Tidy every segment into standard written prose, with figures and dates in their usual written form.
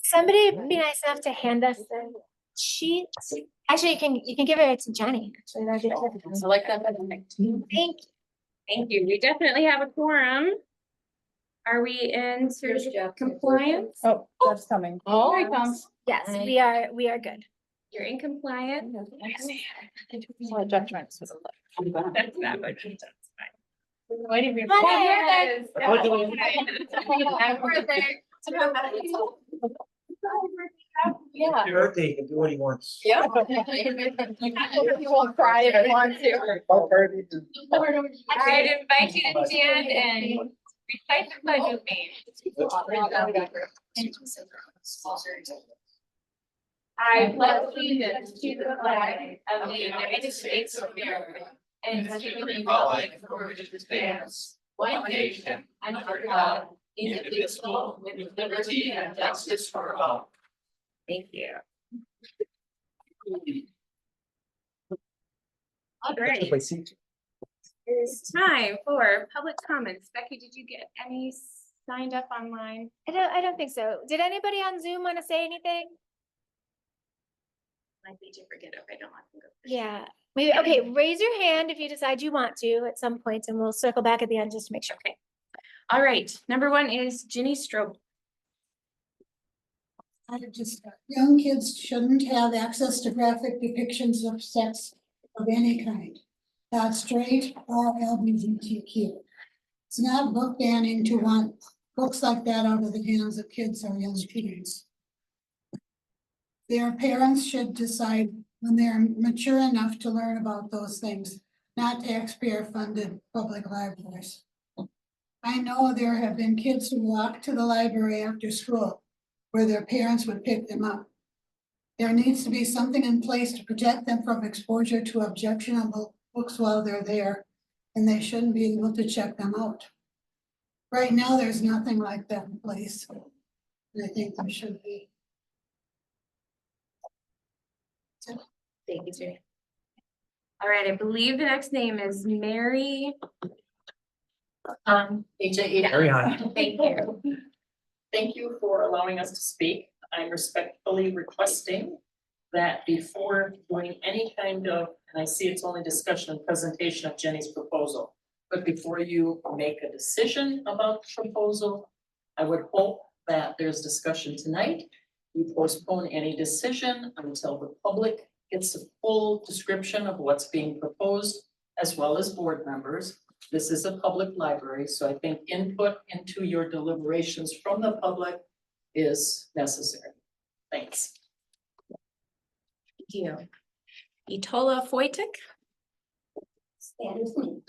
Somebody be nice enough to hand us the sheet. Actually, you can give it to Jenny. Actually, that'd be perfect. Select them. Thank you. Thank you. We definitely have a quorum. Are we in compliance? Oh, that's coming. Oh, here it comes. Yes, we are good. You're in compliance. Judgments. That's not much. That's fine. Waiting for Yes. Yeah. Birthday, he can do what he wants. Yeah. You won't cry if you want to. I'd invite you to stand and recite the pledge with me. I pledge allegiance to the flag of the United States of America and to the republic for which it stands, one nation, under God, indivisible, with liberty and justice for all. Thank you. All right. It's time for public comments. Becky, did you get any signed up online? I don't think so. Did anybody on Zoom want to say anything? Likely to forget if I don't want to go. Yeah. Maybe, okay, raise your hand if you decide you want to at some point, and we'll circle back at the end just to make sure. Okay. All right. Number one is Ginny Strobe. Young kids shouldn't have access to graphic depictions of sex of any kind, not straight or LGBTQ. It's not book banning to want books like that out of the hands of kids or young teens. Their parents should decide when they're mature enough to learn about those things, not taxpayer-funded public libraries. I know there have been kids who walk to the library after school where their parents would pick them up. There needs to be something in place to protect them from exposure to objectionable books while they're there, and they shouldn't be able to check them out. Right now, there's nothing like that in place, and I think there should be. Thank you, Ginny. All right, I believe the next name is Mary. Very high. Thank you. Thank you for allowing us to speak. I'm respectfully requesting that before doing any kind of, and I see it's only discussion and presentation of Jenny's proposal, but before you make a decision about the proposal, I would hope that there's discussion tonight. You postpone any decision until the public gets a full description of what's being proposed, as well as board members. This is a public library, so I think input into your deliberations from the public is necessary. Thanks. Thank you. Itola Foytik. That is me.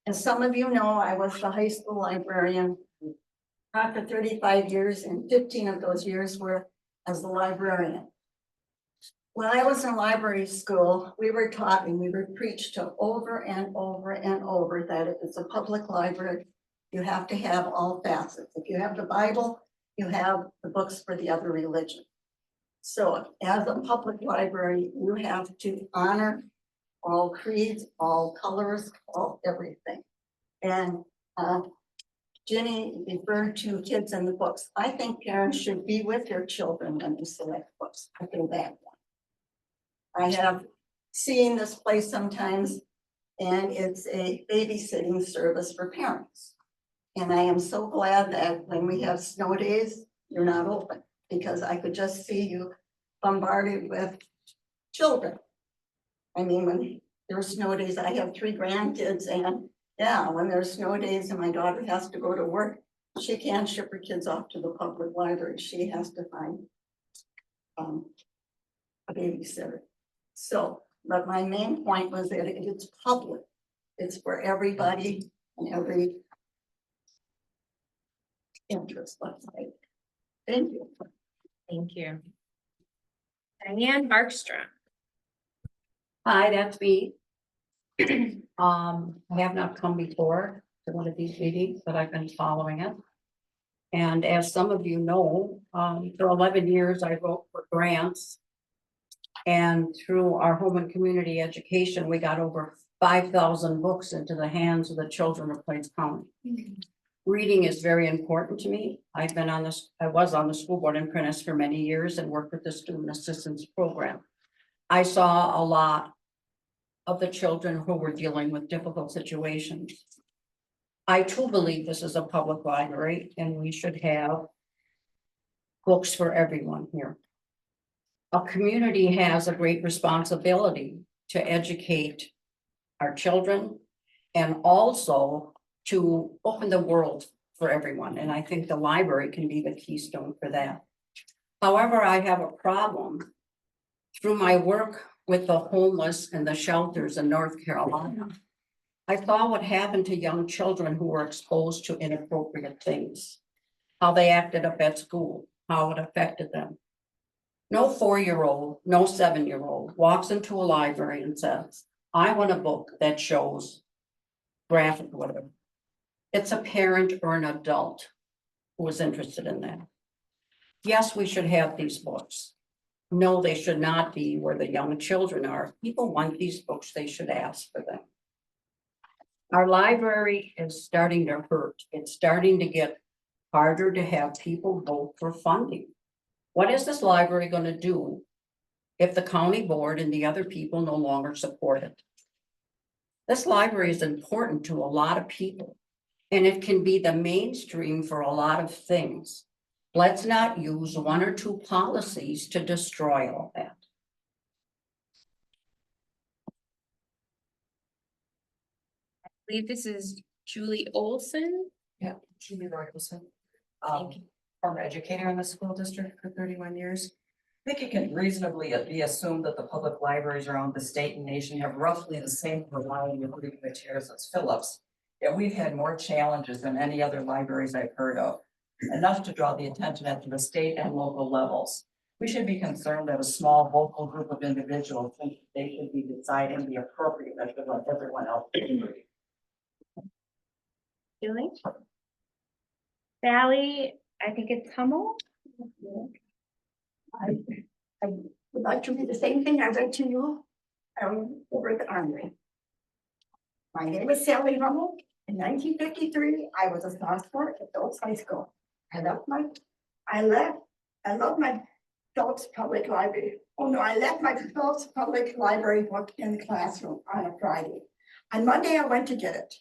As some of you know, I was the high school librarian for 35 years, and 15 of those years were as the librarian. When I was in library school, we were taught and we were preached to over and over and over that if it's a public library, you have to have all facets. If you have the Bible, you have the books for the other religion. So as a public library, you have to honor all creeds, all colors, all everything. And Ginny referred to kids in the books. I think parents should be with their children when they select books. I feel that one. I have seen this place sometimes, and it's a babysitting service for parents. And I am so glad that when we have snow days, you're not open, because I could just see you bombarded with children. I mean, when there are snow days, I have 3 grandkids, and yeah, when there's snow days and my daughter has to go to work, she can't ship her kids off to the public library. She has to find a babysitter. So, but my main point was that it's public. It's for everybody and every interest, let's say. Thank you. Thank you. Diane Barkstrom. Hi, that's me. I have not come before to one of these meetings, but I've been following it. And as some of you know, for 11 years, I wrote for grants. And through our home and community education, we got over 5,000 books into the hands of the children of Plains County. Reading is very important to me. I've been on this, I was on the school board in Prentice for many years and worked with the student assistance program. I saw a lot of the children who were dealing with difficult situations. I too believe this is a public library and we should have books for everyone here. A community has a great responsibility to educate our children and also to open the world for everyone. And I think the library can be the keystone for that. However, I have a problem through my work with the homeless and the shelters in North Carolina. I saw what happened to young children who were exposed to inappropriate things, how they acted up at school, how it affected them. No 4-year-old, no 7-year-old walks into a library and says, I want a book that shows graphic, whatever. It's a parent or an adult who is interested in that. Yes, we should have these books. No, they should not be where the young children are. People want these books, they should ask for them. Our library is starting to hurt. It's starting to get harder to have people vote for funding. What is this library going to do if the county board and the other people no longer support it? This library is important to a lot of people, and it can be the mainstream for a lot of things. Let's not use 1 or 2 policies to destroy all that. I believe this is Julie Olson. Yeah, Julie Royalson. Former educator in the school district for 31 years. I think it can reasonably be assumed that the public libraries around the state and nation have roughly the same variety of reading materials as Phillips. Yet we've had more challenges than any other libraries I've heard of, enough to draw the attention at the state and local levels. We should be concerned that a small vocal group of individuals think they should be deciding the appropriate measure when everyone else is reading. Julie. Sally, I think it's Hummel. I would like to read the same thing I read to you over the armory. My name is Sally Rummel. In 1953, I was a sophomore at Phillips High School. I left my Phillips Public Library. Oh no, I left my Phillips Public Library book in the classroom on a Friday. On Monday, I went to get it.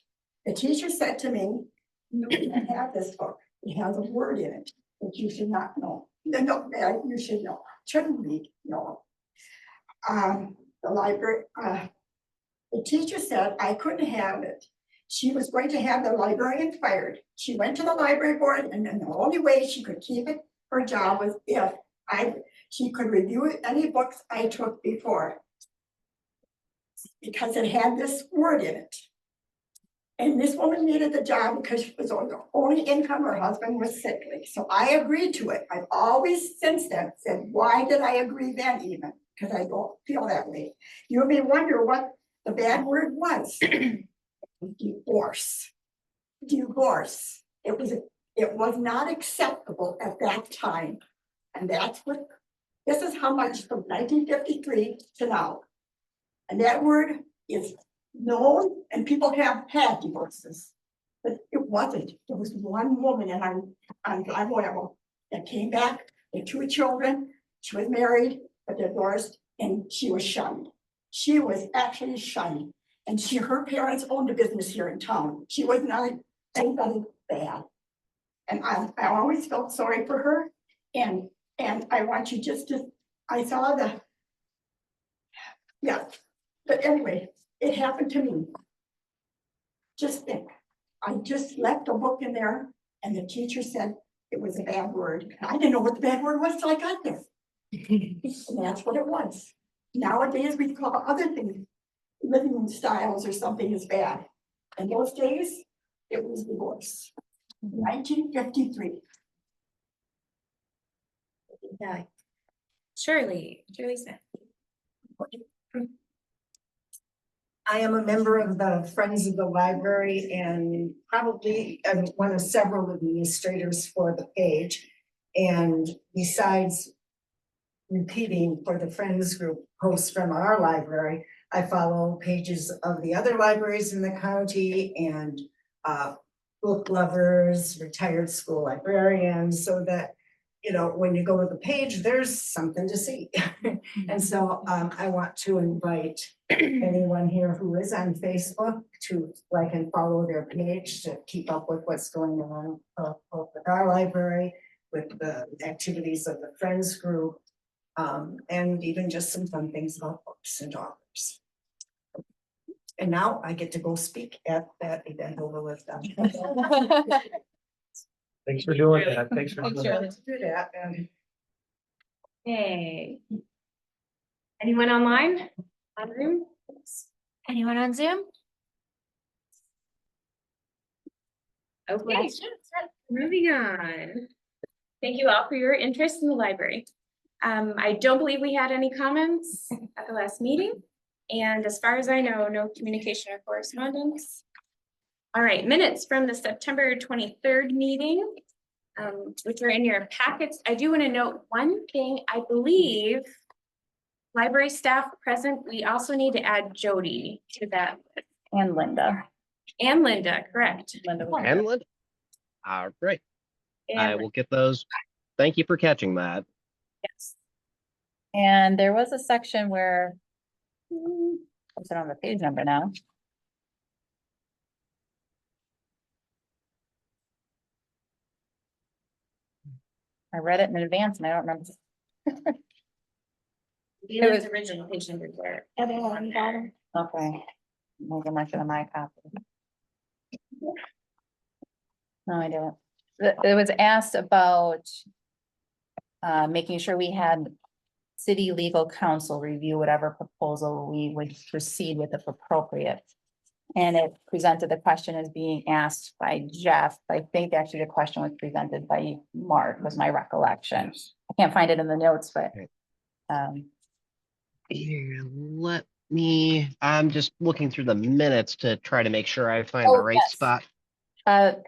The teacher said to me, "You can't have this book. It has a word in it that you should not know. No, you should know. Shouldn't read, no." The library, the teacher said I couldn't have it. She was going to have the librarian fired. She went to the library board, and then the only way she could keep it, her job, was if she could review any books I took before, because it had this word in it. And this woman needed the job because she was on the only income, her husband was sickly. So I agreed to it. I've always since then said, why did I agree then even? Because I don't feel that way. You may wonder what the bad word was. Divorce. Divorce. It was not acceptable at that time. And that's what, this is how much from 1953 to now. And that word is known, and people have had divorces, but it wasn't. There was one woman, and I'm loyal, that came back with 2 children. She was married, but divorced, and she was shunned. She was actually shunned, and her parents owned a business here in town. She was not anybody bad, and I always felt sorry for her, and I want you just to, I saw the, yeah, but anyway. It happened to me. Just think, I just left a book in there and the teacher said it was a bad word. I didn't know what the bad word was till I got there. And that's what it was. Nowadays we call other things living styles or something is bad. In those days, it was divorce. 1953. Yeah. Shirley Smith. I am a member of the Friends of the Library and probably I'm one of several administrators for the page. And besides repeating for the Friends group posts from our library, I follow pages of the other libraries in the county and book lovers, retired school librarians, so that, you know, when you go to the page, there's something to see. And so I want to invite anyone here who is on Facebook to like and follow their page to keep up with what's going on, both with our library, with the activities of the Friends group, and even just some fun things about books and authors. And now I get to go speak at that event over with them. Thanks for doing that. Thanks for Thanks, doing that. Shirley. Do that, and Hey. Anyone online? On Zoom? Anyone on Zoom? Okay, moving on. Thank you all for your interest in the library. I don't believe we had any comments at the last meeting. And as far as I know, no communication or correspondence. All right, minutes from the September 23rd meeting, which are in your packets. I do want to note one thing. I believe library staff present, we also need to add Jody to that. And Linda. And Linda, correct. Linda, And Linda. All right, I And will get those. Thank you for catching that. yes. And there was a section where, what's it on the page number now? I read it in advance and I don't remember. It was original page number there. Other one, bottom. Okay. Maybe I might have my copy. No, I didn't. It was asked about making sure we had city legal counsel review whatever proposal we would proceed with if appropriate. And it presented the question as being asked by Jeff. I think actually the question was presented by Mark, was my recollection. I can't find it in the notes, but Here, let me, I'm just looking through the minutes to try to make sure I find the Oh, right yes. spot.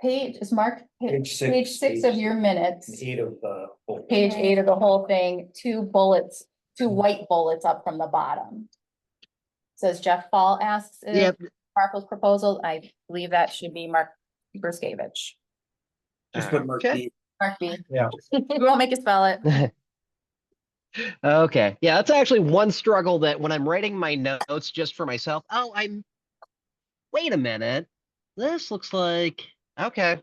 page is Mark, Page six. page 6 of your minutes. 8 of the. whole- Page 8 of the whole thing, 2 bullets, 2 white bullets up from the bottom. Says Jeff Fall asks if Yep. Marco's proposal, I believe that should be Mark Berskevich. Just put Mark Okay. B. Mark B. Yeah. We won't make you spell it. Okay, yeah, that's actually one struggle that when I'm writing my notes just for myself, wait a minute. This looks like, okay,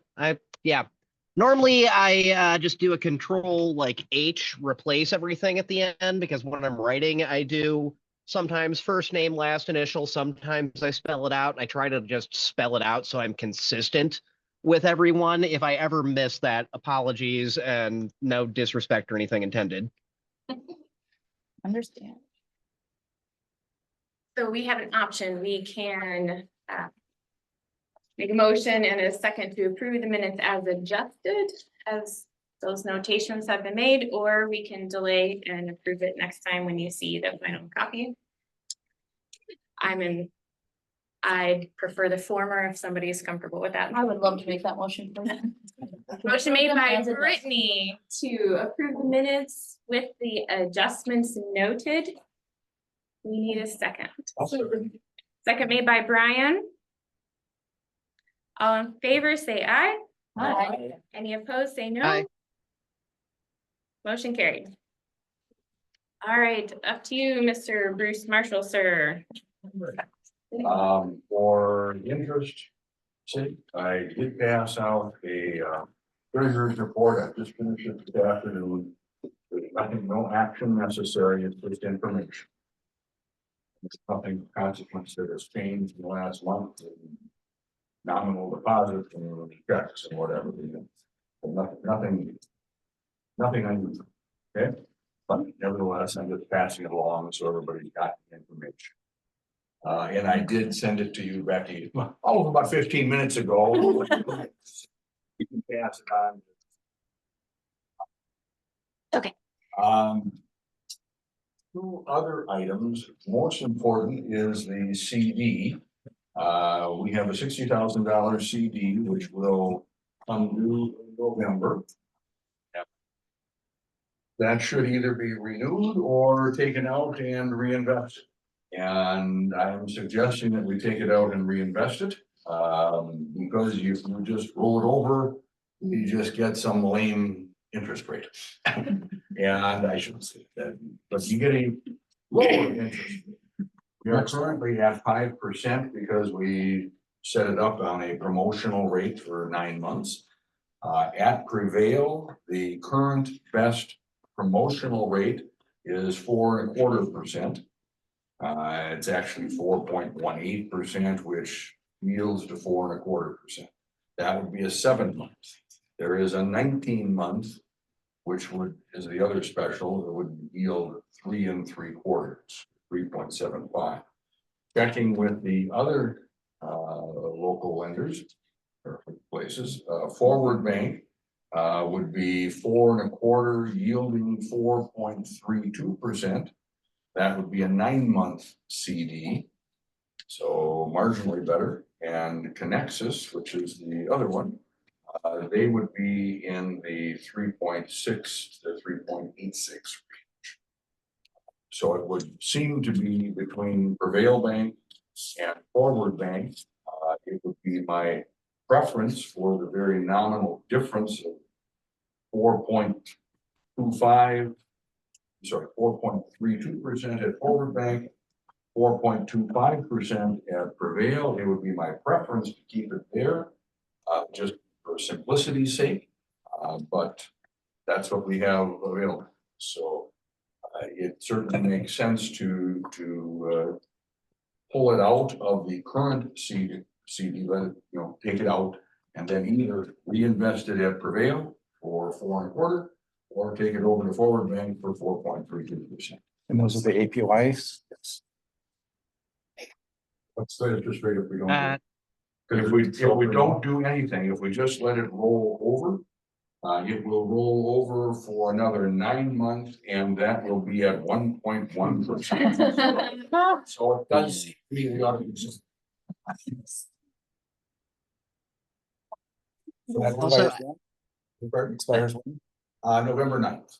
normally I just do a control like H, replace everything at the end, because when I'm writing, I do sometimes first name, last initial, sometimes I spell it out. I try to just spell it out so I'm consistent with everyone. If I ever miss that, apologies and no disrespect or anything intended. Understand. So we have an option. We can make a motion and a second to approve the minutes as adjusted, as those notations have been made, or we can delay and approve it next time when you see the final copy. I'd prefer the former if somebody is comfortable with that. I would love to make that motion for you. Motion made by As adjusted. Brittany to approve the minutes with the adjustments noted. We need a second. Second made by Brian. All in favor, say aye. Aye. Any opposed, say no. Aye. Motion carried. All right, up to you, Mr. Bruce Marshall, sir. For interest sake, I did pass out a treasurer's report. I just finished it this afternoon. There's nothing, no action necessary, it's just information. There's nothing of consequence that has changed in the last month. Nominal deposits and checks and whatever. Nothing unusual, okay? But nevertheless, I'm just passing it along so everybody's got the information. And I did send it to you, Becky, about 15 minutes ago. You can pass it on. Okay. 2 other items. Most important is the CD. We have a $60,000 CD, which will come due in November. That should either be renewed or taken out and reinvested. And I'm suggesting that we take it out and reinvest it. Because you just roll it over, you just get some lame interest rate. And I shouldn't say that, but you get a lower interest. We are currently at 5% because we set it up on a promotional rate for 9 months. At Prevail, the current best promotional rate is 4.25%. It's actually 4.18%, which yields to 4.25%. That would be a 7-month. There is a 19-month, which is the other special, that would yield 3.75, 3.75. Checking with the other local lenders or places, Forward Bank would be 4.25, yielding 4.32%. That would be a 9-month CD, so marginally better. And Connexus, which is the other one, they would be in the 3.6 to 3.86 range. So it would seem to be between Prevail Bank and Forward Bank. It would be my preference for the very nominal difference of 4.32% at Forward Bank, 4.25% at Prevail. It would be my preference to keep it there, just for simplicity's sake. But that's what we have available. So it certainly makes sense to pull it out of the current CD, let it, take it out and then either reinvest it at Prevail for 4.25%, or take it over to Forward Bank for 4.32%. And those are the APYs? What's the interest rate if we don't? Because if we don't do anything, if we just let it roll over, it will roll over for another 9 months, and that will be at 1.1%. So it does seem to me we ought to be just. Expires when? November 9th.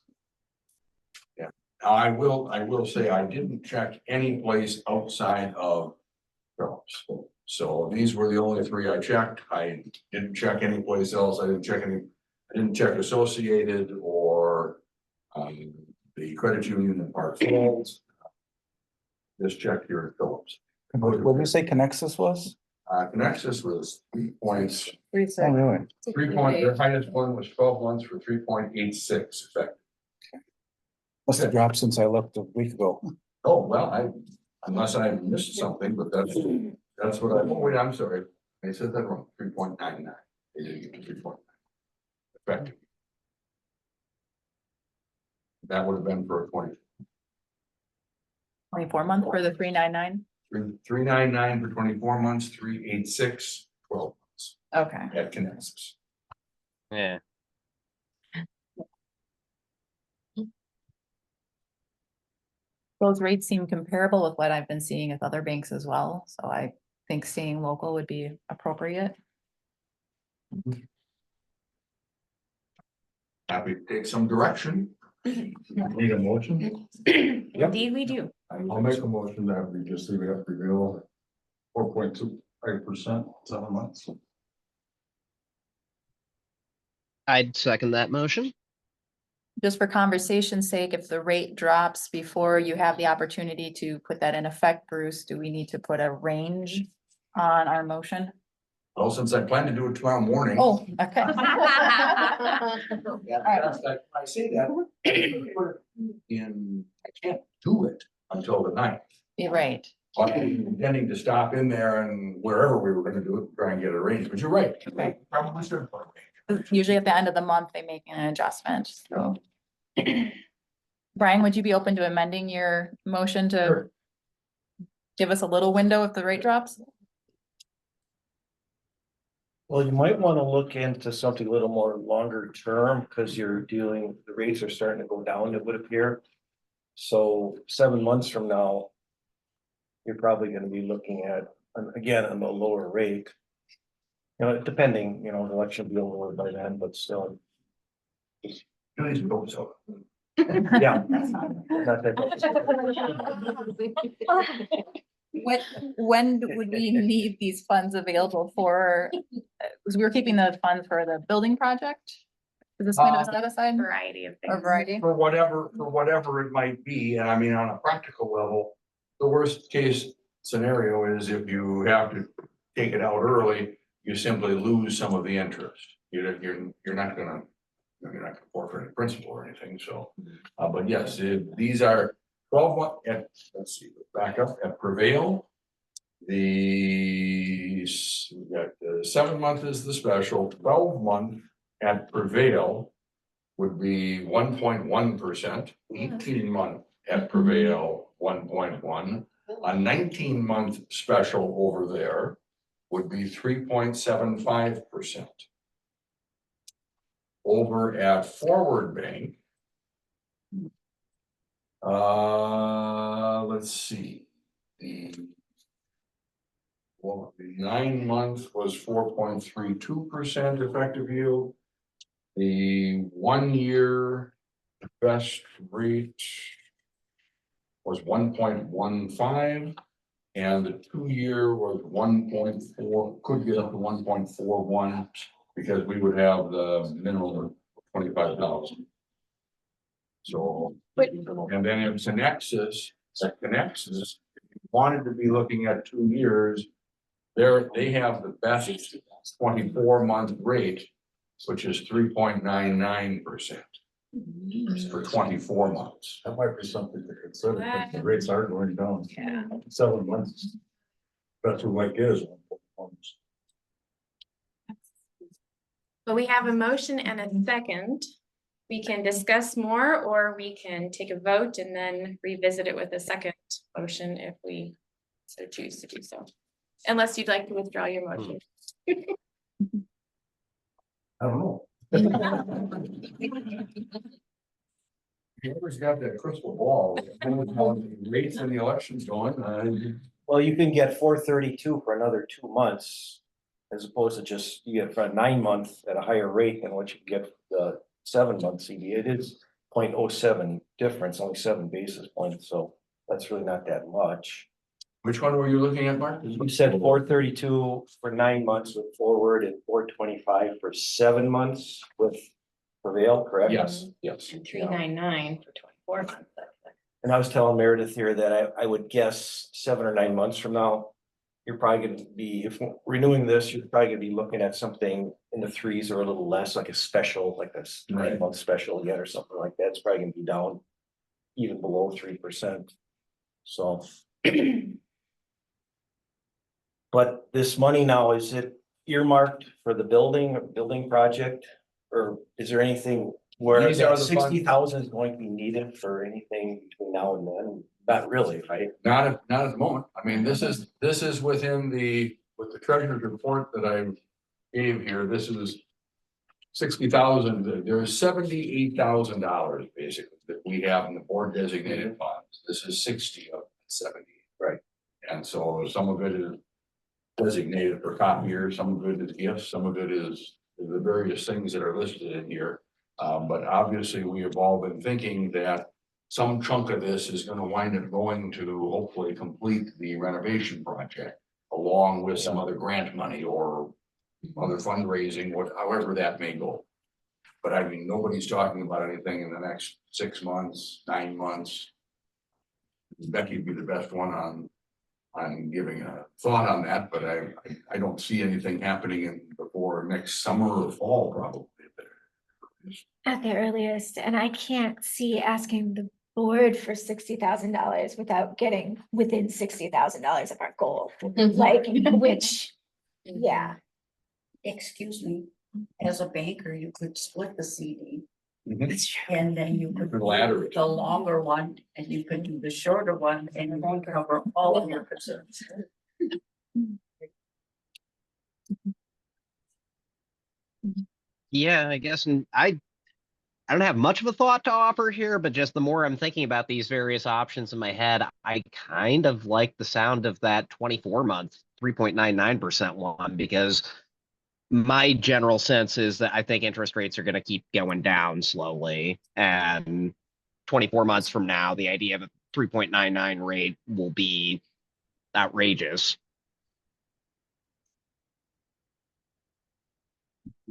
Yeah, I will say I didn't check any place outside of Phillips. So these were the only 3 I checked. I didn't check any place else. I didn't check Associated or the credit union in Park Falls. Just checked here at Phillips. What did you say Connexus was? Connexus was 3 points. Oh, really? 3 point, their highest one was 12 months for 3.86 effective. Must have dropped since I looked a week ago. Oh, well, unless I missed something, but that's what oh, wait, I'm sorry. I said that wrong, 3.99. They didn't get to 3.9. Effective. That would have been for a 24 month for the 399. 3.99 for 24 months, 3.86, 12 months Okay. at Connexus. Yeah. Those rates seem comparable with what I've been seeing with other banks as well, so I think staying local would be appropriate. Happy to take some direction. Need a motion? Indeed, we do. I'll make a motion that we just leave it up Prevail 4.25%, 7 months. I'd second that motion. Just for conversation's sake, if the rate drops before you have the opportunity to put that in effect, Bruce, do we need to put a range on our motion? Well, since I plan to do it tomorrow morning. Oh, okay. Yeah, I say that. I can't do it until the 9th. You're right. But I'm intending to stop in there and wherever we were gonna do it, try and get it arranged, but you're right. Right. Probably should. Usually at the end of the month, they make an adjustment, so. Brian, would you be open to amending your motion to Sure. give us a little window if the rate drops? Well, you might want to look into something a little more longer term, because the rates are starting to go down, it would appear. So 7 months from now, you're probably going to be looking at, again, on a lower rate. Depending, the election will be over by then, but still. Yeah. Not that- When would we need these funds available for? Because we were keeping the funds for the building project. Is this kind of a set aside Variety of or things. variety? For whatever it might be, and I mean, on a practical level, the worst case scenario is if you have to take it out early, you simply lose some of the interest. You're not gonna forfeit any principal or anything, so, but yes, these are 12 month, let's see, back up at Prevail. We got the 7 month is the special, 12 month at Prevail would be 1.1%, 18 month at Prevail, 1.1. A 19 month special over there would be 3.75%. Over at Forward Bank. Let's see, the 9 month was 4.32% effective yield. The 1 year best rate was 1.15, and the 2 year was 1.4, could get up to 1.41, because we would have the minimum of 25,000. So, and then it's an Nexus, if you wanted to be looking at 2 years, they have the best 24 month rate, which is 3.99% for 24 months. That might be something to consider, but the rates are going down. Yeah. 7 months. That's what like is. But we have a motion and a second. We can discuss more, or we can take a vote and then revisit it with a second motion if we so choose to do so. Unless you'd like to withdraw your motion. I don't know. Whoever's got that crystal ball, rates and the elections going, Well, you can get 432 for another 2 months. As opposed to just, you get for a 9 month at a higher rate than what you get for the 7 month CD. It is 0.07 difference, only 7 basis points, so that's really not that much. which one were you looking at, Mark? You said 432 for 9 months with Forward and 425 for 7 months with Prevail, correct? Yes. 399 for 24 months. And I was telling Meredith here that I would guess 7 or 9 months from now, you're probably gonna be, if renewing this, you're probably gonna be looking at something in the 3s or a little less, like a special, like a 9 month special yet or something like that. It's probably gonna be down even below 3%. So. But this money now, is it earmarked for the building project? Or is there anything where These are that the funds. 60,000 is going to be needed for anything between now and then? Not really, right? Not at the moment. I mean, this is within with the treasurer's report that I gave here, this is 60,000, there's $78,000 basically that we have in the board designated funds. This is 60 of 70. Right. And so some of it is designated for copier, some of it is gifts, some of it is the various things that are listed in here. But obviously we have all been thinking that some chunk of this is gonna wind up going to hopefully complete the renovation project, along with some other grant money or other fundraising, however that may go. But I mean, nobody's talking about anything in the next 6 months, 9 months. Becky'd be the best one on giving a thought on that, but I don't see anything happening before next summer or fall probably. At the earliest, and I can't see asking the board for $60,000 without getting within $60,000 of our goal, like, which, yeah. Excuse me, as a banker, you could split the CD. That's true. And then you could The do ladder. the longer one, and you could do the shorter one, and you won't cover all of your concerns. Yeah, I guess, and I don't have much of a thought to offer here, but just the more I'm thinking about these various options in my head, I kind of like the sound of that 24-month 3.99% one, because my general sense is that I think interest rates are going to keep going down slowly, and 24 months from now, the idea of a 3.99 rate will be outrageous.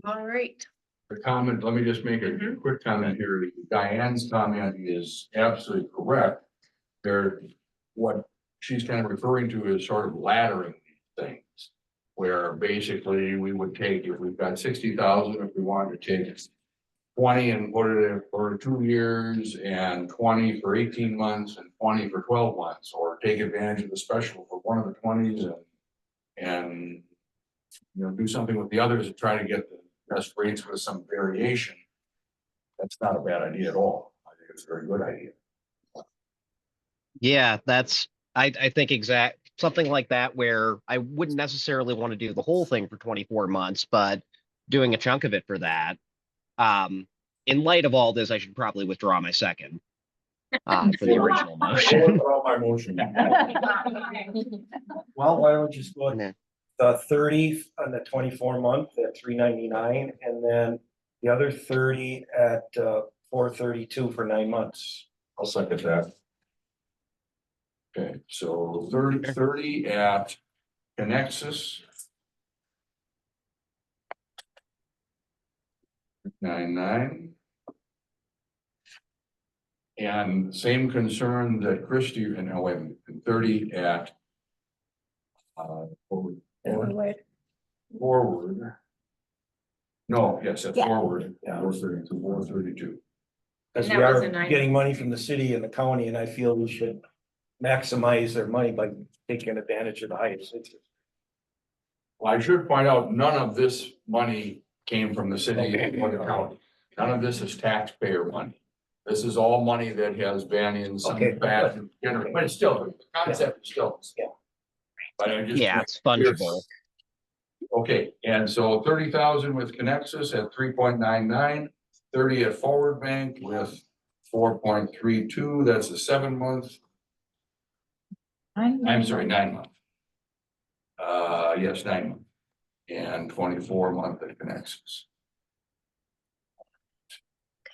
All right. The comment, let me just make a quick comment here. Diane's comment is absolutely correct. There, what she's kind of referring to is sort of laddering these things. Where basically we would take, if we've got 60,000, if we wanted to take 20 and put it in for 2 years and 20 for 18 months and 20 for 12 months, or take advantage of the special for one of the 20s and you know, do something with the others and try to get the best rates with some variation. That's not a bad idea at all. I think it's a very good idea. Yeah, that's, I think something like that where I wouldn't necessarily want to do the whole thing for 24 months, but doing a chunk of it for that. In light of all this, I should probably withdraw my second for the original motion. Withdraw my motion. Well, why don't you just go Yeah. the 30 on the 24 month at $399, and then the other 30 at $432 for 9 months. I'll second that. Okay, so 30 at Connexus. 99. And same concern that Christie and 30 at forward. No, yes, at Yeah. forward, 432, 432. Because And we that was are a 9 getting money from the city and the county, and I feel we should maximize their money by taking advantage of the highest interest. Well, I should point out, none of this money came from the city or the county. None of this is taxpayer money. This is all money that has been in some Okay, fashion, but it's still, the concept is still. Yeah. But I just. Yeah, it's fungible. Okay, and so 30,000 with Connexus at 3.99, 30 at Forward Bank with 4.32, that's a 7 month. I'm sorry, 9 month. Yes, 9 month. And 24 month at Connexus.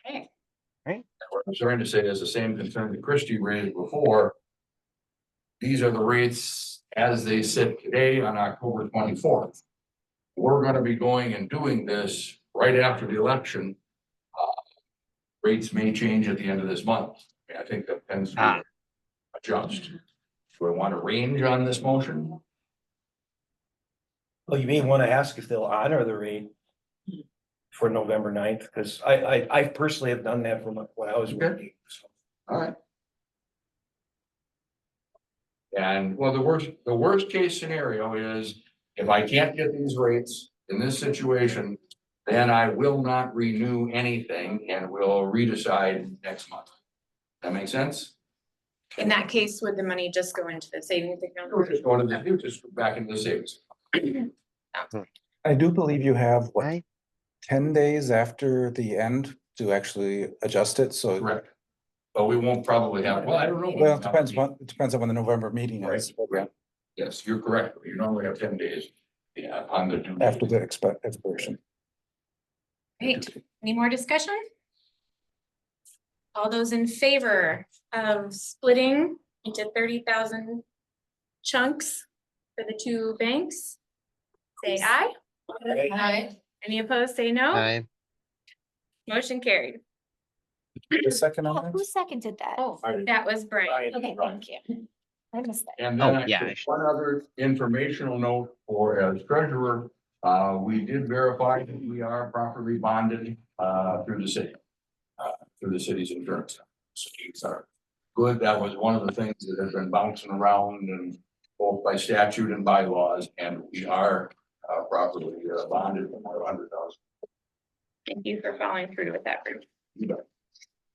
Okay. What I'm trying to say is the same concern that Christie raised before. These are the rates as they sit today on October 24th. We're gonna be going and doing this right after the election. Rates may change at the end of this month. I think that tends to adjust. Do we want a range on this motion? Well, you may want to ask if they'll honor the rate for November 9th, because I personally have done that from when I was working. So. All right. And well, the worst case scenario is if I can't get these rates in this situation, then I will not renew anything and will redecide next month. That make sense? In that case, would the money just go into the savings account? We're just going to just back into the savings. I do believe you have, what, Right? 10 days after the end to actually adjust it, so. Correct. But we won't probably have, well, I don't know. Well, it depends on when the November meeting is, Right. Yes, you're correct. You normally have 10 days. Yeah, on the due date. after the expiration. Great. Any more discussion? All those in favor of splitting into 30,000 chunks for the 2 banks? Say aye. Aye. Any opposed, say no. I, Motion carried. The second on Who that? seconded that? Oh, that was Brian. Okay, thank you. I missed that. And Oh, then yeah, actually, one other informational note for as treasurer, we did verify that we are properly bonded, through the city. Through the city's insurance. So these are good. That was one of the things that has been bouncing around and both by statute and bylaws, and we are, properly bonded for $100,000. Thank you for following through with that, Bruce.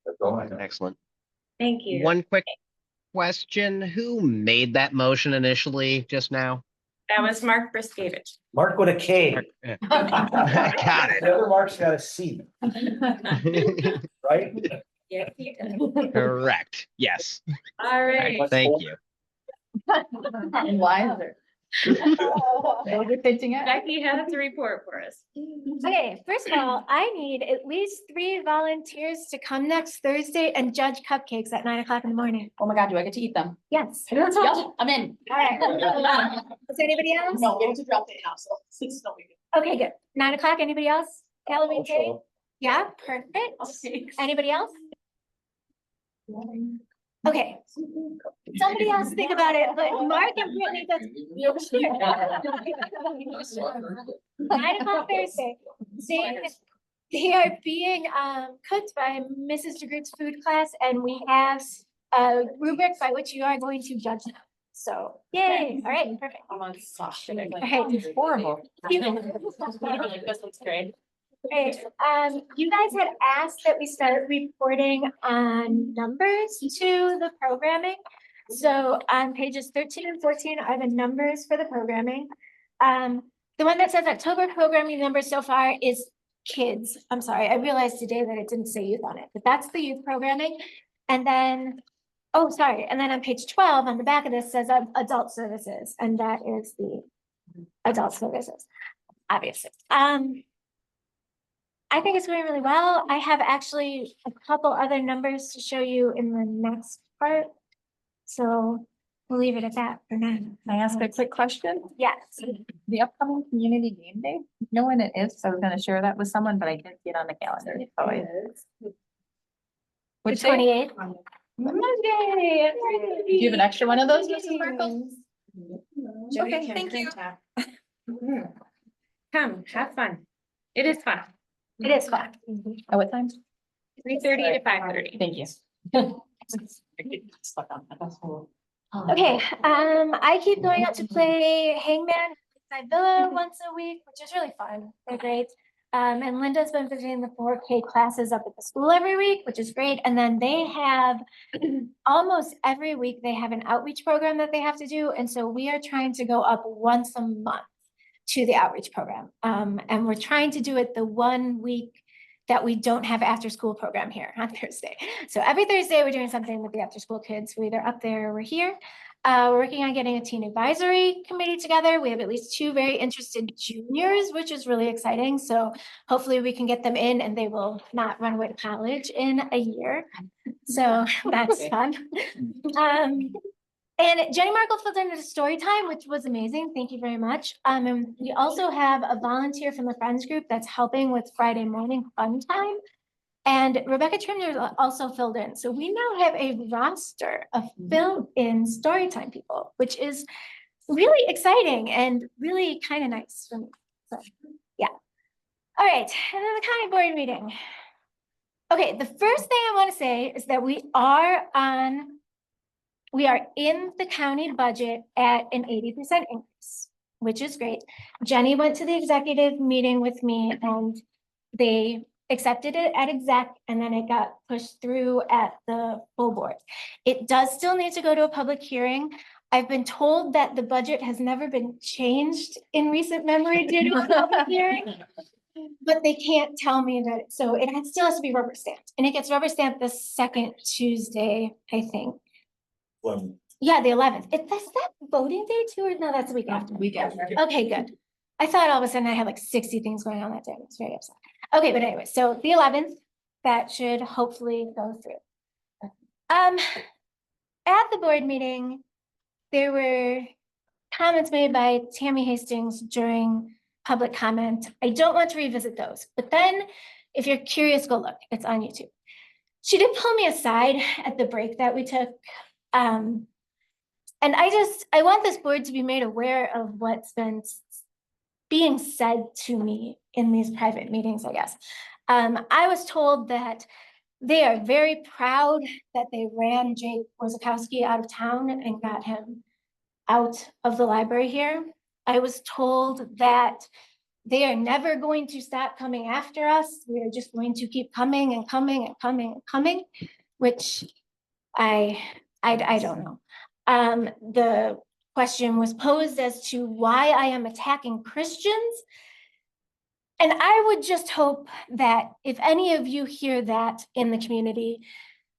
That's all I have. excellent. Thank you. One quick question. Who made that motion initially just now? That was Mark Briskevich. Mark with a K. Got The other Mark's got a C, it. Yes, right? you did. Correct. Yes. All right. Thank you. Wiser. Becky has a report for us. Okay, first of all, I need at least 3 volunteers to come next Thursday and judge cupcakes at 9 o'clock in the morning. Oh my God, do I get to eat them? Yes. Yep, I'm in. All right. Is anybody else? No, we have to drop the house, so it's no big deal. Okay, good. 9 o'clock, anybody else? Halloween I'll show cake? up. Yeah, perfect. Okay. Anybody else? Okay. Somebody else think about it, but Mark and Brittany, that's. 9 o'clock Thursday. They are being cooked by Mrs. DeGroot's food class, and we have a rubric by which you are going to judge them. So, yay, all right, perfect. I'm on soft. Like, Okay. It's horrible. This looks great. Great. You guys had asked that we start reporting on numbers to the programming. So on pages 13 and 14 are the numbers for the programming. The one that says October programming numbers so far is kids. I'm sorry, I realized today that it didn't say youth on it, but that's the youth programming. And then, oh, sorry, and then on page 12, on the back of this says adult services, and that is the adult services, obviously. I think it's going really well. I have actually a couple other numbers to show you in the next part. So we'll leave it at that for now. Can I ask a quick question? Yes. The upcoming community game day, you know when it is? So I was gonna share that with someone, but I didn't get on the calendar. The Which day? 28th. Monday. Do you have an extra one of those, Mrs. Markle? Jody Okay, can thank you. print out. Come, have fun. It is fun. It is fun. At what time? 3:30 to 5:30. Thank you. Stuck on that. Okay, I keep going out to play Hangman inside Villa once a week, which is really fun. They're great. And Linda's been visiting the 4K classes up at the school every week, which is great. And then they have almost every week, they have an outreach program that they have to do. And so we are trying to go up once a month to the outreach program. And we're trying to do it the 1 week that we don't have after school program here on Thursday. So every Thursday, we're doing something with the after school kids. We're either up there or we're here. We're working on getting a teen advisory committee together. We have at least 2 very interested juniors, which is really exciting. So hopefully we can get them in and they will not run away to college in a year. So that's fun. And Jenny Markle filled in a story time, which was amazing. Thank you very much. And we also have a volunteer from the Friends group that's helping with Friday morning fun time. And Rebecca Trimner also filled in. So we now have a roster of filled-in storytime people, which is really exciting and really kind of nice for me. So, yeah. All right, and then the county board meeting. Okay, the first thing I want to say is that we are in the county budget at an 80% increase, which is great. Jenny went to the executive meeting with me and they accepted it at exec and then it got pushed through at the full board. It does still need to go to a public hearing. I've been told that the budget has never been changed in recent memory due to a public hearing. But they can't tell me that, so it still has to be rubber stamped and it gets rubber stamped the second Tuesday, I think. Yeah, the 11th. Is that voting day too, or no, that's the week after? Week after. Okay, good. I thought all of a sudden I had like 60 things going on that day. I was very upset. Okay, but anyway, so the 11th, that should hopefully go through. At the board meeting, there were comments made by Tammy Hastings during public comment. I don't want to revisit those, but then if you're curious, go look, it's on YouTube. She did pull me aside at the break that we took. And I want this board to be made aware of what's been being said to me in these private meetings, I guess. I was told that they are very proud that they ran Jake Warzakowski out of town and got him out of the library here. I was told that they are never going to stop coming after us. We are just going to keep coming and coming and coming and coming, which I don't know. The question was posed as to why I am attacking Christians. And I would just hope that if any of you hear that in the community,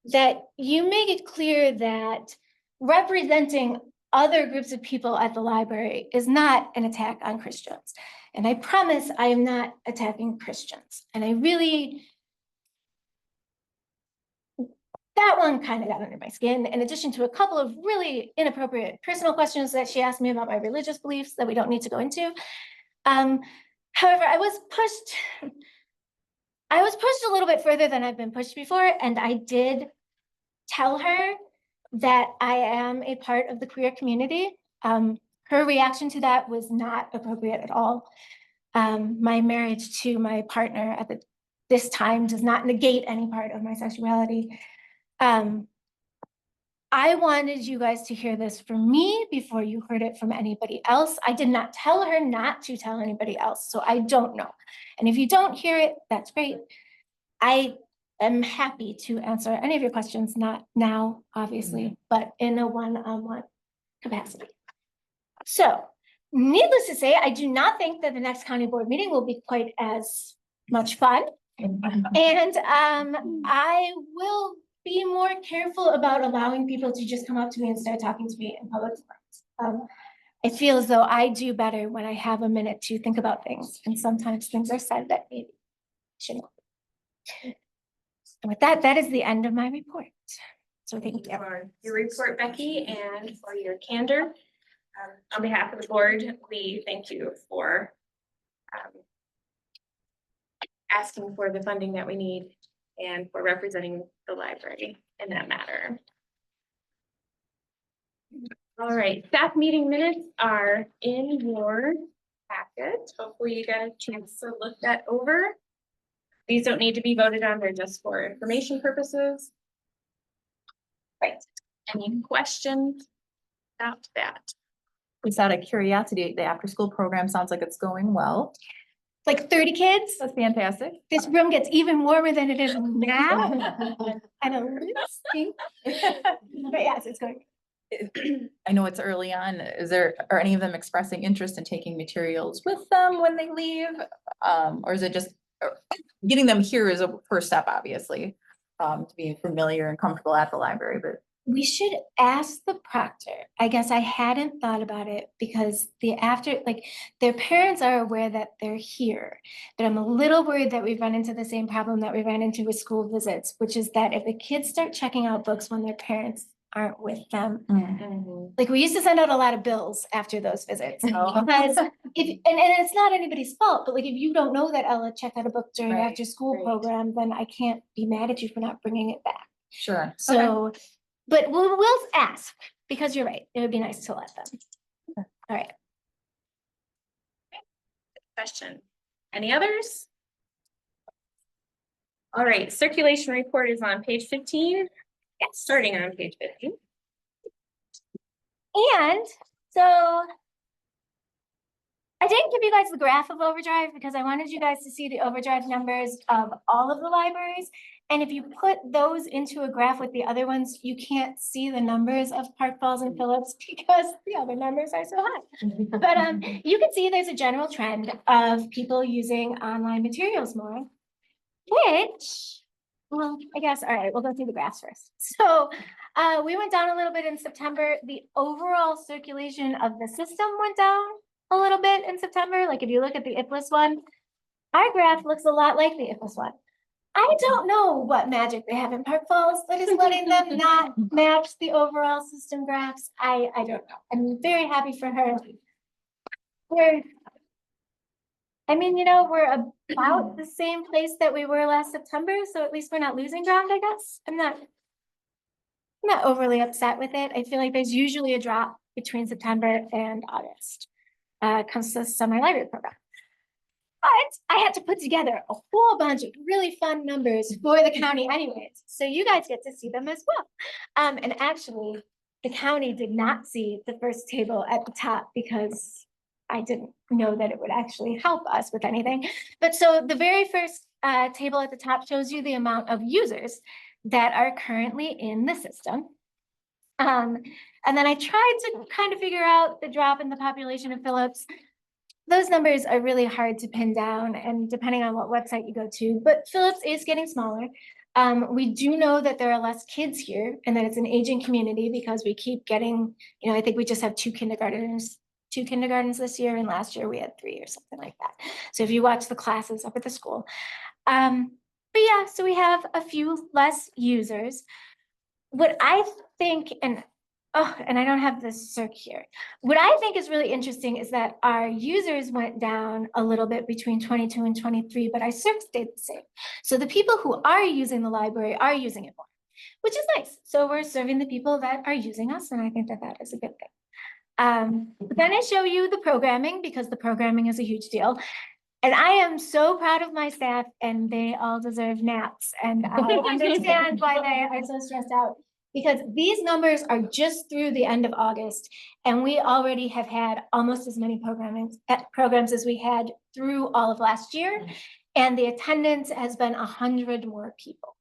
that you make it clear that representing other groups of people at the library is not an attack on Christians. And I promise I am not attacking Christians. And I really, that one kind of got under my skin, in addition to a couple of really inappropriate personal questions that she asked me about my religious beliefs that we don't need to go into. However, I was pushed a little bit further than I've been pushed before, and I did tell her that I am a part of the queer community. Her reaction to that was not appropriate at all. My marriage to my partner at this time does not negate any part of my sexuality. I wanted you guys to hear this from me before you heard it from anybody else. I did not tell her not to tell anybody else, so I don't know. And if you don't hear it, that's great. I am happy to answer any of your questions, not now, obviously, but in a one-on-one capacity. So, needless to say, I do not think that the next county board meeting will be quite as much fun. And I will be more careful about allowing people to just come up to me and start talking to me in public forums. I feel as though I do better when I have a minute to think about things, and sometimes things are said that maybe shouldn't. And with that, that is the end of my report. So thank you. For your report, Becky, and for your candor. On behalf of the board, we thank you for asking for the funding that we need and for representing the library in that matter. All right, staff meeting minutes are in your packet. Hopefully you got a chance to look that over. These don't need to be voted on, they're just for information purposes. Right, any questions about that? Just out of curiosity, the after-school program sounds like it's going well. Like 30 kids. That's fantastic. This room gets even warmer than it is now. I don't think. But yes, it's going. I know it's early on. Are any of them expressing interest in taking materials with them when they leave? Or is it just getting them here is a first step, obviously, to be familiar and comfortable at the library, but. We should ask the proctor. I guess I hadn't thought about it because their parents are aware that they're here. But I'm a little worried that we've run into the same problem that we ran into with school visits, which is that if the kids start checking out books when their parents aren't with them, like we used to send out a lot of bills after those visits. Because and it's not anybody's fault, but like if you don't know that Ella checked out a book during after school program, then I can't be mad at you for not bringing it back. Sure. So. But we'll ask, because you're right. It would be nice to let them. All right. Question. Any others? All right, circulation report is on page 15. Yes, starting on page 15. And so I didn't give you guys the graph of overdrive because I wanted you guys to see the overdrive numbers of all of the libraries. And if you put those into a graph with the other ones, you can't see the numbers of Park Falls and Phillips because the other numbers are so high. But you can see there's a general trend of people using online materials more, which, well, I guess, all right, we'll go through the graphs first. So we went down a little bit in September. The overall circulation of the system went down a little bit in September. Like if you look at the IPLIS one, our graph looks a lot like the IPLIS one. I don't know what magic they have in Park Falls that is letting them not match the overall system graphs. I don't know. I'm very happy for her. We're about the same place that we were last September, so at least we're not losing ground, I guess. I'm not overly upset with it. I feel like there's usually a drop between September and August. Comes to the summer library program. But I had to put together a whole bunch of really fun numbers for the county anyways, so you guys get to see them as well. And actually, the county did not see the first table at the top because I didn't know that it would actually help us with anything. But so the very first table at the top shows you the amount of users that are currently in the system. And then I tried to kind of figure out the drop in the population of Phillips. Those numbers are really hard to pin down and depending on what website you go to, but Phillips is getting smaller. We do know that there are less kids here and that it's an aging community because we keep getting, I think we just have two kindergartens this year, and last year we had 3 or something like that. So if you watch the classes up at the school. But yeah, so we have a few less users. What I think, and I don't have the circ here. What I think is really interesting is that our users went down a little bit between 22 and 23, but our circ stayed the same. So the people who are using the library are using it more, which is nice. So we're serving the people that are using us, and I think that that is a good thing. But then I show you the programming because the programming is a huge deal. And I am so proud of my staff, and they all deserve naps. And I understand why they are so stressed out, because these numbers are just through the end of August, and we already have had almost as many programs as we had through all of last year, and the attendance has been 100 more people.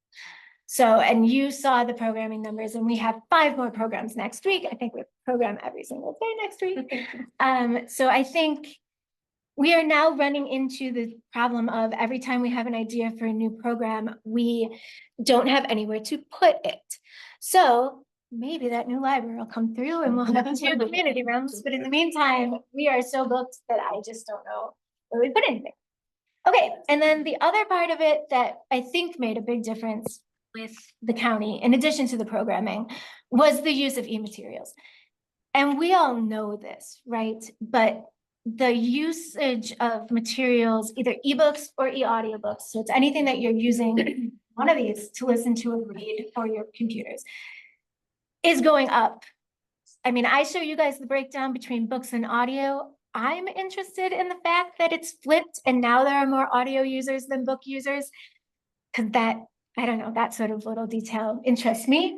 So, and you saw the programming numbers, and we have 5 more programs next week. I think we program every single day next week. So I think we are now running into the problem of every time we have an idea for a new program, we don't have anywhere to put it. So maybe that new library will come through and we'll have 2 community rooms, but in the meantime, we are so booked that I just don't know where we put anything. Okay, and then the other part of it that I think made a big difference with the county, in addition to the programming, was the use of e-materials. And we all know this, right? But the usage of materials, either ebooks or e-audiobooks, so it's anything that you're using one of these to listen to or read for your computers, is going up. I mean, I show you guys the breakdown between books and audio. I'm interested in the fact that it's flipped and now there are more audio users than book users, because that, I don't know, that sort of little detail interests me.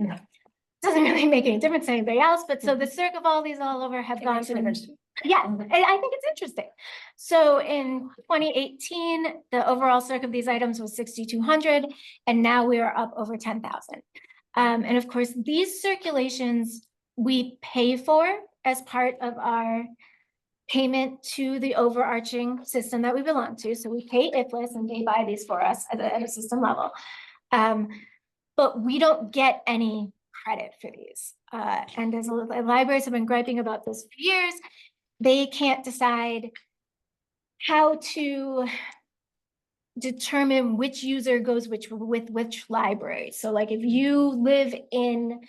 Doesn't really make any difference to anybody else, but so the circ of all these all over have gone from, yeah, and I think it's interesting. So in 2018, the overall circ of these items was 6,200, and now we are up over 10,000. And of course, these circulations we pay for as part of our payment to the overarching system that we belong to. So we pay IFLIS and they buy these for us at a system level. But we don't get any credit for these. And as libraries have been griping about this for years, they can't decide how to determine which user goes with which library. So like if you live in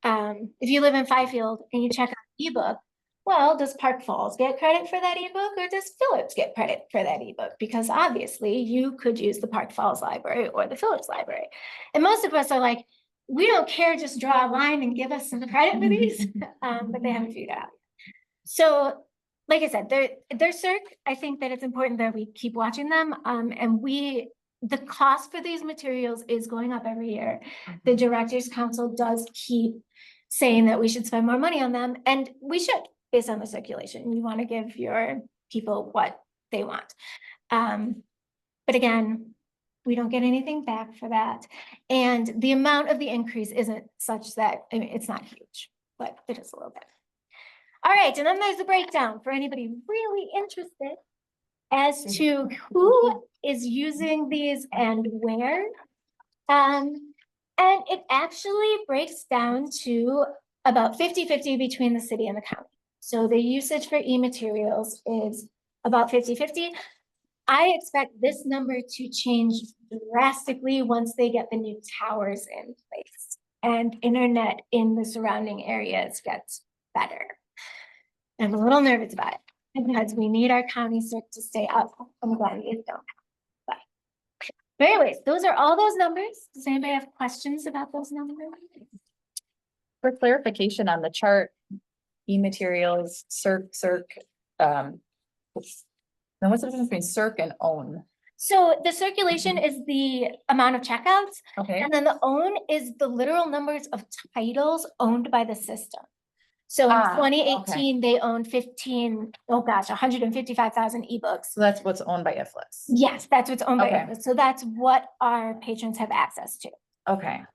Fifield and you check out ebook, well, does Park Falls get credit for that ebook, or does Phillips get credit for that ebook? Because obviously you could use the Park Falls library or the Phillips library. And most of us are like, we don't care, just draw a line and give us some credit for these, but they haven't figured it out. So like I said, they're circ. I think that it's important that we keep watching them. And the cost for these materials is going up every year. The Directors Council does keep saying that we should spend more money on them, and we should, based on the circulation. You want to give your people what they want. But again, we don't get anything back for that. And the amount of the increase isn't such that, I mean, it's not huge, but it is a little bit. All right, and then there's the breakdown for anybody really interested as to who is using these and where. And it actually breaks down to about 50-50 between the city and the county. So the usage for e-materials is about 50-50. I expect this number to change drastically once they get the new towers in place and internet in the surrounding areas gets better. I'm a little nervous about it because we need our county circ to stay up. I'm glad you don't. But anyways, those are all those numbers. Does anybody have questions about those numbers? For clarification on the chart, e-materials, circ, now what's the difference between circ and own? So the circulation is the amount of checkouts, Okay, and then the own is the literal numbers of titles owned by the system. So in 2018, they owned 155,000 ebooks. so that's what's owned by IFLIS. Yes, that's what's owned by Okay. IFLIS. So that's what our patrons have access to. Okay,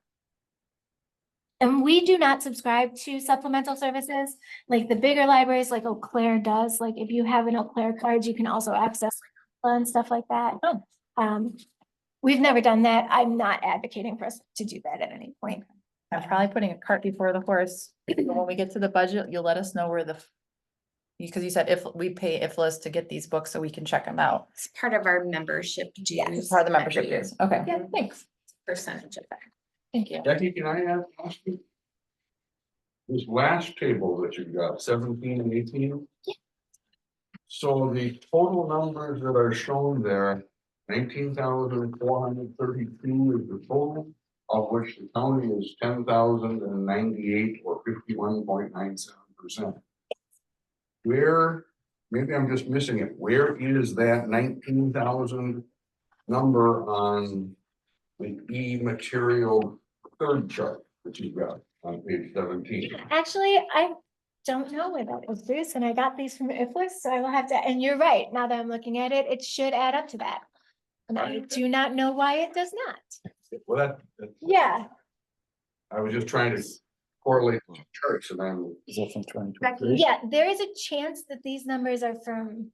And we do not subscribe to supplemental services like the bigger libraries, like Eau Claire does. Like if you have an Eau Claire card, you can also access and stuff like that. Oh. We've never done that. I'm not advocating for us to do that at any point. I'm probably putting a cart before the horse. When we get to the budget, you'll let us know where because you said if we pay IFLAS to get these books so we can check them out. It's part of our membership dues. It's part of the membership every year. dues. Okay, yeah, thanks. Percentage of that. Thank you. Jackie, can I ask you? This last table that you've got, 17 and 18? Yeah. So the total numbers that are shown there, 19,432 is the total, of which the county is 10,098 or 51.97%. Where, maybe I'm just missing it, where is that 19,000 number on the e-material third chart that you've got on page 17? Actually, I don't know where that is, Bruce, and I got these from IFLIS, so I will have to, and you're right, now that I'm looking at it, it should add up to that. And I do not know why it does not. Well, Yeah, I was just trying to correlate the charts and I'm. Is that from Becky, yeah, there is a chance that these numbers are from,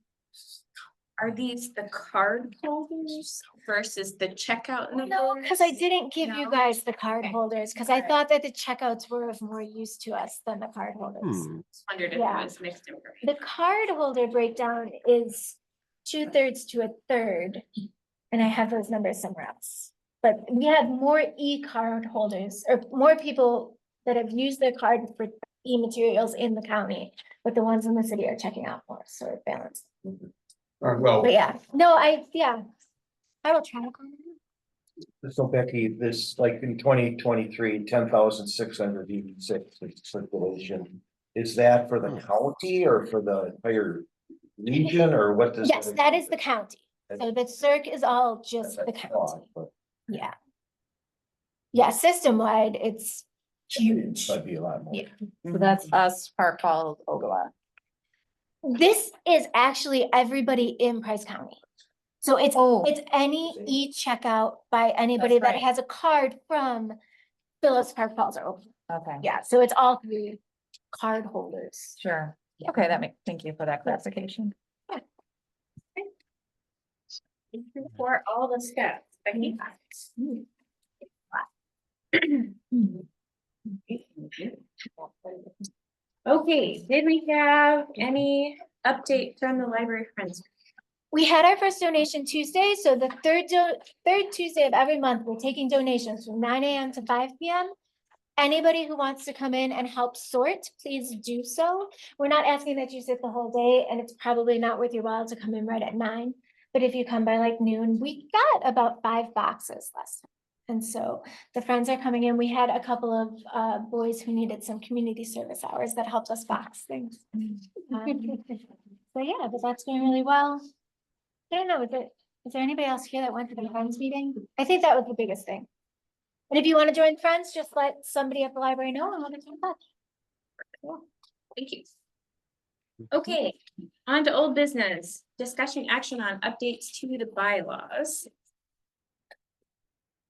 are these the card holders versus the checkout numbers? no, because I didn't give you No? guys the card Okay. holders, because I thought that the checkouts were of more use to us than the card holders. Just wondered if it Yeah. was mixed information. The card holder breakdown is 2/3 to 1/3. And I have those numbers somewhere else. But we have more e-card holders or more people that have used their card for e-materials in the county. But the ones in the city are checking out more, so it balanced. All right, well, But yeah, no, I will try to. find it. So Becky, this, like in 2023, 10,686 circulation. Is that for the county or for the entire region or what does? Yes, that is the county. So the circ is all just the county. But Yeah. Yeah, system-wide, it's huge. that'd be a lot more. Yeah. So that's us, Park Falls, Ogama. This is actually everybody in Price County. So it's any e-checkout by anybody that right. has a card from Phillips, Park Falls or Oakland. Okay, Yeah, so it's all three card holders. sure. Okay, thank you for that clarification. Thank you for all the steps. Becky. Okay, did we have any update from the library friends? We had our first donation Tuesday, so the third Tuesday of every month, we're taking donations from 9 AM to 5 PM. Anybody who wants to come in and help sort, please do so. We're not asking that you sit the whole day, and it's probably not worth your while to come in right at 9. But if you come by like noon, we got about 5 boxes last time. And so the friends are coming in. We had a couple of boys who needed some community service hours that helped us box things. So yeah, but that's going really well. I don't know, is there anybody else here that went to the friends meeting? I think that was the biggest thing. And if you want to join friends, just let somebody at the library know and we'll get you in touch. Thank you. Okay, on to old business, discussion action on updates to the bylaws.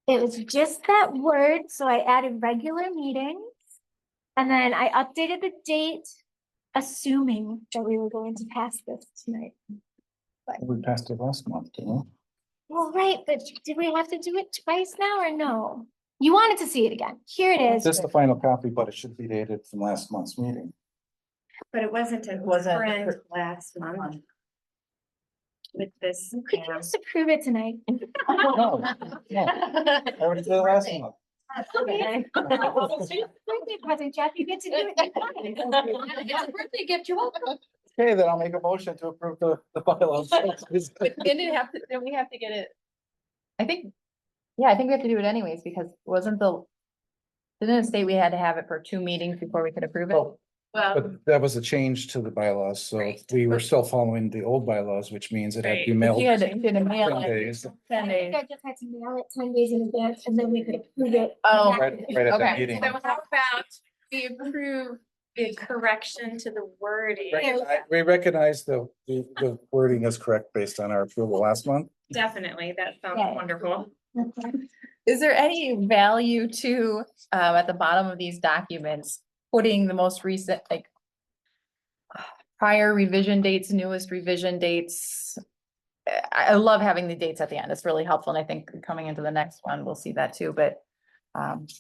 It was just that word, so I added regular meetings. And then I updated the date, assuming that we were going to pass this tonight. We passed it last month, didn't we? Well, right, but did we have to do it twice now or no? You wanted to see it again. Here it is. This is the final copy, but it should be dated from last month's meeting. But it wasn't a Wasn't. friend last month. With this. Could you just approve it tonight? No, no, I already did it last month. Okay. Birthday present, Jeff, you get to do it. It's a birthday gift, you're welcome. Okay, then I'll make a motion to approve the bylaws. Then we have to get it. I think we have to do it anyways, because didn't it state we had to have it for 2 meetings before we could approve it? Oh, Well, But that was a change to the bylaws, so Right. we were still following the old bylaws, which means it had to be Right. mailed. You had to mail 10 it. days. 10 I days. think I just had to mail it 10 days in advance and then we could approve it. Oh, Right at Okay. that meeting. so how about we approve the correction to the wording? We recognize the wording is correct based on our approval last month. Definitely, that sounds Yeah. wonderful. Is there any value to, at the bottom of these documents, putting the most recent, like, prior revision dates, newest revision dates? I love having the dates at the end. It's really helpful. And I think coming into the next one, we'll see that too, but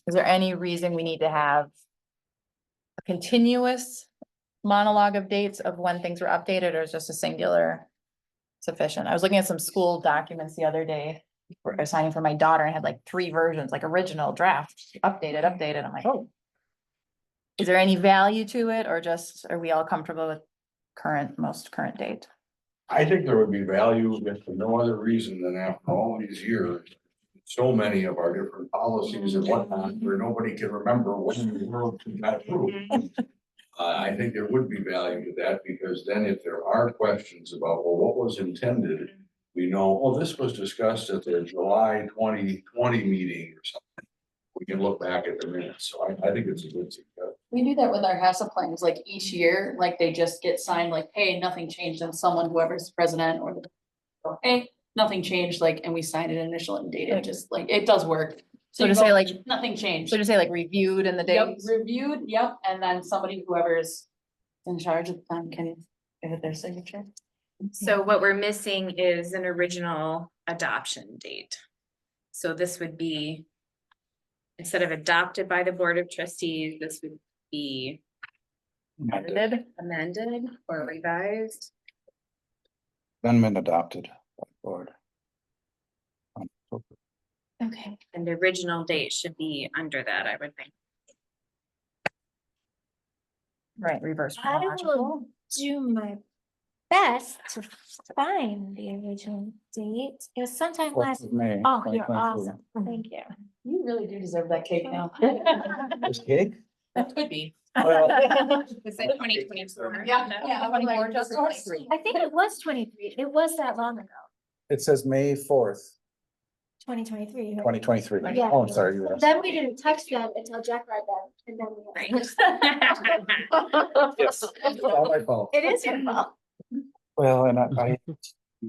is there any reason we need to have a continuous monologue of dates of when things were updated, or is just a singular sufficient? I was looking at some school documents the other day for assigning for my daughter and had like 3 versions, like original, draft, updated. I'm like, oh. Is there any value to it, or just, are we all comfortable with most current date? I think there would be value if for no other reason than after all these years. So many of our different policies and whatnot, where nobody can remember when in the world we got approved. I think there would be value to that, because then if there are questions about, well, what was intended? We know, oh, this was discussed at the July 2020 meeting or something. We can look back at the minutes, so I think it's a good suggestion. We do that with our HACCP plans, like each year, like they just get signed, like, hey, nothing changed, and someone, whoever's president or hey, nothing changed, like, and we sign it, initial and date it, just like, it does work. So you to say go, like, nothing changed. so to say like reviewed in the Yep, dates? reviewed, yep, and then somebody, whoever's in charge of them can give it their signature. So what we're missing is an original adoption date. So this would be, instead of adopted by the Board of Trustees, this would be amended or revised. Amendment adopted by the board. Okay. And the original date should be under that, I would think. Right, reverse I chronological. will do my best to find the original date. It was sometime 4th last. of May. Oh, you're 2023. awesome. Thank you. You really do deserve that cake now. This cake? That could be. Well, Is it 2024? Yeah, 24, just 23. I think it was 23. It was that long ago, it says May 4th, 2023. 2023. Yeah. Oh, I'm sorry. You were. Then we didn't touch them until Jack read them, and then we. Right. Yes, it's all my fault. It is your fault. Well, and I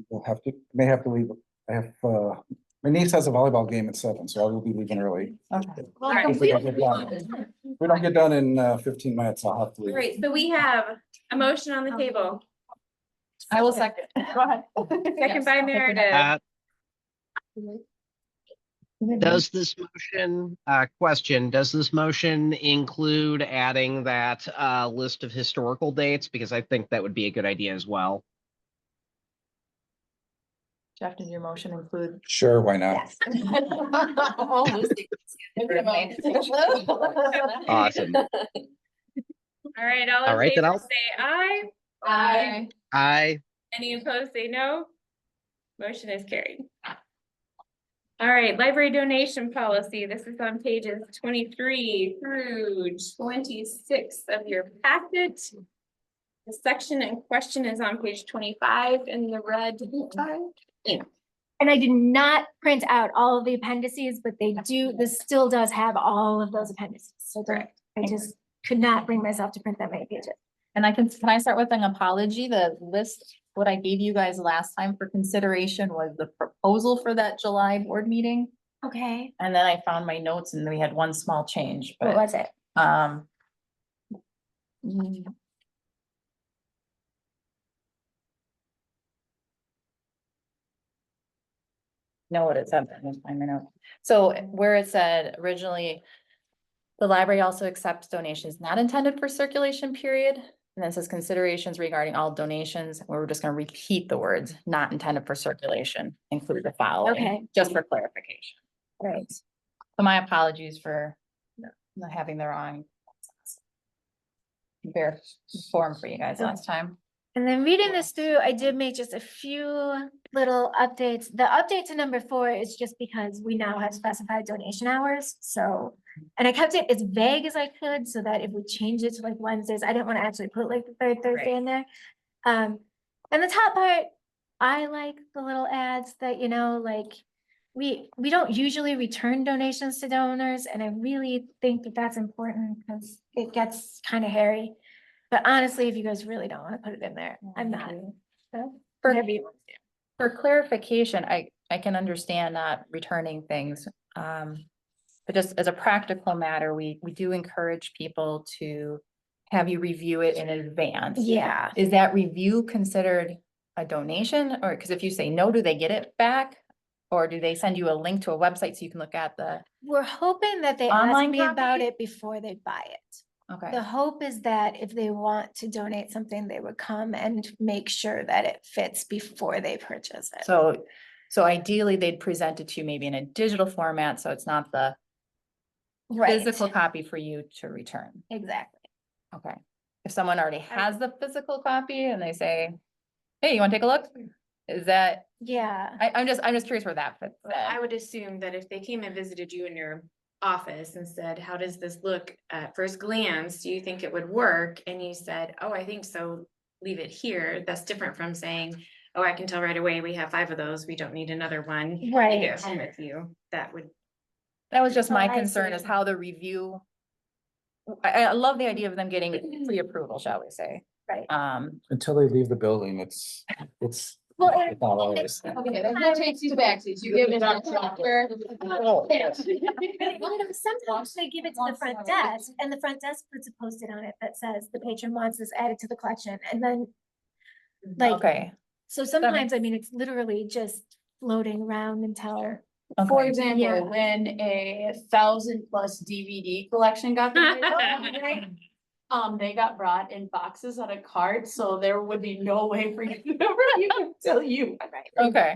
will have to, may have to leave. I have, my niece has a volleyball game at 7, so I will be leaving early. Okay. Alright. If we don't get done, if we don't get done in 15 minutes, I'll have to leave. All right, so we have a motion on the table, I will second. Go ahead. second by Meredith. Does this motion, question, does this motion include adding that list of historical dates? Because I think that would be a good idea as well. Jeff, does your motion include? Sure, why not? Awesome. All right, all All in right, then favor I'll- say aye. Aye. I Any opposed say no. Motion is carried. All right, library donation policy. This is on pages 23 through 26 of your packet. The section in question is on page 25 in the red. And I did not print out all of the appendices, but they do, this still does have all of those appendices. So don't, I just could not bring myself to print that many pages. And can I start with an apology? The list, what I gave you guys last time for consideration was the proposal for that July board meeting. Okay, And then I found my notes and we had one small change, what but, was it? know what it said, but I didn't find my note. So where it said originally, the library also accepts donations not intended for circulation period. And then it says considerations regarding all donations, where we're just gonna repeat the words, not intended for circulation, include the following. Okay. Just for clarification. Right. So my apologies for not having the wrong bare form for you guys last time. And then reading this through, I did make just a few little updates. The update to number 4 is just because we now have specified donation hours, so. And I kept it as vague as I could so that if we change it to like Wednesdays, I didn't want to actually put like the 3rd Thursday in there. And the top part, I like the little ads that, you know, like, we don't usually return donations to donors, and I really think that that's important because it gets kind of hairy. But honestly, if you guys really don't want to put it in there, I'm not. So, whatever you want to do. For clarification, I can understand not returning things. But just as a practical matter, we do encourage people to have you review it in advance. Yeah. Is that review considered a donation? Or, because if you say no, do they get it back? Or do they send you a link to a website so you can look at the, We're hoping that they ask Online me about copy? it before they buy it. okay, The hope is that if they want to donate something, they would come and make sure that it fits before they purchase it. so ideally they'd present it to you maybe in a digital format, so it's not the Right, physical copy for you to return. exactly. Okay. If someone already has the physical copy and they say, hey, you wanna take a look? Is that, Yeah. I'm just curious where that fits. I would assume that if they came and visited you in your office and said, how does this look at first glance? Do you think it would work? And you said, oh, I think so, leave it here. That's different from saying, oh, I can tell right away, we have 5 of those. We don't need another one. Take Right. it home with you. That would, That was just Oh, my I concern see. is how the review. I love the idea of them getting pre-approval, shall we say. Right. Until they leave the building, it's. Well, It's not always. Okay, that's what takes you back seats. You give it that software. Sometimes they give it to the front desk and the front desk puts a post-it on it that says the patron wants this added to the collection and then like, Okay, so sometimes, I mean, it's literally just floating around until. For okay, example, Yeah. when a 1,000+ DVD collection got donated, they got brought in boxes on a cart, so there would be no way for you to review until you. okay.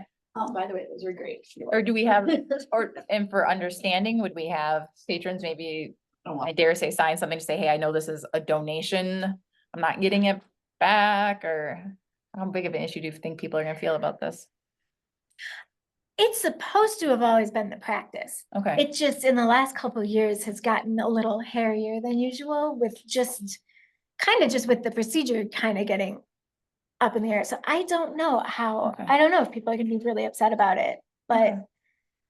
By the way, those were great. Or do we have, or, and for understanding, would we have patrons maybe, I dare say, sign something to say, hey, I know this is a donation. I'm not getting it back, or how big of an issue do you think people are gonna feel about this? It's supposed to have always been the practice. Okay, It just in the last couple of years has gotten a little hairier than usual with just kind of just with the procedure kind of getting up in the air. So I don't know how, Okay. I don't know if people are gonna be really upset about it, but Okay.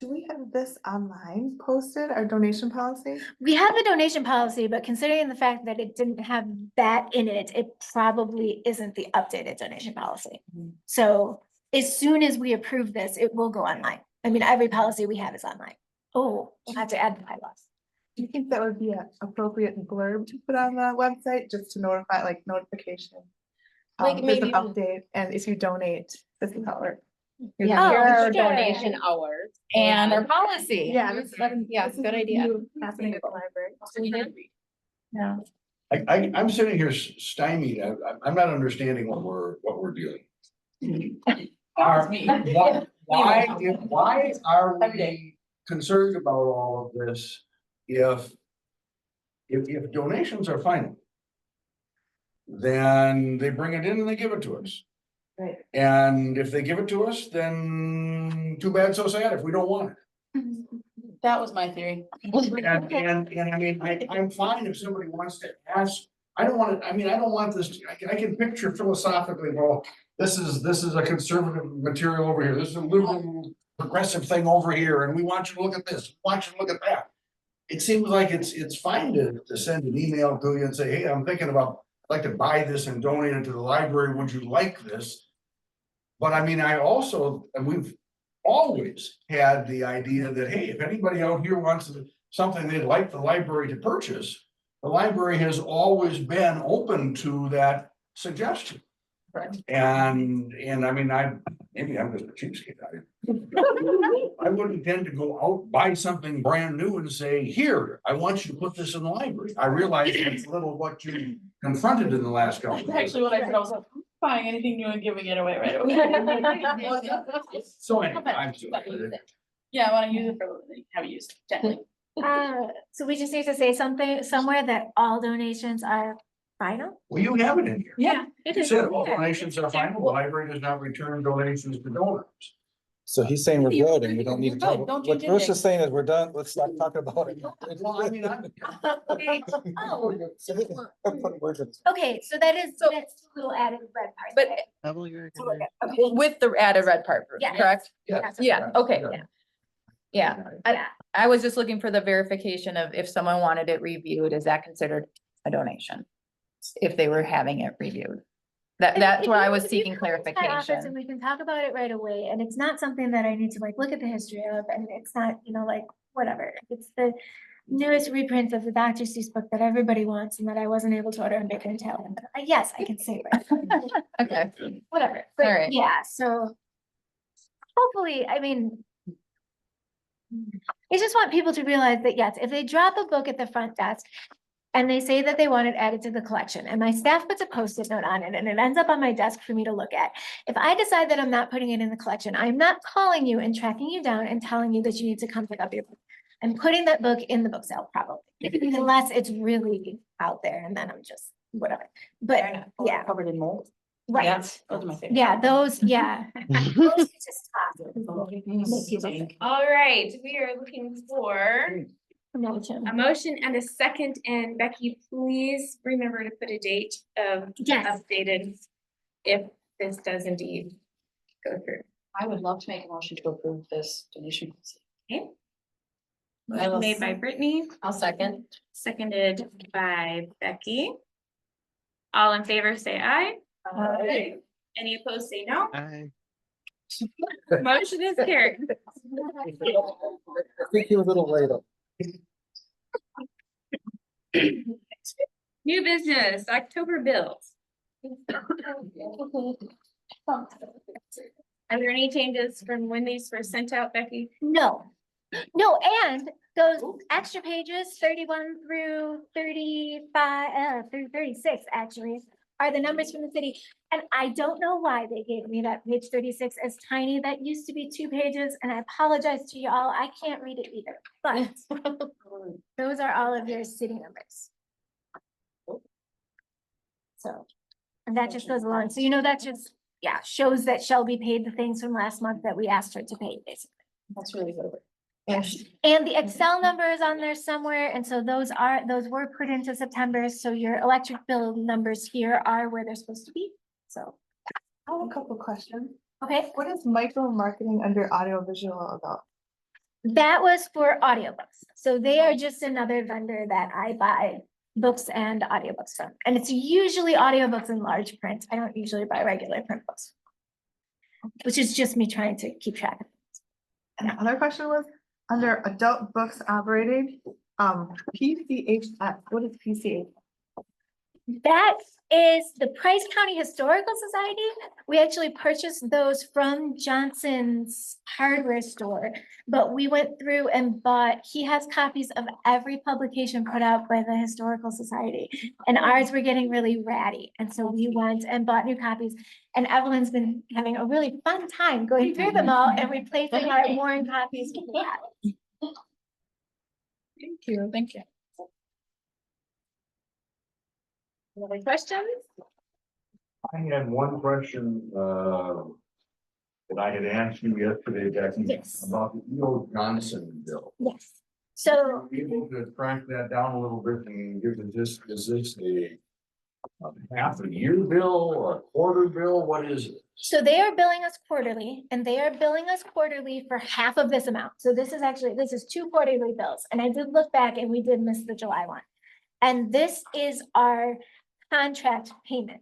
Do we have this online posted, our donation policy? we have the donation policy, but considering the fact that it didn't have that in it, it probably isn't the updated donation policy. Mhm. So as soon as we approve this, it will go online. I mean, every policy we have is online. Oh, we'll have to add the bylaws. Do you think that would be an appropriate blurb to put on the website, just to notify, like notification? Like There's an maybe- update, and if you donate, this is how it works. Yeah. Here Oh, are sure. donation hours. and our policy. Yeah, Yeah, this is good idea. new happening at the library. Yeah, I'm sitting here stymied. I'm not understanding what we're doing. Why are we concerned about all of this if donations are final? Then they bring it in and they give it to us. Right. And if they give it to us, then too bad, so sad if we don't want it. That was my theory. And I mean, I'm fine if somebody wants to ask, I don't want it, I mean, I don't want this, I can picture philosophically, well, this is a conservative material over here, this is a liberal progressive thing over here, and we want you to look at this, want you to look at that. It seems like it's fine to send an email to you and say, hey, I'm thinking about, I'd like to buy this and donate it to the library, would you like this? But I mean, and we've always had the idea that, hey, if anybody out here wants something they'd like the library to purchase, the library has always been open to that suggestion. Right. And I mean, maybe I'm just a cheapskate. I wouldn't tend to go out, buy something brand new and say, here, I want you to put this in the library. I realize it's a little what you confronted in the last couple of That's years. actually what I said. I was like, buying anything new and giving it away right away. So anyway, I'm Yeah, I wanna use it for a little bit, have it used gently. So we just need to say something somewhere that all donations are final? Well, you have it in here. Yeah, It You is. said all Yeah. donations are final. The library does not return donations to donors. So he's saying we're good and we don't need to You're good. talk. Don't What change Bruce anything. is saying is we're done. Let's stop talking about it. Well, I mean, Oh, Put words in- okay, so that's a little added red part. but Okay. with the added red part, Yeah. correct? Yes. Yeah, okay. Yeah. Yeah, I was just looking for the verification of if someone wanted it reviewed, is that considered a donation? If they were having it reviewed. That's where I was seeking And clarification. we can talk about it right away, and it's not something that I need to like look at the history of, and it's not, like, whatever, it's newest reprints of the Dr. Seuss book that everybody wants and that I wasn't able to order in Baker and Taylor. Yes, I can say it. Okay. Whatever, All but right. yeah, so hopefully, I mean, I just want people to realize that, yes, if they drop a book at the front desk and they say that they want it added to the collection, and my staff puts a Post-it note on it, and it ends up on my desk for me to look at. If I decide that I'm not putting it in the collection, I'm not calling you and tracking you down and telling you that you need to come pick up your book. I'm putting that book in the book sale probably, unless it's really out there, and then I'm just, whatever. But, yeah, Covered in mold. right. Those are my favorite. Yeah, those, yeah. Those are just top. Make people think. All right, we are looking for Motion. a motion and a second, and Becky, please remember to put a date of Yes. updated if this does indeed go through. I would love to make a motion to approve this donation. Okay. Motion made by Brittany, I'll second. seconded by Becky. All in favor, say aye. Aye. Any opposed, say no. I- Motion is carried. I think he was a little late. New business, October bills. Are there any changes from when these were sent out, Becky? No, no, and those extra pages, 31 through 35, through 36 actually, are the numbers from the city. And I don't know why they gave me that page 36 as tiny. That used to be 2 pages, and I apologize to y'all. I can't read it either, but those are all of your city numbers. So, and that just goes along. So, you know, that just, yeah, shows that Shelby paid the things from last month that we asked her to pay, basically. That's really good. And the Excel number is on there somewhere, and so those were put into September, so your electric bill numbers here are where they're supposed to be, so. I have a couple questions. Okay, What is micro marketing under audiovisual about? that was for audiobooks, so they are just another vendor that I buy books and audiobooks from, and it's usually audiobooks in large print. I don't usually buy regular print books, which is just me trying to keep track of things. And the other question was, under adult books operating, PCHS, what is PCH? That is the Price County Historical Society. We actually purchased those from Johnson's hardware store, but we went through and bought, he has copies of every publication put out by the Historical Society. And ours were getting really ratty. And so we went and bought new copies. And Evelyn's been having a really fun time going through them all and replacing our worn copies with that. Thank you. Thank you. Any other questions? I had one question, that I had asked you yesterday, Becky, Yes. about the E.O. Johnson bill. Yes. So Are you able to track that down a little bit and give us this, is this a half a year bill or a quarter bill? What is it? So they are billing us quarterly, and they are billing us quarterly for half of this amount. So this is 2 quarterly bills, and I did look back and we did miss the July one. And this is our contract payment.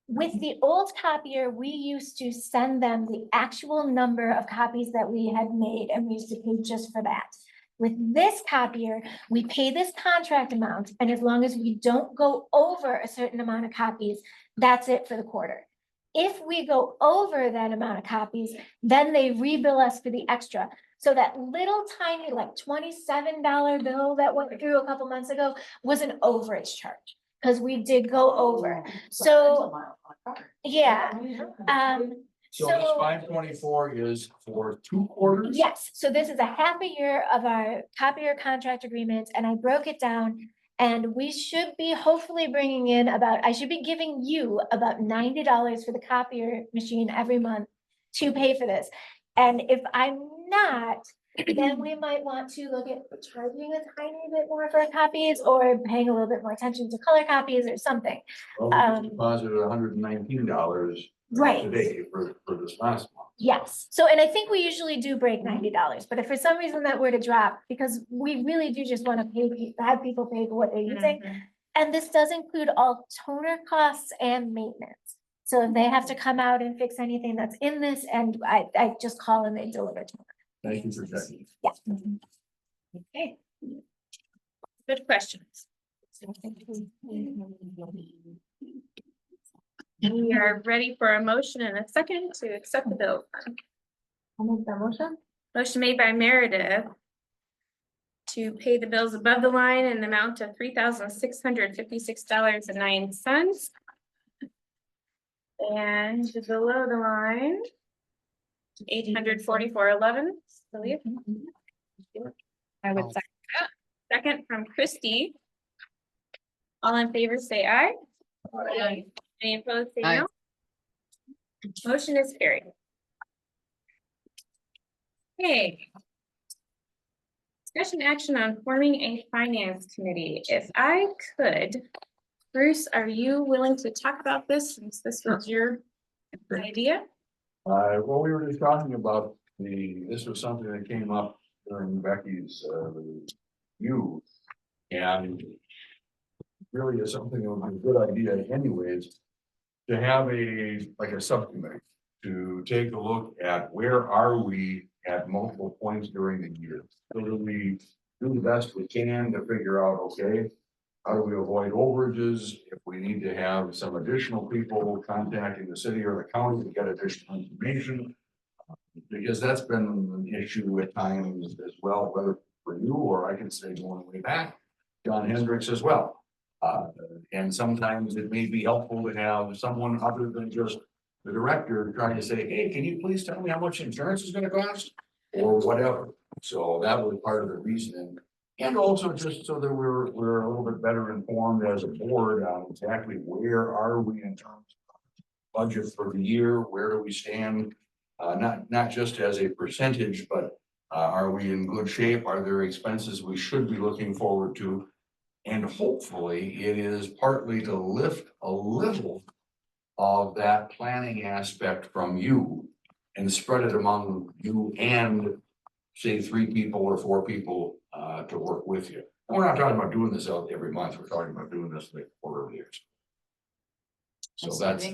With the old copier, we used to send them the actual number of copies that we had made, and we used to pay just for that. With this copier, we pay this contract amount, and as long as we don't go over a certain amount of copies, that's it for the quarter. If we go over that amount of copies, then they rebill us for the extra. So that little tiny, like $27 bill that went through a couple months ago was an overage charge, because we did go over. So, yeah, So this 524 is for 2 quarters? yes, so this is a half a year of our copier contract agreement, and I broke it down. And we should be hopefully bringing in I should be giving you about $90 for the copier machine every month to pay for this. And if I'm not, then we might want to look at charging a tiny bit more for copies, or paying a little bit more attention to color copies or something. Well, we just deposited $119 Right. today for this last month. Yes, so, and I think we usually do break $90, but if for some reason that were to drop, because we really do just want to have people pay for what they're using. And this does include all toner costs and maintenance. So if they have to come out and fix anything that's in this, and I just call and they deliver to them. Thank you for checking. Yeah. Okay. Good questions. We are ready for a motion and a second to accept the bill. I'll make that motion. Motion made by Meredith to pay the bills above the line in the amount of $3,656.09. And below the line, $844.11, I believe. I would second that. Second from Christie. All in favor, say aye. Aye. Any opposed, say Aye. no. Motion is carried. Okay. Discussion action on forming a finance committee. If I could, Bruce, are you willing to talk about this since this was your idea? Well, we were just talking about this was something that came up during Becky's, youth. And really is something that would be a good idea anyways, to have like a subcommittee, to take a look at where are we at multiple points during the year. So that we do the best we can to figure out, okay, how do we avoid overages? If we need to have some additional people contacting the city or the county to get additional information. Because that's been an issue at times as well, whether for you or I can say going way back, John Hendricks as well. And sometimes it may be helpful to have someone other than just the director trying to say, hey, can you please tell me how much insurance is gonna cost? Or whatever. So that was part of the reasoning. And also just so that we're a little bit better informed as a board on exactly where are we in terms of budget for the year, where do we stand? Not just as a percentage, but are we in good shape? Are there expenses we should be looking forward to? And hopefully it is partly to lift a little of that planning aspect from you and spread it among you and say 3 people or 4 people to work with you. And we're not talking about doing this out every month. We're talking about doing this like quarter of years. So that's.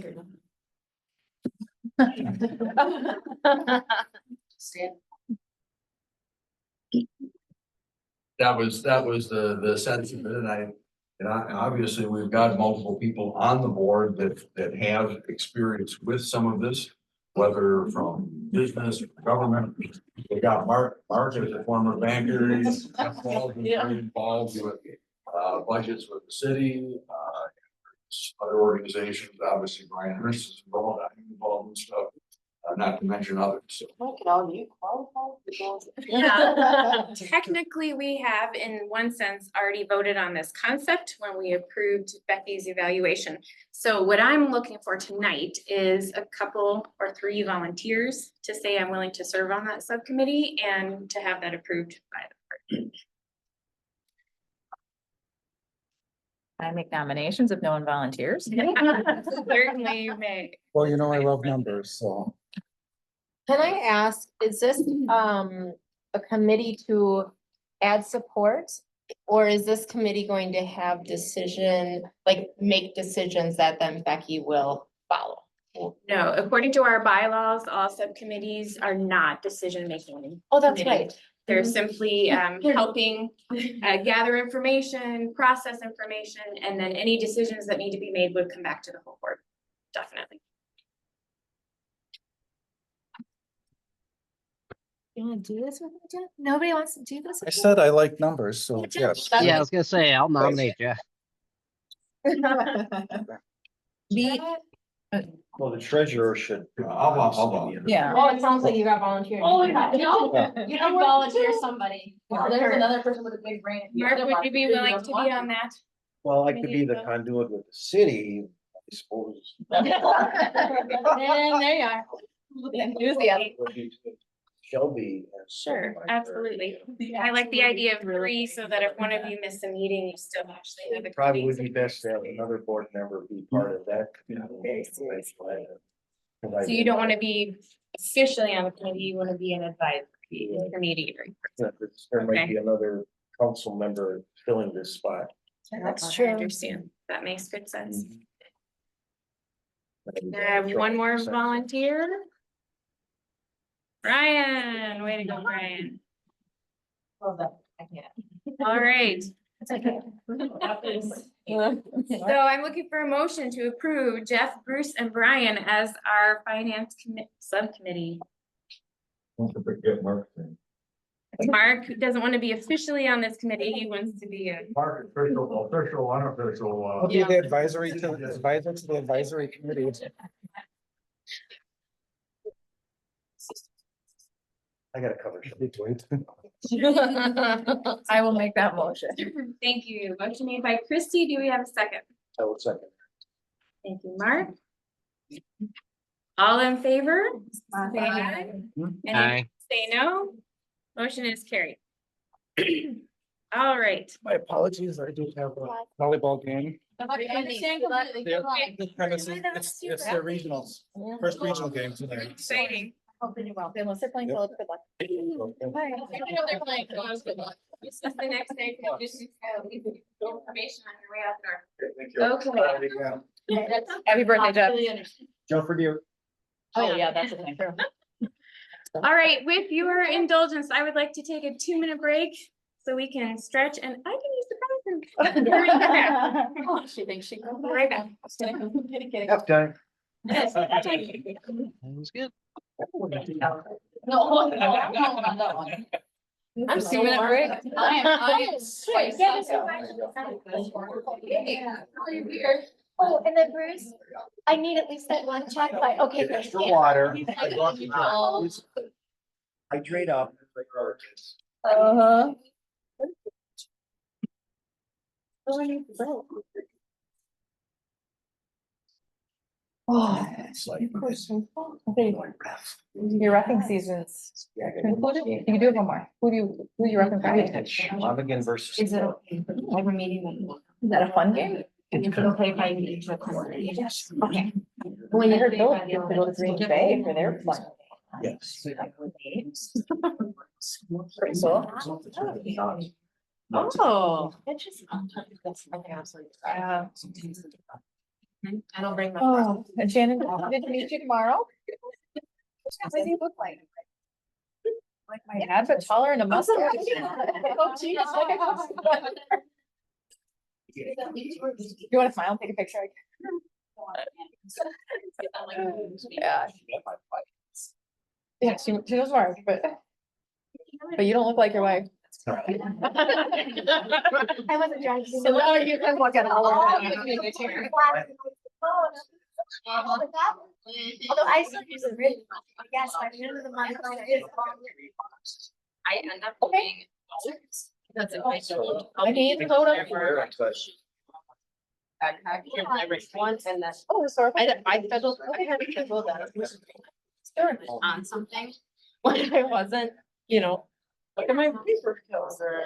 That was the sense of it, and obviously we've got multiple people on the board that have experience with some of this, whether from business, government. We got Mark as a former banker, he's involved with budgets with the city, other organizations. Obviously Brian Hurst is involved, I'm involved in stuff. Not to mention others. So. Yeah, technically, we have, in one sense, already voted on this concept when we approved Becky's evaluation. So what I'm looking for tonight is a couple or 3 volunteers to say I'm willing to serve on that subcommittee and to have that approved by the board. I make nominations if no one volunteers. Certainly you may. Well, you know, I love numbers, so. Can I ask, is this a committee to add support? Or is this committee going to have make decisions that then Becky will follow? No, according to our bylaws, all subcommittees are not decision-making. Oh, that's committee. right. They're simply helping gather information, process information, and then any decisions that need to be made would come back to the whole board. Definitely. You wanna do this with me, Jeff? Nobody wants to do this? I with me? said I like numbers, so yes. Yeah, I was gonna say, I'll nominate you. Well, the treasurer should. I'll Yeah. Oh, it sounds like you got volunteered. Oh, yeah, You can volunteer somebody. There's another person with a big brain. Mark, would you be willing to be on that? Well, I could be the conduit with the city, I suppose. And there you are. Enthusiasm. Shelby. Sure, absolutely. I like the idea of 3 so that if one of you missed a meeting, you still actually have a. Probably would be best to have another board member be part of that. So you don't want to be officially on the committee, you want to be an advisory intermediary. There might be another council member filling this spot. That's true. I understand. That makes good sense. I have one more volunteer. Brian, way to go, Brian. Love that. I can't. All right, It's okay. So I'm looking for a motion to approve Jeff, Bruce, and Brian as our finance subcommittee. Don't forget Mark thing. Mark doesn't want to be officially on this committee. He wants to be a. Mark, official, unofficial, I'll be the advisory to the advisory committee. I gotta cover. Wait. I will make that motion. Thank you. Motion made by Christie. Do we have a second? I would second. Thank you, Mark. All in favor? Say aye. Any Aye. say no? Motion is carried. All right. My apologies, I do have a volleyball game. The premise is, it's their regionals, first regional game tonight. Exciting. Hoping well. Then we'll sit playing Phillips. Good luck. They're playing close. Good luck. It's just the next day. Just leave the information on your way out the door. Okay. Happy birthday, Jeff. Jump for deer. Oh, yeah, that's the thing. All right, with your indulgence, I would like to take a 2-minute break so we can stretch and I can use the bathroom. Oh, she thinks she. Be right back. Yep, done. That was good. No, that one. I'm 2-minute break. I am. Oh, and then Bruce, I need at least that one check, but okay. Get extra water. Hydrate up. Uh-huh. Oh. It's like. Your roughing seasons concluded? You can do one more. Who you roughing Friday? Again versus. Is it okay? Every meeting. Is that a fun game? It's okay if I need to record it. Yes. Okay. When you heard Phillips get to go to Green Bay for their fun. Yes. Pretty cool. Oh. Interesting. I don't bring my. Oh, and Shannon, good to meet you tomorrow. What does he look like? Like my dad, but taller and a mustache. Oh, geez. You want to smile and take a picture? Yeah. Yeah, she was smart, but you don't look like your wife. I wasn't trying to. So now you can look at all of them. Although I still use a ring. Yes, by the end of the month. I end up being. That's it. I can use the photo. Once and then. Oh, sorry. I scheduled, I had to schedule that. On something, when I wasn't, look at my paper calendar.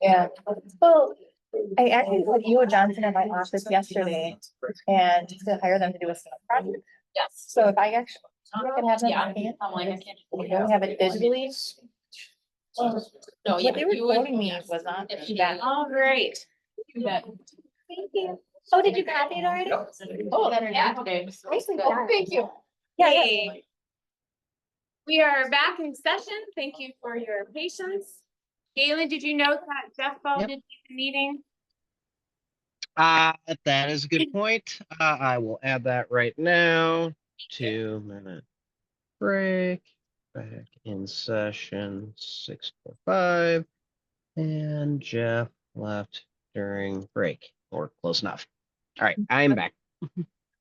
Yeah, well, I actually put you and Johnson in my office yesterday and to hire them to do a small project. Yes. So if I actually can have them Yeah, on hand, I'm like, I can't. we don't have it digitally. No, yeah, What they were you would- quoting me was not that. All right. Thank you. Oh, did you copy it already? Oh, Yeah. Nicely done. Thank you. Yay. We are back in session. Thank you for your patience. Galen, did you note that Jeff Ball Yep. did the meeting? That is a good point. I will add that right now. 2-minute break. Back in session 6:45. And Jeff left during break or close enough. All right, I'm back.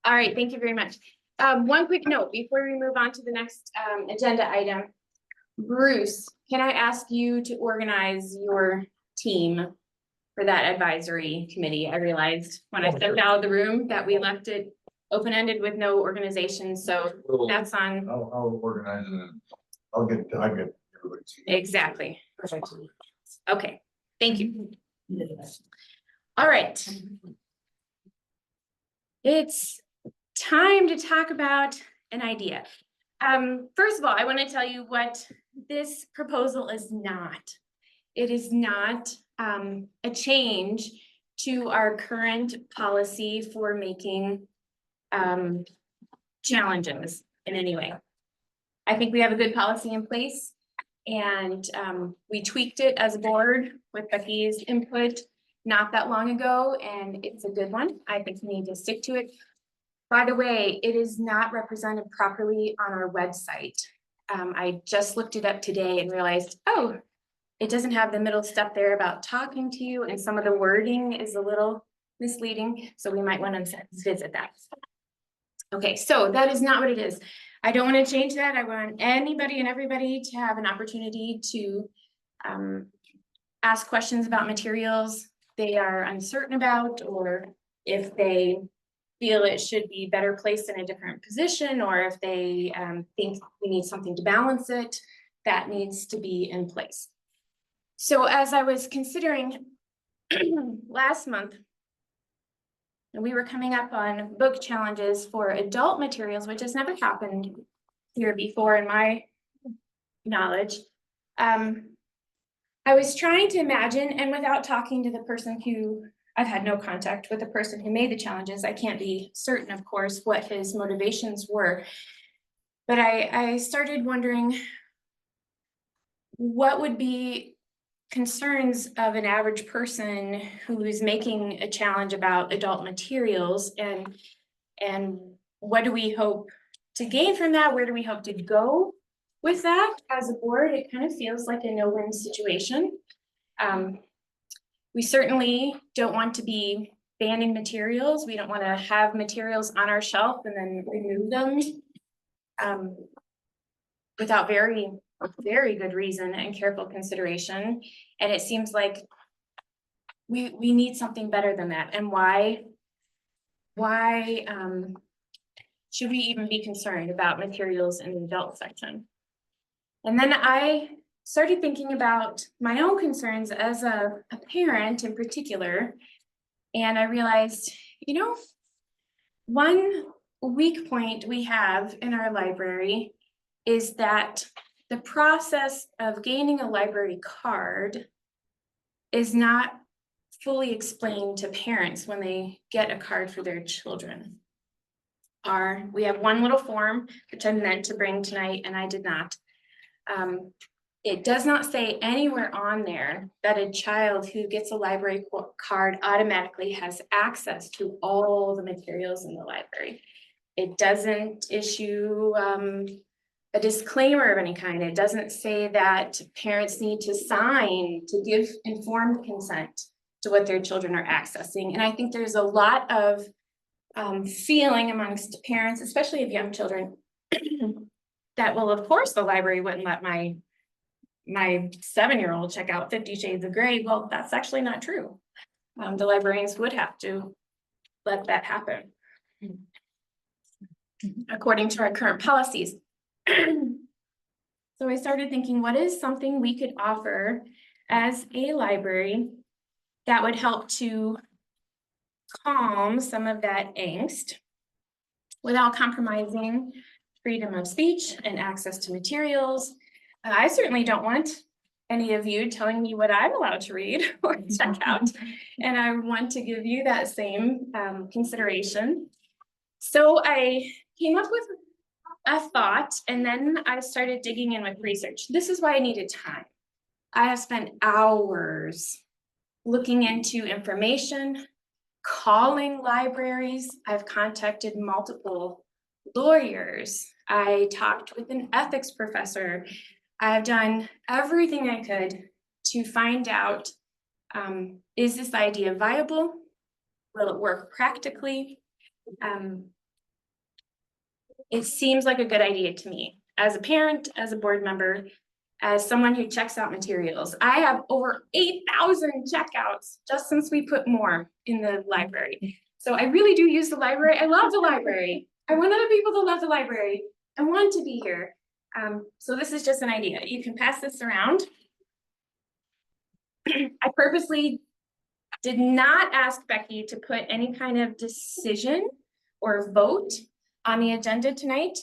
All right, thank you very much. One quick note before we move on to the next agenda item. Bruce, can I ask you to organize your team for that advisory committee? I realized when I stepped out of the room that we left it open-ended with no organization, so that's on. I'll organize it. I'll get everybody. Exactly. Okay, thank you. All right. It's time to talk about an idea. First of all, I want to tell you what this proposal is not. It is not a change to our current policy for making challenges in any way. I think we have a good policy in place. And we tweaked it as a board with Becky's input not that long ago, and it's a good one. I think we need to stick to it. By the way, it is not represented properly on our website. I just looked it up today and realized, oh, it doesn't have the middle step there about talking to you, and some of the wording is a little misleading, so we might want to visit that. Okay, so that is not what it is. I don't want to change that. I want anybody and everybody to have an opportunity to ask questions about materials they are uncertain about, or if they feel it should be better placed in a different position, or if they think we need something to balance it, that needs to be in place. So as I was considering last month, and we were coming up on book challenges for adult materials, which has never happened here before in my knowledge. I was trying to imagine, and without talking to the person who, I've had no contact with the person who made the challenges, I can't be certain, of course, what his motivations were. But I started wondering what would be concerns of an average person who is making a challenge about adult materials, and what do we hope to gain from that? Where do we hope to go with that as a board? It kind of feels like a no-win situation. We certainly don't want to be banning materials. We don't want to have materials on our shelf and then remove them without very good reason and careful consideration. And it seems like we need something better than that. And why should we even be concerned about materials in the adult section? And then I started thinking about my own concerns as a parent in particular. And I realized, you know, one weak point we have in our library is that the process of gaining a library card is not fully explained to parents when they get a card for their children. We have one little form, which I meant to bring tonight, and I did not. It does not say anywhere on there that a child who gets a library card automatically has access to all the materials in the library. It doesn't issue a disclaimer of any kind. It doesn't say that parents need to sign to give informed consent to what their children are accessing. And I think there's a lot of feeling amongst parents, especially of young children, that, well, of course the library wouldn't let my 7-year-old check out 50 Shades of Grey. Well, that's actually not true. The librarians would have to let that happen according to our current policies. So I started thinking, what is something we could offer as a library that would help to calm some of that angst without compromising freedom of speech and access to materials. I certainly don't want any of you telling me what I'm allowed to read or check out, and I want to give you that same consideration. So I came up with a thought, and then I started digging in with research. This is why I needed time. I have spent hours looking into information, calling libraries. I've contacted multiple lawyers. I talked with an ethics professor. I've done everything I could to find out, is this idea viable? Will it work practically? It seems like a good idea to me. As a parent, as a board member, as someone who checks out materials. I have over 8,000 checkouts just since we put more in the library. So I really do use the library. I love the library. I want other people to love the library. I want to be here. So this is just an idea. You can pass this around. I purposely did not ask Becky to put any kind of decision or vote on the agenda tonight,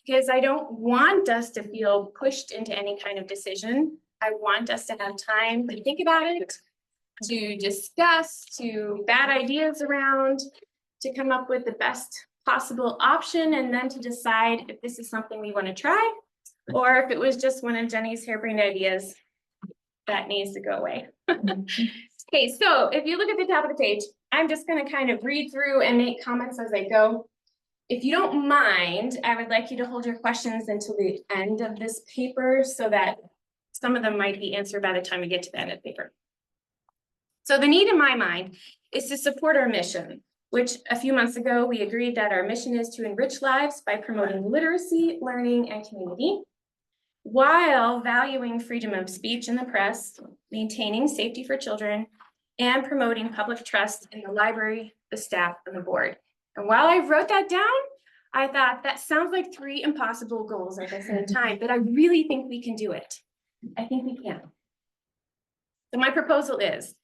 because I don't want us to feel pushed into any kind of decision. I want us to have time to think about it, to discuss, to bat ideas around, to come up with the best possible option, and then to decide if this is something we want to try or if it was just one of Jenny's harebrained ideas, that needs to go away. Okay, so if you look at the top of the page, I'm just gonna kind of read through and make comments as I go. If you don't mind, I would like you to hold your questions until the end of this paper so that some of them might be answered by the time we get to the end of the paper. So the need in my mind is to support our mission, which a few months ago, we agreed that our mission is to enrich lives by promoting literacy, learning, and community, while valuing freedom of speech in the press, maintaining safety for children, and promoting public trust in the library, the staff, and the board. And while I wrote that down, I thought that sounds like 3 impossible goals at the same time, but I really think we can do it. I think we can. So my proposal is,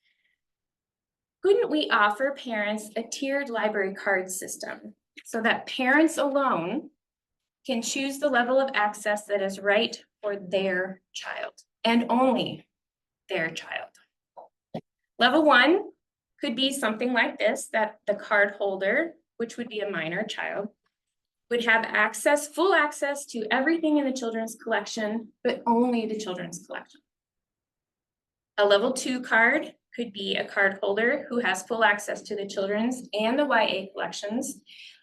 couldn't we offer parents a tiered library card system so that parents alone can choose the level of access that is right for their child and only their child? Level 1 could be something like this, that the card holder, which would be a minor child, would have access, full access to everything in the children's collection, but only the children's collection. A level 2 card could be a card holder who has full access to the children's and the YA collections.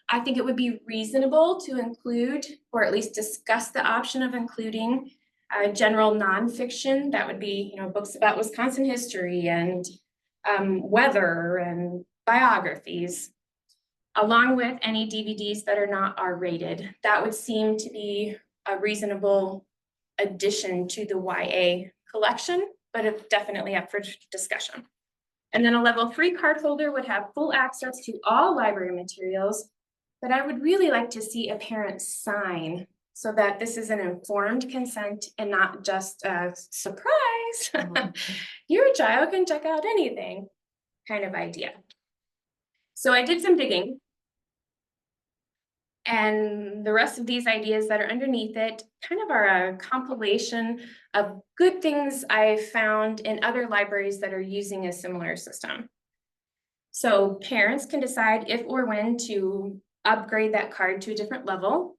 I think it would be reasonable to include, or at least discuss the option of including general nonfiction. That would be, books about Wisconsin history and weather and biographies, along with any DVDs that are not R-rated. That would seem to be a reasonable addition to the YA collection, but it's definitely up for discussion. And then a level 3 card holder would have full access to all library materials, but I would really like to see a parent sign so that this is an informed consent and not just a surprise. Your child can check out anything kind of idea. So I did some digging. And the rest of these ideas that are underneath it kind of are a compilation of good things I found in other libraries that are using a similar system. So parents can decide if or when to upgrade that card to a different level.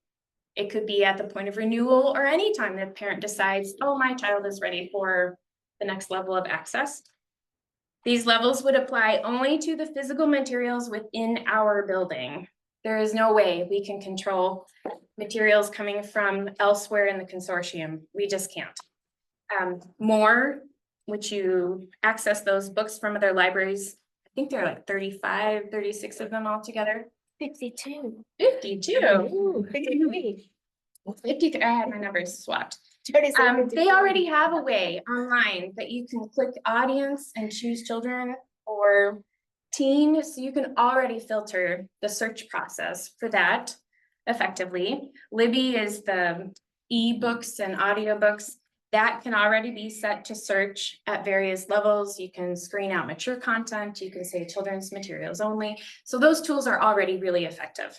It could be at the point of renewal or anytime the parent decides, oh, my child is ready for the next level of access. These levels would apply only to the physical materials within our building. There is no way we can control materials coming from elsewhere in the consortium. We just can't. More, which you access those books from other libraries. I think there are like 35, 36 of them altogether. 52. 52. Ooh, 53. 53, I had my numbers swapped. 37, They already have a way online that you can click audience and choose children or teen, so you can already filter the search process for that effectively. Libby is the ebooks and audiobooks that can already be set to search at various levels. You can screen out mature content, you can say children's materials only. So those tools are already really effective.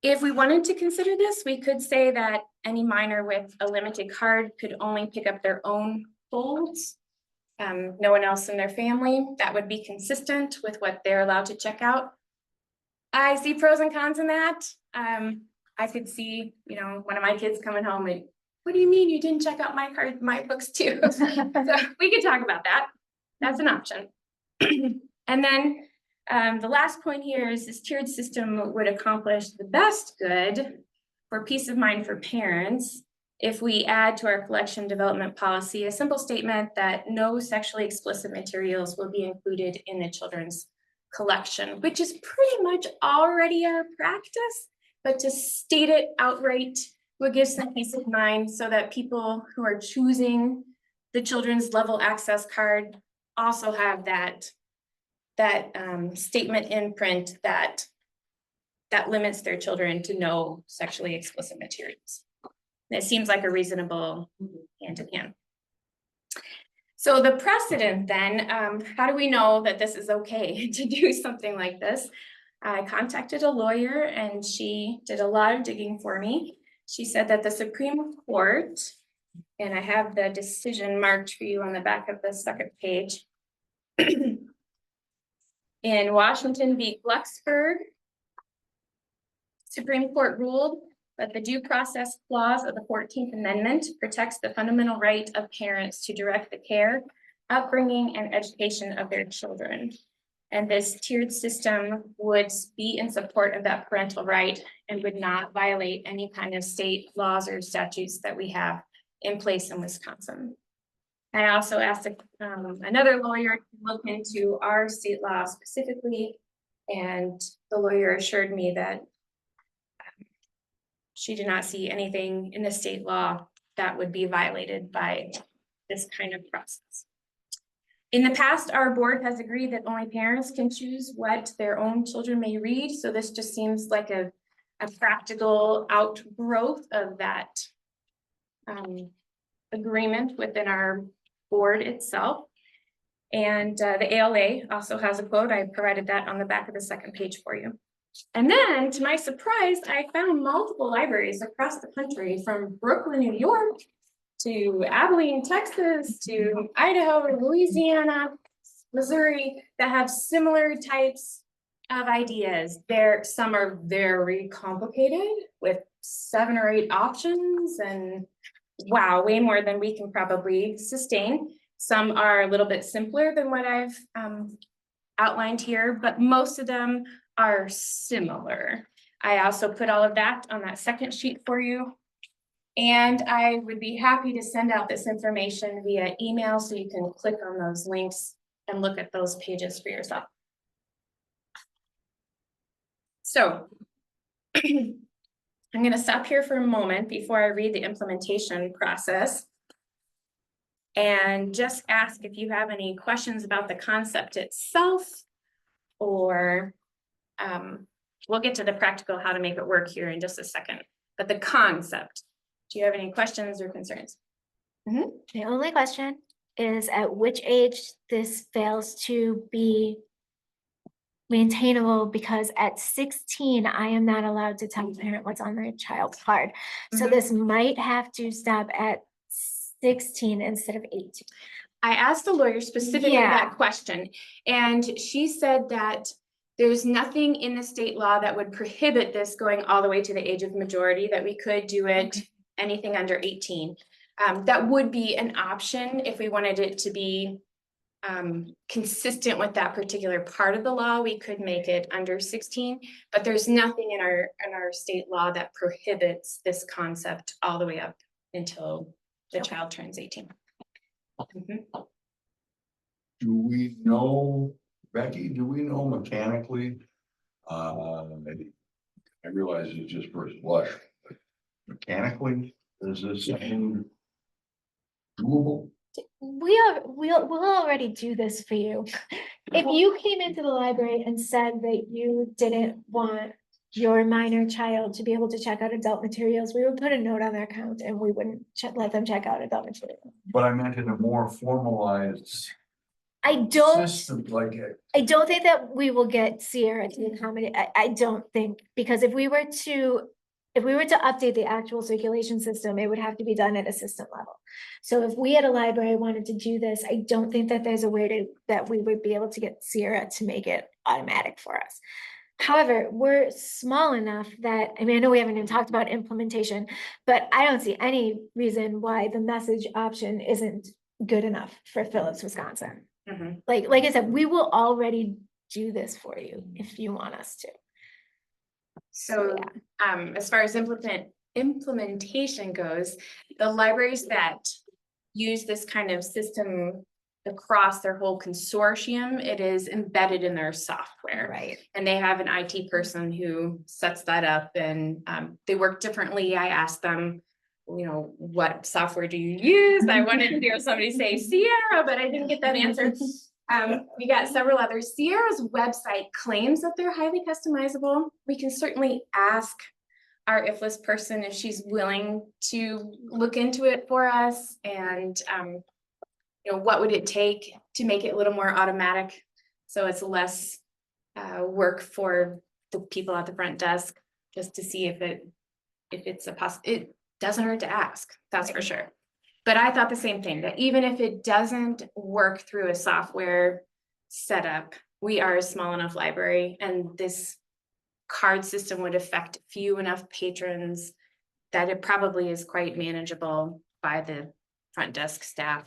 If we wanted to consider this, we could say that any minor with a limited card could only pick up their own folds. No one else in their family. That would be consistent with what they're allowed to check out. I see pros and cons in that. I could see, one of my kids coming home and, what do you mean you didn't check out my books too? So we could talk about that. That's an option. And then the last point here is this tiered system would accomplish the best good for peace of mind for parents if we add to our collection development policy a simple statement that no sexually explicit materials will be included in the children's collection, which is pretty much already our practice, but to state it outright will give some peace of mind so that people who are choosing the children's level access card also have that statement in print that limits their children to no sexually explicit materials. And it seems like a reasonable hand in hand. So the precedent then, how do we know that this is okay to do something like this? I contacted a lawyer and she did a lot of digging for me. She said that the Supreme Court, and I have the decision marked for you on the back of the second page, in Washington v. Glucksberg, Supreme Court ruled that the due process clause of the 14th Amendment protects the fundamental right of parents to direct the care, upbringing, and education of their children. And this tiered system would be in support of that parental right and would not violate any kind of state laws or statutes that we have in place in Wisconsin. I also asked another lawyer to look into our state law specifically, and the lawyer assured me that she did not see anything in the state law that would be violated by this kind of process. In the past, our board has agreed that only parents can choose what their own children may read, so this just seems like a practical outgrowth of that agreement within our board itself. And the ALA also has a quote. I provided that on the back of the second page for you. And then, to my surprise, I found multiple libraries across the country, from Brooklyn, New York, to Abilene, Texas, to Idaho, Louisiana, Missouri, that have similar types of ideas. Some are very complicated with 7 or 8 options, and wow, way more than we can probably sustain. Some are a little bit simpler than what I've outlined here, but most of them are similar. I also put all of that on that second sheet for you. And I would be happy to send out this information via email so you can click on those links and look at those pages for yourself. So I'm going to stop here for a moment before I read the implementation process and just ask if you have any questions about the concept itself, or we'll get to the practical how to make it work here in just a second. But the concept, do you have any questions or concerns? The only question is at which age this fails to be maintainable, because at 16, I am not allowed to tell a parent what's on their child's card. So this might have to stop at 16 instead of 18. I asked the lawyer specifically that question, and she said that there's nothing in the state law that would prohibit this going all the way to the age of majority, that we could do it anything under 18. That would be an option if we wanted it to be consistent with that particular part of the law. We could make it under 16, but there's nothing in our state law that prohibits this concept all the way up until the child turns 18. Do we know, Becky, do we know mechanically? I realize it's just first blush, but mechanically, is this something doable? We'll already do this for you. If you came into the library and said that you didn't want your minor child to be able to check out adult materials, we would put a note on their account and we wouldn't let them check out adult materials. But I meant in a more formalized I don't system, like it. I don't think that we will get Sierra to accommodate. I don't think, because if we were to update the actual circulation system, it would have to be done at a system level. So if we at a library wanted to do this, I don't think that there's a way that we would be able to get Sierra to make it automatic for us. However, we're small enough that, I mean, I know we haven't even talked about implementation, but I don't see any reason why the message option isn't good enough for Phillips, Wisconsin. Like I said, we will already do this for you if you want us to. So as far as implementation goes, the libraries that use this kind of system across their whole consortium, it is embedded in their software. Right. And they have an IT person who sets that up, and they work differently. I asked them, you know, what software do you use? I wanted to hear somebody say Sierra, but I didn't get that answer. We got several others. Sierra's website claims that they're highly customizable. We can certainly ask our IFLS person if she's willing to look into it for us, and you know, what would it take to make it a little more automatic so it's less work for the people at the front desk, just to see if it's a it doesn't hurt to ask, that's for sure. But I thought the same thing, that even if it doesn't work through a software setup, we are a small enough library, and this card system would affect few enough patrons that it probably is quite manageable by the front desk staff.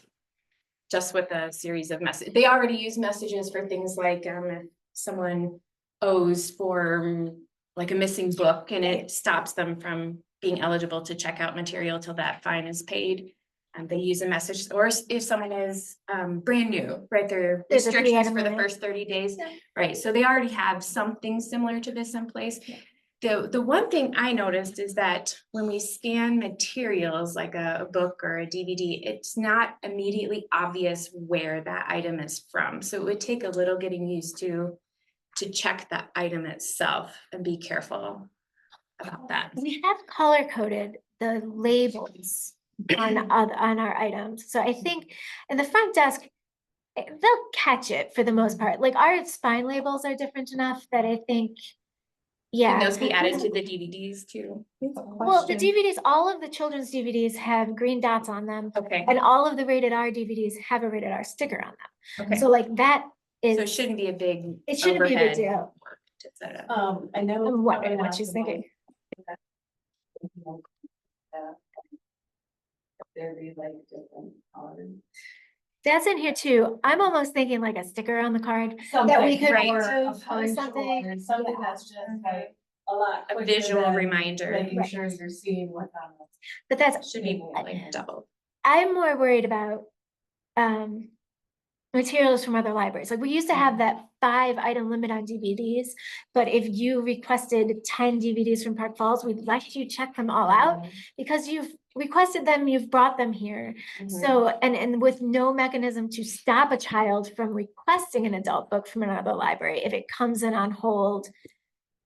Just with a series of messages. They already use messages for things like, if someone owes for like a missing book and it stops them from being eligible to check out material till that fine is paid. And they use a message, or if someone is brand new, right, there are There's a restrictions 3-item for the limit. first 30 days, right? So they already have something similar to this in place. The one thing I noticed is that when we scan materials like a book or a DVD, it's not immediately obvious where that item is from. So it would take a little getting used to check that item itself and be careful about that. We have color coded the labels on our items. So I think in the front desk, they'll catch it for the most part. Like our spine labels are different enough that I think, yeah. Can those be added to the DVDs too? Well, the DVDs, all of the children's DVDs have green dots on them, Okay, and all of the rated R DVDs have a rated R sticker on them. okay. So like that is. So it shouldn't be a big It shouldn't be a big overhead deal. work to set up. I know. I'm wondering what she's thinking. There be like different colors. That's in here too. I'm almost thinking like a sticker on the card that we could right. remove Or a or punch something. or something Yeah. that's just like a lot. A quicker visual than reminder. Making Right. sure you're seeing what's on it. But that's, Should be like double. I'm more worried about materials from other libraries. Like we used to have that 5-item limit on DVDs, but if you requested 10 DVDs from Park Falls, we'd let you check them all out because you've requested them, you've brought them here. So, and with no mechanism to stop a child from requesting an adult book from another library, if it comes in on hold.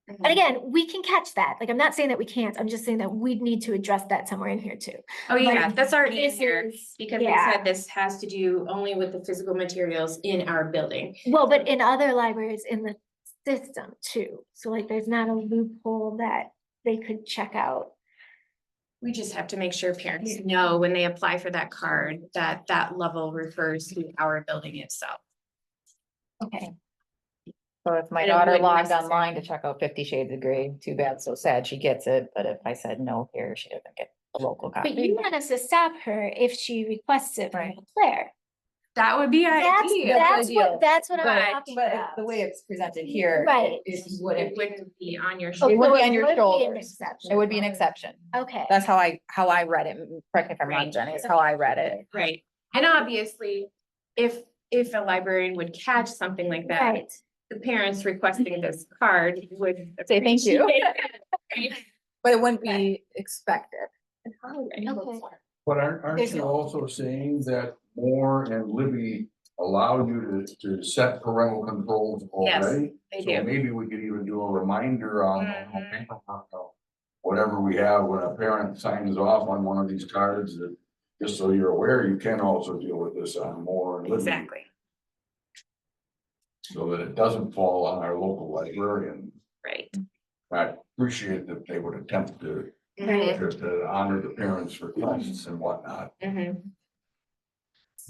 And again, we can catch that. Like, I'm not saying that we can't, I'm just saying that we'd need to address that somewhere in here too. Oh, yeah, Like, that's already in this here, is- because they yeah. said this has to do only with the physical materials in our building. Well, but in other libraries in the system too. So like, there's not a loophole that they could check out. We just have to make sure parents know when they apply for that card, that that level refers to our building itself. Okay. So if my And it daughter wouldn't logged necessarily- online to check out 50 Shades of Grey, too bad, so sad, she gets it, but if I said no here, she doesn't get a local But copy. you want us to stop her if she requests it from Right. Claire. That would be That's ideal. that's what I'm But- talking But about. the way it's presented here, Right. it It wouldn't, wouldn't be on your. it would be on your would be an shoulders. exception. It would be an exception. Okay. That's how I read it. Correct me if I'm wrong, Right. Jenny, is how I read it. Right, and obviously, if a librarian would catch something like that, Right. the parents requesting this card would. Say thank you. appreciate it. But it wouldn't be expected. Okay. But aren't There's you no- also saying that Moore and Libby allow you to set parental controls Yes, already? they So do. maybe we could even do a reminder on whatever we have when a parent signs off on one of these cards, that just so you're aware, you can also deal with this on Moore and Libby. Exactly, So that it doesn't fall on our local librarian. right. I appreciate that they would attempt to Right. to honor the parents' requests and whatnot. Mhm.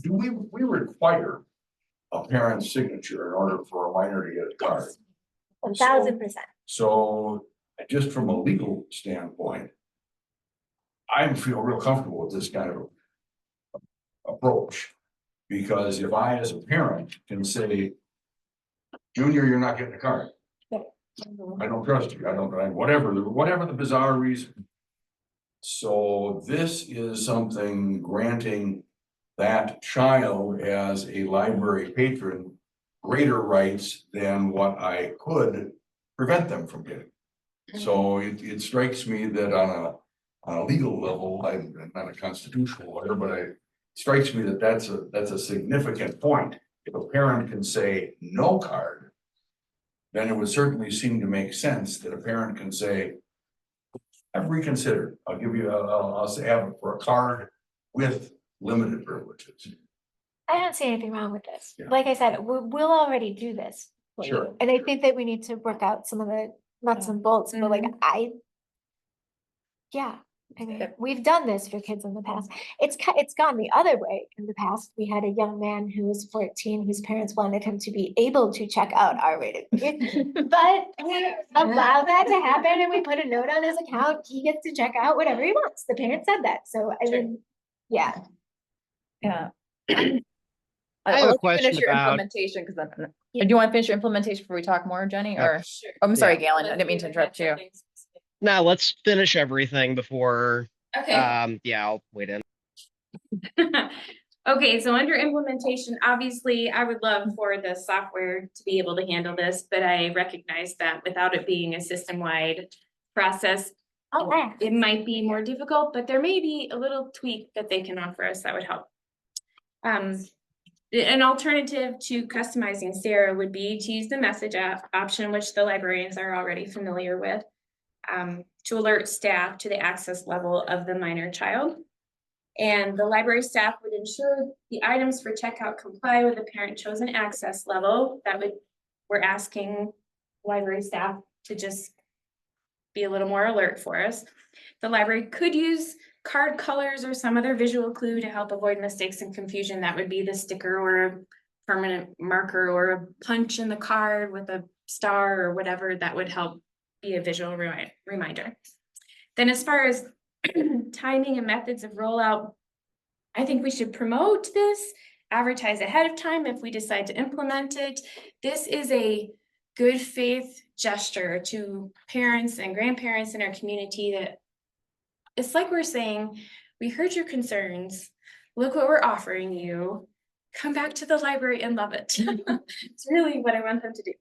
Do we require a parent's signature in order for a minor to get a card? 1000%. So just from a legal standpoint, I feel real comfortable with this kind of approach. Because if I, as a parent, can say, Junior, you're not getting a card. I don't trust you. I don't, whatever the bizarre reason. So this is something granting that child as a library patron greater rights than what I could prevent them from getting. So it strikes me that on a legal level, I'm not a constitutional lawyer, but it strikes me that that's a significant point. If a parent can say no card, then it would certainly seem to make sense that a parent can say, I've reconsidered, I'll give you, I'll say have it for a card with limited privileges. I don't see anything wrong with this. Yeah. Like I said, we'll already do this. for you. Sure. And I think that we need to work out some of the nuts and bolts, but like Mhm. yeah, I mean, we've done this for kids in the past. It's gone the other way in the past. We had a young man who was 14 whose parents wanted him to be able to check out R-rated movies. But we allow that to happen and we put a note on his account. He gets to check out whatever he wants. The parent said that. So I mean, yeah. Yeah. I have I'll a let you question finish your about- implementation, because then, do you want to finish your implementation before we talk more, Jenny, or? Sure. I'm sorry, Yeah. Galen, I didn't mean to interrupt you. Now let's finish everything before, Okay. yeah, I'll wait in. Okay, so under implementation, obviously, I would love for the software to be able to handle this, but I recognize that without it being a system-wide process, it might be more difficult, but there may be a little tweak that they can offer us that would help. An alternative to customizing Sarah would be to use the message app option, which the librarians are already familiar with, to alert staff to the access level of the minor child. And the library staff would ensure the items for checkout comply with the parent chosen access level. We're asking library staff to just be a little more alert for us. The library could use card colors or some other visual clue to help avoid mistakes and confusion. That would be the sticker or a permanent marker or a punch in the card with a star or whatever that would help be a visual reminder. Then as far as timing and methods of rollout, I think we should promote this, advertise ahead of time if we decide to implement it. This is a good faith gesture to parents and grandparents in our community that it's like we're saying, we heard your concerns. Look what we're offering you. Come back to the library and love it. It's really what I want them to do.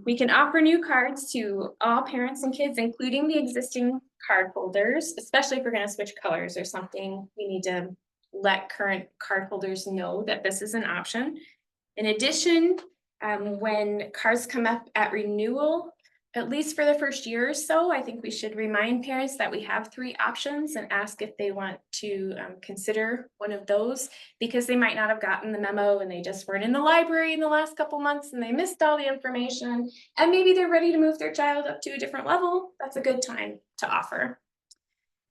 We can offer new cards to all parents and kids, including the existing card holders, especially if we're going to switch colors or something. We need to let current card holders know that this is an option. In addition, when cards come up at renewal, at least for the first year or so, I think we should remind parents that we have 3 options and ask if they want to consider one of those, because they might not have gotten the memo and they just weren't in the library in the last couple months and they missed all the information, and maybe they're ready to move their child up to a different level. That's a good time to offer.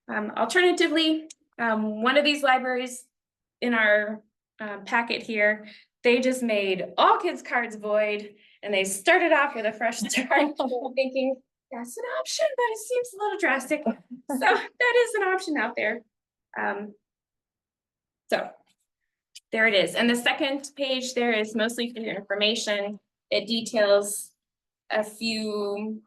Alternatively, one of these libraries in our packet here, they just made all kids' cards void, and they started off with a fresh start. Thinking that's an option, but it seems a little drastic. So that is an option out there. So there it is. And the second page there is mostly for your information. It details a few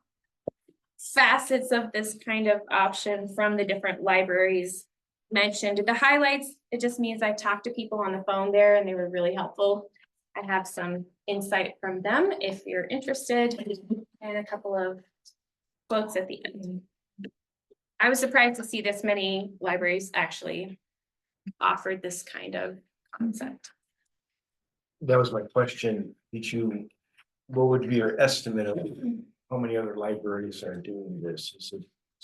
facets of this kind of option from the different libraries mentioned. The highlights, it just means I talked to people on the phone there and they were really helpful. I have some insight from them if you're interested, and a couple of quotes at the end. I was surprised to see this many libraries actually offered this kind of concept. That was my question. What would be your estimate of how many other libraries are doing this? Is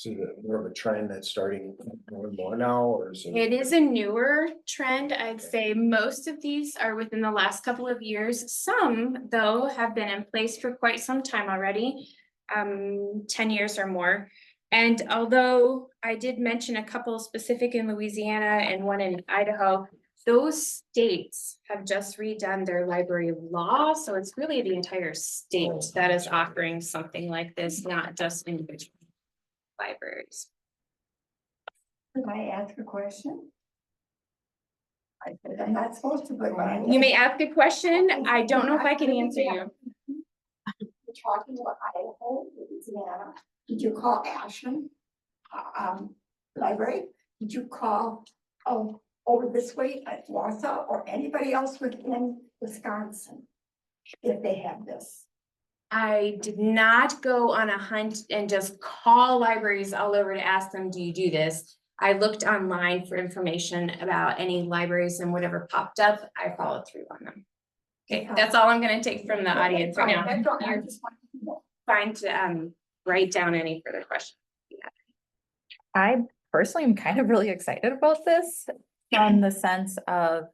it more of a trend that's starting more and more now, or is it? It is a newer trend. I'd say most of these are within the last couple of years. Some, though, have been in place for quite some time already, 10 years or more. And although I did mention a couple specific in Louisiana and one in Idaho, those states have just redone their library law. So it's really the entire state that is offering something like this, not just individual libraries. Can I ask a question? I said, I'm not supposed to, but when I. You may ask a question. I don't know if I can answer you. You're talking about Idaho, Louisiana. Did you call Ashland Library? Did you call over this way at Warsaw or anybody else within Wisconsin if they have this? I did not go on a hunt and just call libraries all over to ask them, do you do this? I looked online for information about any libraries, and whatever popped up, I followed through on them. Okay, that's all I'm gonna take from the audience right now. You're fine to write down any further questions. I personally am kind of really excited about this from the sense of,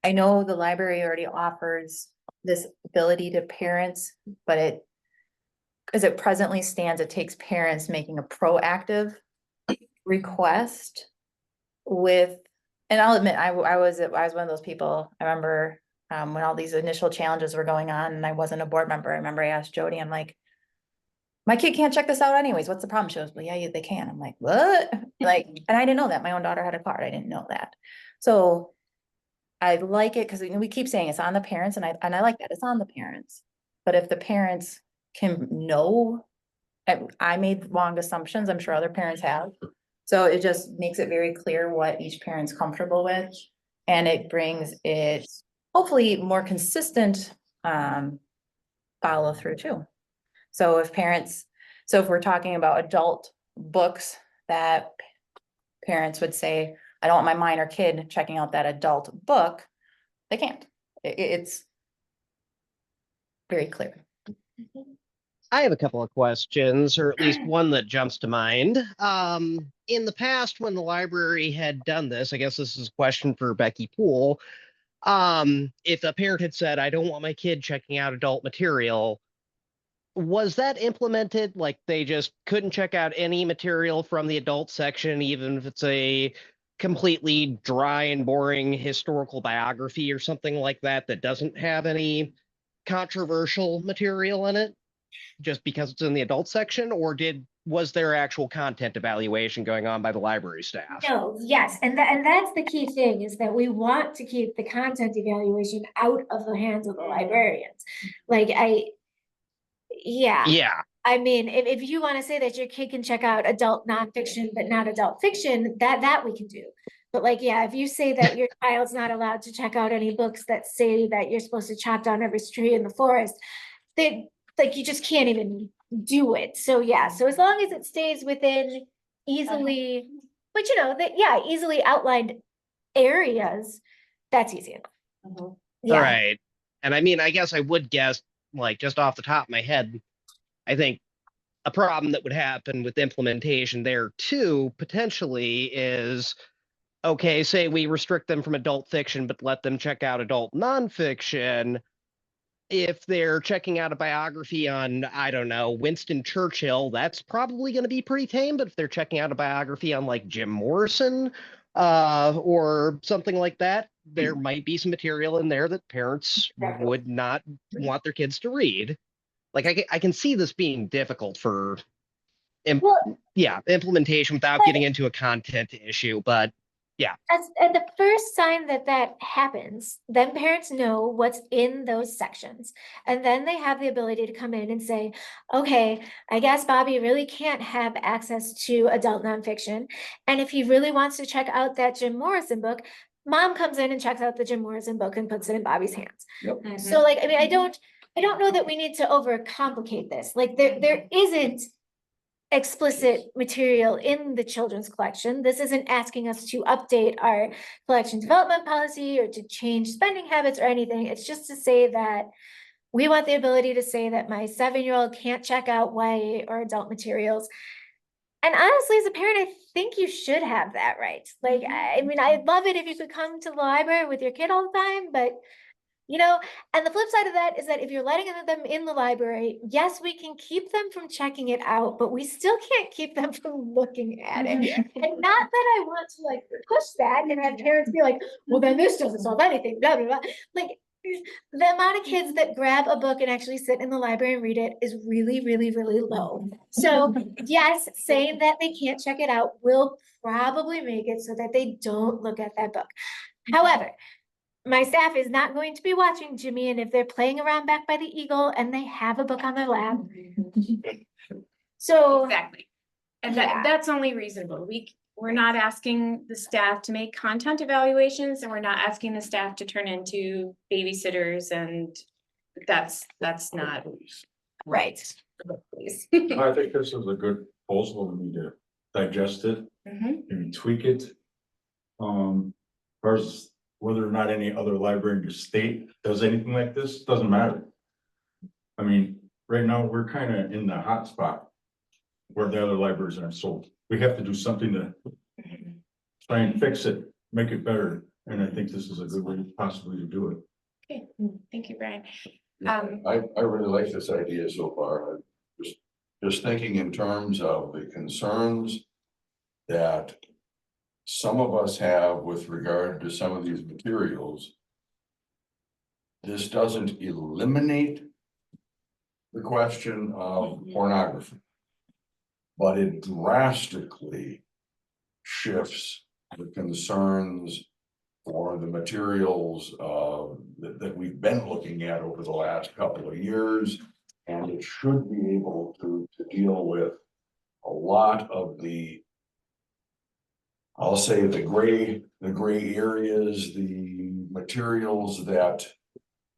I know the library already offers this ability to parents, but as it presently stands, it takes parents making a proactive request with, and I'll admit, I was one of those people, I remember when all these initial challenges were going on and I wasn't a board member, I remember I asked Jody, I'm like, my kid can't check this out anyways, what's the problem? She goes, well, yeah, they can. I'm like, what? Like, and I didn't know that, my own daughter had a card, I didn't know that. So I like it, because we keep saying it's on the parents, and I like that, it's on the parents. But if the parents can know, I made wrong assumptions, I'm sure other parents have. So it just makes it very clear what each parent's comfortable with. And it brings it hopefully more consistent follow through too. So if we're talking about adult books that parents would say, I don't want my minor kid checking out that adult book, they can't. It's very clear. I have a couple of questions, or at least one that jumps to mind. In the past, when the library had done this, I guess this is a question for Becky Poole. If a parent had said, I don't want my kid checking out adult material, was that implemented? Like they just couldn't check out any material from the adult section, even if it's a completely dry and boring historical biography or something like that, that doesn't have any controversial material in it, just because it's in the adult section? Or was there actual content evaluation going on by the library staff? No, yes, and that's the key thing, is that we want to keep the content evaluation out of the hands of the librarians. Like Yeah. I mean, if you want to say that your kid can check out adult nonfiction, but not adult fiction, that we can do. But like, yeah, if you say that your child's not allowed to check out any books that say that you're supposed to chop down every tree in the forest, they, like, you just can't even do it. So yeah, so as long as it stays within easily, but easily outlined areas, that's easy enough. Yeah. Right. And I mean, I guess I would guess, like, just off the top of my head, I think a problem that would happen with implementation there too, potentially, is, okay, say we restrict them from adult fiction, but let them check out adult nonfiction. If they're checking out a biography on, I don't know, Winston Churchill, that's probably going to be pretty tame. But if they're checking out a biography on like Jim Morrison, or something like that, there might be some material in there that parents would not want their kids to read. Like I can see this being difficult for implementation without getting into a content issue, but yeah. And the first sign that happens, then parents know what's in those sections. And then they have the ability to come in and say, okay, I guess Bobby really can't have access to adult nonfiction. And if he really wants to check out that Jim Morrison book, mom comes in and checks out the Jim Morrison book and puts it in Bobby's hands. Yep. So like, I mean, I don't know that we need to overcomplicate this. Like there isn't explicit material in the children's collection. This isn't asking us to update our collection development policy or to change spending habits or anything. It's just to say that we want the ability to say that my 7-year-old can't check out YA or adult materials. And honestly, as a parent, I think you should have that right. Like, I mean, I'd love it if you could come to the library with your kid all the time, but and the flip side of that is that if you're letting them in the library, yes, we can keep them from checking it out, but we still can't keep them from looking at it. And not that I want to like push that and have parents be like, well, then this doesn't solve anything, blah, blah, blah. Like the amount of kids that grab a book and actually sit in the library and read it is really, really, really low. So yes, saying that they can't check it out will probably make it so that they don't look at that book. However, my staff is not going to be watching Jimmy, and if they're playing around back by the Eagle and they have a book on their lap. So. Exactly. And Yeah. that's only reasonable. We're not asking the staff to make content evaluations, and we're not asking the staff to turn into babysitters, and that's not right. Please. I think this is a good proposal. We need to digest it, maybe tweak it. First, whether or not any other library in the state does anything like this, doesn't matter. I mean, right now, we're kind of in the hot spot where the other libraries are, so we have to do something to try and fix it, make it better, and I think this is a good way possibly to do it. Okay, thank you, Brian. I really like this idea so far. Just thinking in terms of the concerns that some of us have with regard to some of these materials. This doesn't eliminate the question of pornography, but it drastically shifts the concerns for the materials that we've been looking at over the last couple of years. And it should be able to deal with a lot of the, I'll say the gray areas, the materials that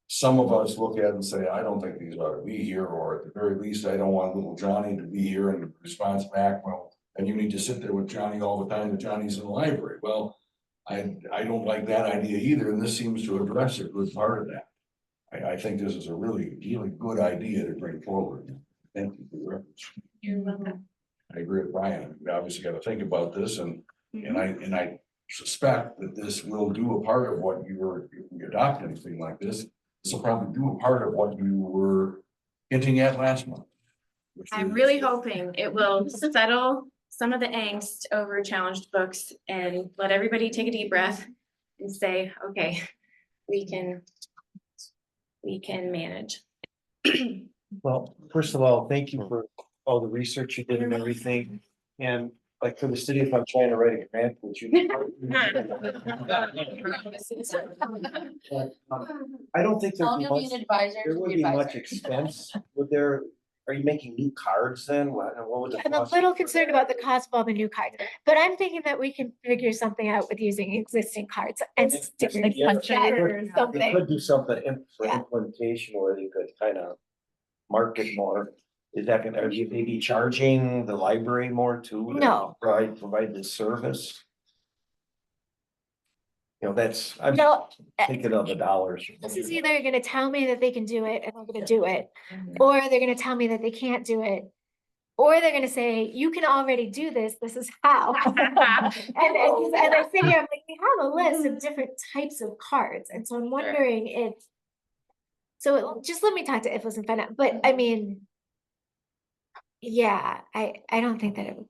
some of us look at and say, I don't think these ought to be here, or at the very least, I don't want little Johnny to be here, and the response back, well, and you need to sit there with Johnny all the time, that Johnny's in the library. Well, I don't like that idea either, and this seems to address a good part of that. I think this is a really good idea to bring forward. Thank you for the reference. You're welcome. I agree with Brian. We obviously got to think about this, and I suspect that this will do a part of what you were, if we adopt anything like this, this will probably do a part of what you were hinting at last month. I'm really hoping it will settle some of the angst over challenged books and let everybody take a deep breath and say, okay, we can manage. Well, first of all, thank you for all the research you did and everything. And like for the city, if I'm trying to write a grant, would you? I don't think there'd be much, there wouldn't be much expense. Are you making new cards then? What would the I'm a cost? little concerned about the cost of all the new cards, but I'm thinking that we can figure something out with using existing cards and stickers Like or punch something. They could do something for Yeah. implementation where they could kind of market more. Is that gonna, are you maybe charging the library more too? to No. Provide this service? You know, I'm No, thinking of the dollars. this is either gonna tell me that they can do it and they're gonna do it, or they're gonna tell me that they can't do it. Or they're gonna say, you can already do this, this is how. And I sit here, I'm like, we have a list of different types of cards, and so I'm wondering if. So just let me talk to IFLS and find out, but I mean. Yeah, I don't think that it would.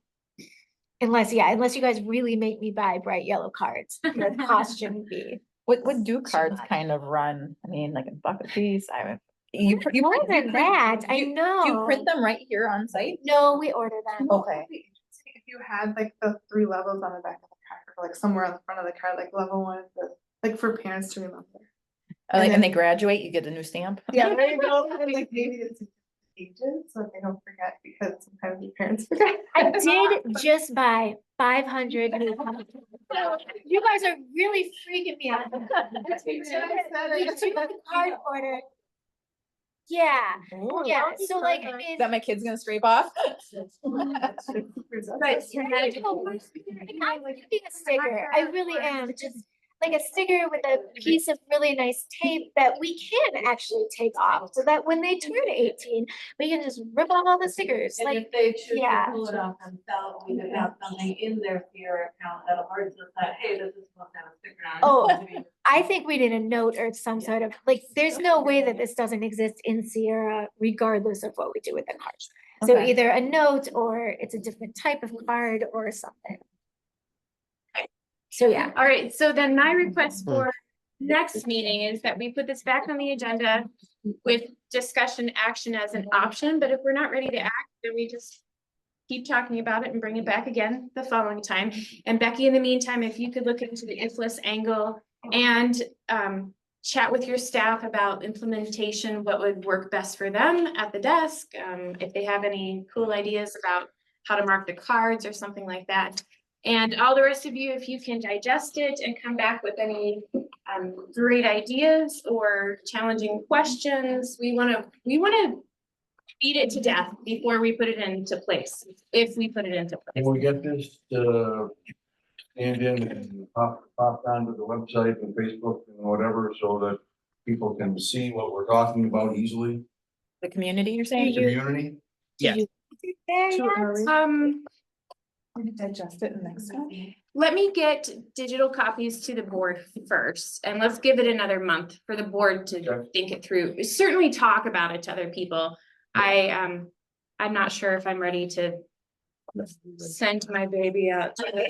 Unless you guys really make me buy bright yellow cards, the cost shouldn't be. What do cards kind of run? I mean, like a buck a piece, you More print- than that, I do know. you print them right here on site? No, we order them. Okay. If you had like the 3 levels on the back of the card, or like somewhere on the front of the card, like level 1, like for parents to remember. And they graduate, you get a new stamp? Yeah, there you go. And like maybe it's pages, so they don't forget, because sometimes your parents forget. I did just buy 500 new cards. You guys are really freaking me out. We took the card order. Yeah, yeah, so like, I mean. That my kid's gonna scrape off? But I'm thinking a sticker, I really am, just like a sticker with a piece of really nice tape that we can actually take off, so that when they turn 18, we can just rip off all the stickers, And like, if they choose to yeah. pull it off themselves, we could have something in their Sierra account that alerts us that, hey, this is supposed to have a sticker on it. Oh, I think we need a note or some sort of, like, there's no way that this doesn't exist in Sierra regardless of what we do with the cards. So Okay. either a note or it's a different type of card or something. So yeah, All right, so then my request for next meeting is that we put this back on the agenda with discussion action as an option, but if we're not ready to act, then we just keep talking about it and bring it back again the following time. And Becky, in the meantime, if you could look into the IFLS angle and chat with your staff about implementation, what would work best for them at the desk, if they have any cool ideas about how to mark the cards or something like that. And all the rest of you, if you can digest it and come back with any great ideas or challenging questions, we want to beat it to death before we put it into place, if we put it into place. Can we get this stand in and pop onto the website and Facebook and whatever, so that people can see what we're talking about easily? The community, you're saying? Community? Yeah. We can digest it next time. Let me get digital copies to the board first, and let's give it another month for the board to think it through. Certainly talk about it to other people. I'm not sure if I'm ready to send my baby out. Well, then,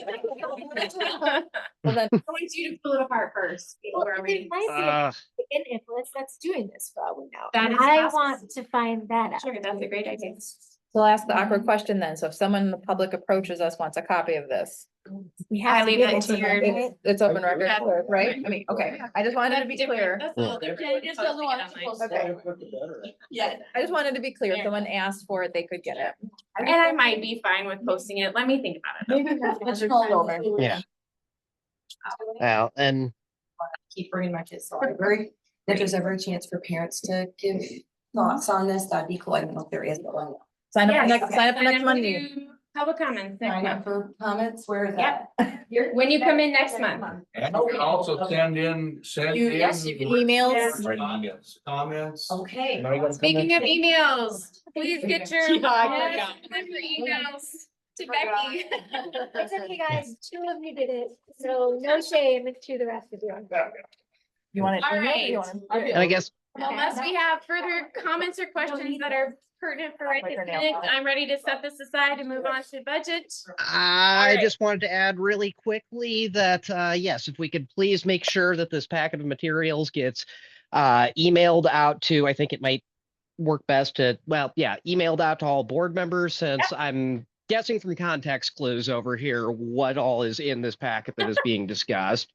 I want you to pull it apart first. Well, before it we- might be an influence that's doing this for all we know. That And is I possible. want to find that out. Sure, that's a great idea. so I'll ask the awkward question then. So if someone in the public approaches us, wants a copy of this, We I have to leave give that it to to your- them, right? it's open record, That's- right? I mean, okay, I just wanted to be clear. That's all they're doing. Just doesn't want it to post it. Okay, Yeah. I just wanted to be clear. If someone asked for it, they could get it. And I might be fine with posting it. Let me think about it. Maybe that's what you're Hold trying over. to do. Yeah. Well, and Keep bringing my kids to the library. If there's ever a chance for parents to give thoughts on this, that'd be cool. I don't know if there is, but one. Sign up for Yes, next, sign up for next to Monday. do Public comments next Sign up month. for comments, where is Yep. that? When you come in next month. And you can also send in. Yes, you can. Emails. Comments. Okay. Now you gotta come Speaking in. of emails, please get your Yeah, I yes, send your emails to Becky. It's okay, guys. 2 of you did it, so no shame to the rest of you. You want it All emailed or you right. want it? and I guess Unless we have further comments or questions that are pertinent for right this minute, I'm ready to set this aside and move on to budget. I Alright. just wanted to add really quickly that, yes, if we could please make sure that this packet of materials gets emailed out to, I think it might work best to, well, yeah, emailed out to all board members, since I'm guessing from context clues over here what all is in this packet that is being discussed.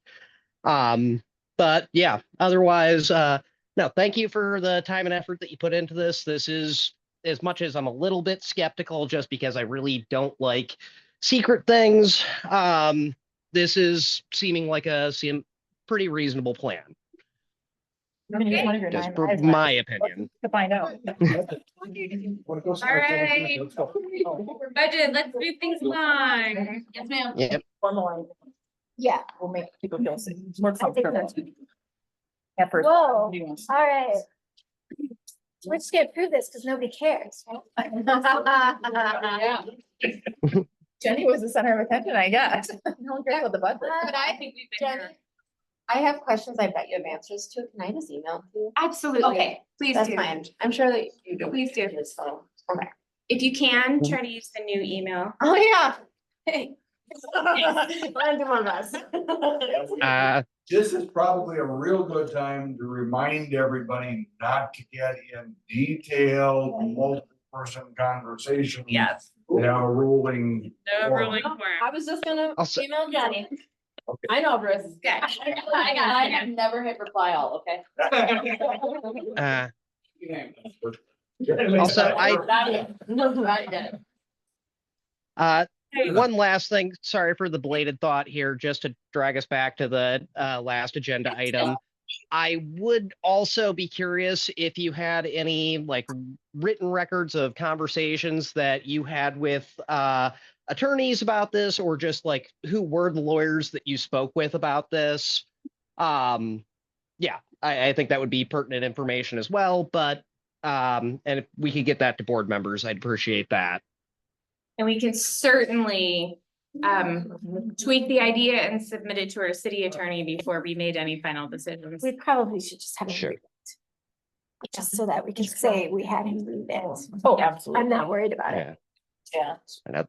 But yeah, otherwise, no, thank you for the time and effort that you put into this. This is, as much as I'm a little bit skeptical just because I really don't like secret things, this is seeming like a pretty reasonable plan, I'm gonna use one of your just 9 for lives my opinion. to find out. Wanna go- All right. Let's go. Budget, let's move things along. Yes, ma'am. Yep. Formalize. Yeah. We'll make people feel more comfortable. Effort. Whoa, all right. We're just gonna prove this because nobody cares, right? Yeah. Jenny was the center of attention, I guess. No one cares about the budget. But I think we've been here. I have questions I bet you have answers to. Can I just email to you? Absolutely. Okay, Please That's do. fine. I'm sure that you do. Please do. So, okay. If you can, try to use the new email. Oh, yeah. Hey. I'm doing my best. This is probably a real good time to remind everybody not to get in detailed multi-person conversations. Yes. Without a ruling. No forum. ruling for I was just gonna Also, email Jenny. Okay. I know, Bruce. Okay. I have never hit reply all, okay? Also, Not yet. one last thing, sorry for the belated thought here, just to drag us back to the last agenda item. I would also be curious if you had any like written records of conversations that you had with attorneys about this, or just like who were the lawyers that you spoke with about this. Yeah, I think that would be pertinent information as well, but and if we could get that to board members, I'd appreciate that. And we can certainly tweak the idea and submit it to our city attorney before we made any final decisions. We probably should just have him Sure. read it. Just so that we can say we had him read it. Oh, absolutely. I'm not worried about it. Yeah. Yeah.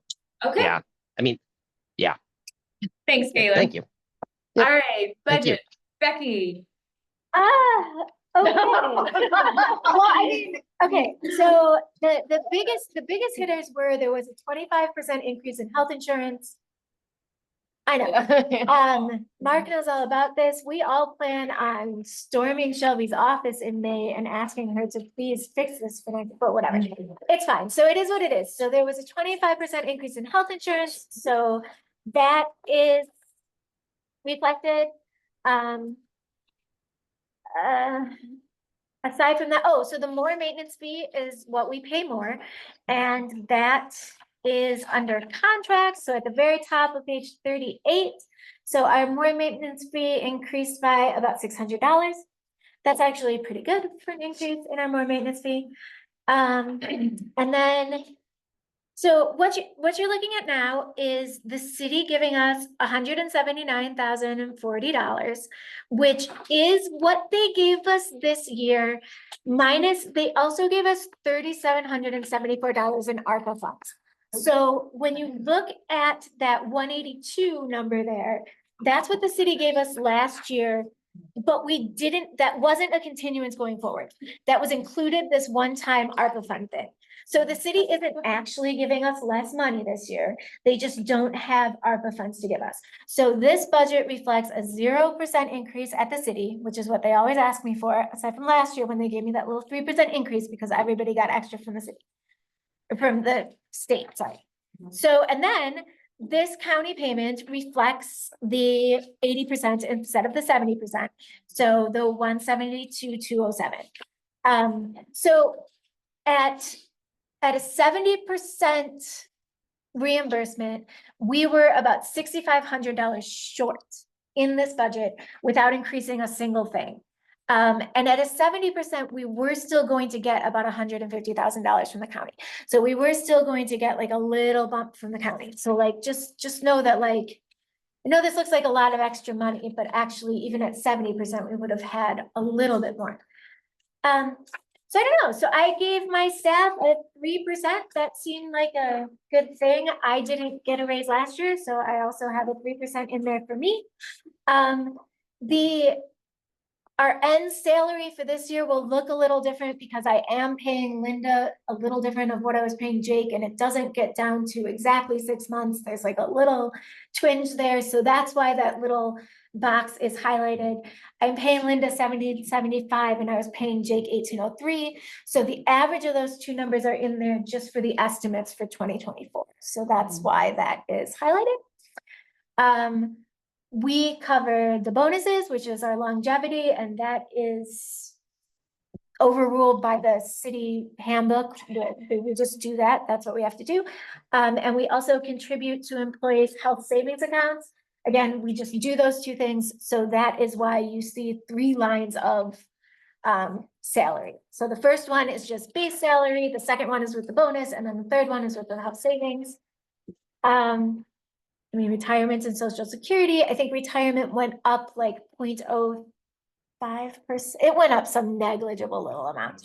Okay, Yeah, I mean, thanks, Galen. thank you. All right, Thank you. budget, Becky. Okay. Well, I mean, okay, so the biggest hitters were, there was a 25% increase in health insurance. I know, Mark knows all about this. We all plan on storming Shelby's office in May and asking her to please fix this for next, but whatever. It's fine. So it is what it is. So there was a 25% increase in health insurance, so that is reflected. Aside from that, oh, so the more maintenance fee is what we pay more, and that is under contract, so at the very top of page 38. So our more maintenance fee increased by about $600. That's actually pretty good for an increase in our more maintenance fee. And then, so what you're looking at now is the city giving us $179,040, which is what they gave us this year, minus they also gave us $3,774 in ARPA funds. So when you look at that 182 number there, that's what the city gave us last year. But we didn't, that wasn't a continuance going forward. That was included this one-time ARPA fund thing. So the city isn't actually giving us less money this year. They just don't have ARPA funds to give us. So this budget reflects a 0% increase at the city, which is what they always ask me for, aside from last year when they gave me that little 3% increase because everybody got extra from the city. From the state, sorry. So, and then this county payment reflects the 80% instead of the 70%. So the 172,207. So at a 70% reimbursement, we were about $6,500 short in this budget without increasing a single thing. And at a 70%, we were still going to get about $150,000 from the county. So we were still going to get like a little bump from the county. So like, just know that like, I know this looks like a lot of extra money, but actually even at 70%, we would have had a little bit more. So I don't know. So I gave my staff a 3%. That seemed like a good thing. I didn't get a raise last year, so I also have a 3% in there for me. Our end salary for this year will look a little different because I am paying Linda a little different of what I was paying Jake, and it doesn't get down to exactly 6 months. There's like a little twinge there. So that's why that little box is highlighted. I'm paying Linda 70.75 and I was paying Jake 1803. So the average of those two numbers are in there just for the estimates for 2024. So that's why that is highlighted. We cover the bonuses, which is our longevity, and that is overruled by the city handbook. We just do that. That's what we have to do. And we also contribute to employees' health savings accounts. Again, we just do those two things. So that is why you see 3 lines of salary. So the first one is just base salary. The second one is with the bonus. And then the third one is with the health savings. I mean, retirement and social security, I think retirement went up like 0.05%. It went up some negligible little amount.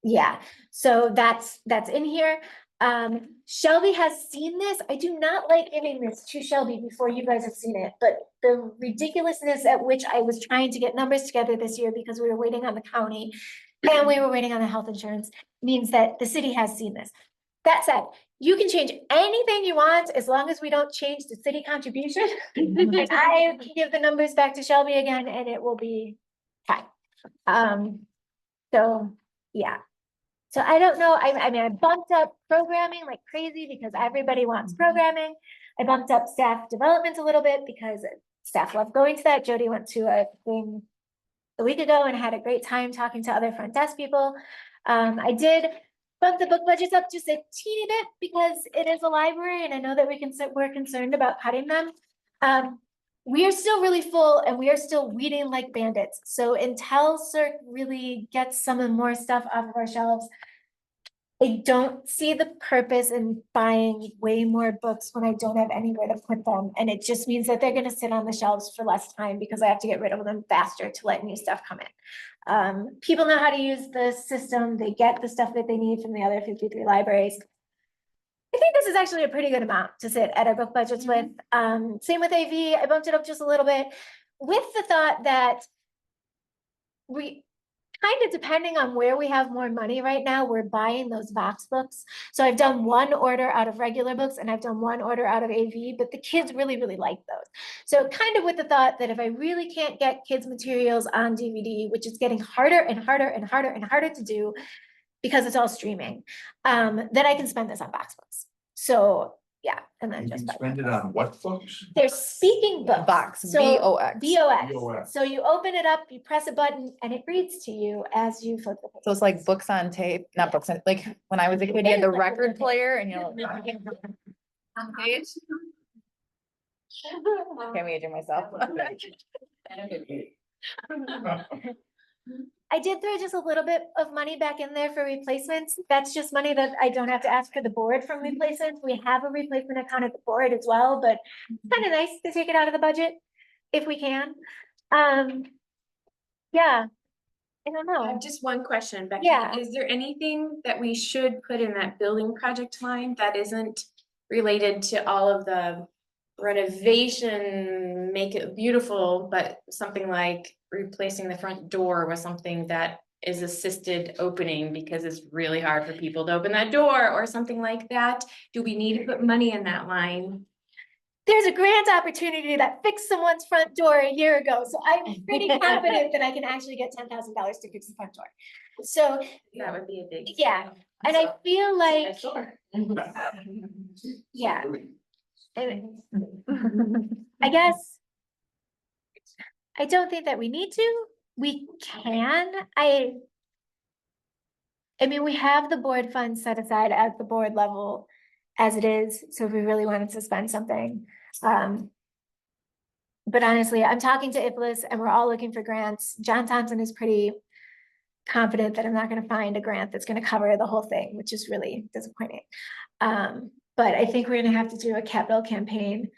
Yeah, so that's in here. Shelby has seen this. I do not like giving this to Shelby before you guys have seen it, but the ridiculousness at which I was trying to get numbers together this year because we were waiting on the county and we were waiting on the health insurance means that the city has seen this. That said, you can change anything you want as long as we don't change the city contribution. And I can give the numbers back to Shelby again and it will be fine. So yeah. So I don't know. I mean, I bumped up programming like crazy because everybody wants programming. I bumped up staff development a little bit because staff love going to that. Jody went to a thing a week ago and had a great time talking to other front desk people. I did bump the book budgets up just a teeny bit because it is a library and I know that we're concerned about cutting them. We are still really full and we are still reading like bandits. So until CERC really gets some of more stuff off of our shelves, I don't see the purpose in buying way more books when I don't have anywhere to put them. And it just means that they're going to sit on the shelves for less time because I have to get rid of them faster to let new stuff come in. People know how to use the system. They get the stuff that they need from the other 53 libraries. I think this is actually a pretty good amount to sit at our book budgets with. Same with AV. I bumped it up just a little bit with the thought that we kind of depending on where we have more money right now, we're buying those box books. So I've done one order out of regular books and I've done one order out of AV, but the kids really, really like those. So kind of with the thought that if I really can't get kids materials on DVD, which is getting harder and harder and harder and harder to do because it's all streaming, then I can spend this on box books. So yeah, and then You just can spend it on what books? they're speaking books. Box, So, BOX. BOX. So you open it up, you press a button, and it reads to you as you flip the page. So it's like books on tape, not books, like when I was a kid, you had the record player and you know. On page. Can't imagine myself. I did throw just a little bit of money back in there for replacements. That's just money that I don't have to ask for the board from replacements. We have a replacement account at the board as well, but it's kind of nice to take it out of the budget if we can. Yeah, I don't I know. have just one question, Becky. Yeah. Is there anything that we should put in that building project line that isn't related to all of the renovation, make it beautiful, but something like replacing the front door with something that is assisted opening because it's really hard for people to open that door or something like that. Do we need to put money in that line? There's a grant opportunity that fixed someone's front door a year ago, so I'm pretty confident that I can actually get $10,000 to fix the front door. So, That would be a big. yeah, and I feel like, yeah. And I guess I don't think that we need to. We can. I mean, we have the board funds set aside at the board level as it is, so if we really wanted to spend something. But honestly, I'm talking to IFLS and we're all looking for grants. John Thompson is pretty confident that I'm not gonna find a grant that's gonna cover the whole thing, which is really disappointing. But I think we're gonna have to do a capital campaign.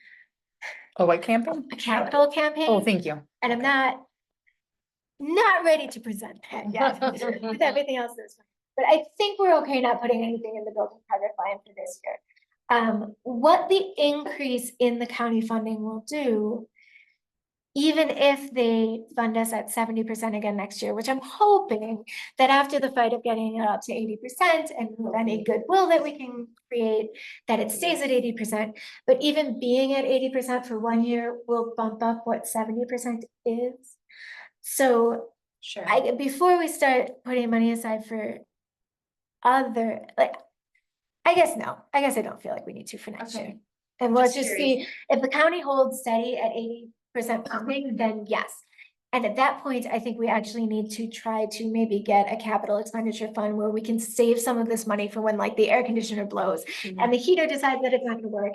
Oh, what campaign? A capital campaign. Oh, thank you. And I'm not ready to present that yet, with everything else that's fine. But I think we're okay not putting anything in the building project line for this year. What the increase in the county funding will do, even if they fund us at 70% again next year, which I'm hoping that after the fight of getting it up to 80% and with any goodwill that we can create, that it stays at 80%. But even being at 80% for 1 year will bump up what 70% is. So Sure. before we start putting money aside for other, like, I guess I don't feel like we need to for next year. And let's just see, if the county holds steady at 80% funding, then yes. And at that point, I think we actually need to try to maybe get a capital expenditure fund where we can save some of this money for when like the air conditioner blows and the heater decides that it's not gonna work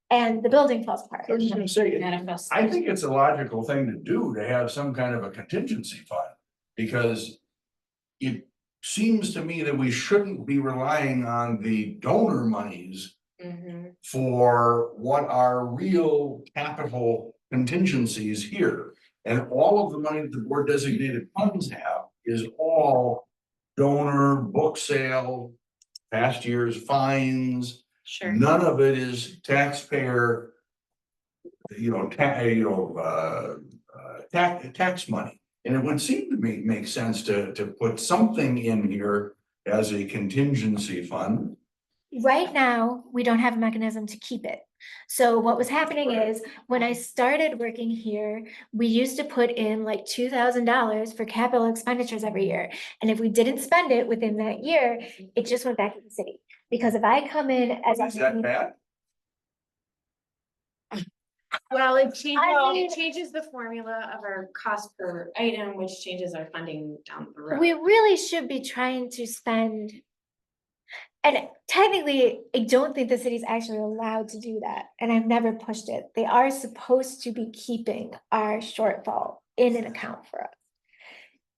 and the building falls apart. I was gonna say, I think it's a logical thing to do to have some kind of a contingency fund, because it seems to me that we shouldn't be relying on the donor monies for what are real capital contingencies here. And all of the money that the board designated funds have is all donor, book sale, past year's fines. Sure. None of it is taxpayer, tax money. And it would seem to me make sense to put something in here as a contingency fund. Right now, we don't have a mechanism to keep it. So what was happening is, when I started working here, we used to put in like $2,000 for capital expenditures every year. And if we didn't spend it within that year, it just went back to the city. Because if I come in as a. Is that bad? Well, it I mean- changes the formula of our cost per item, which changes our funding down the road. We really should be trying to spend. And technically, I don't think the city's actually allowed to do that, and I've never pushed it. They are supposed to be keeping our shortfall in an account for us.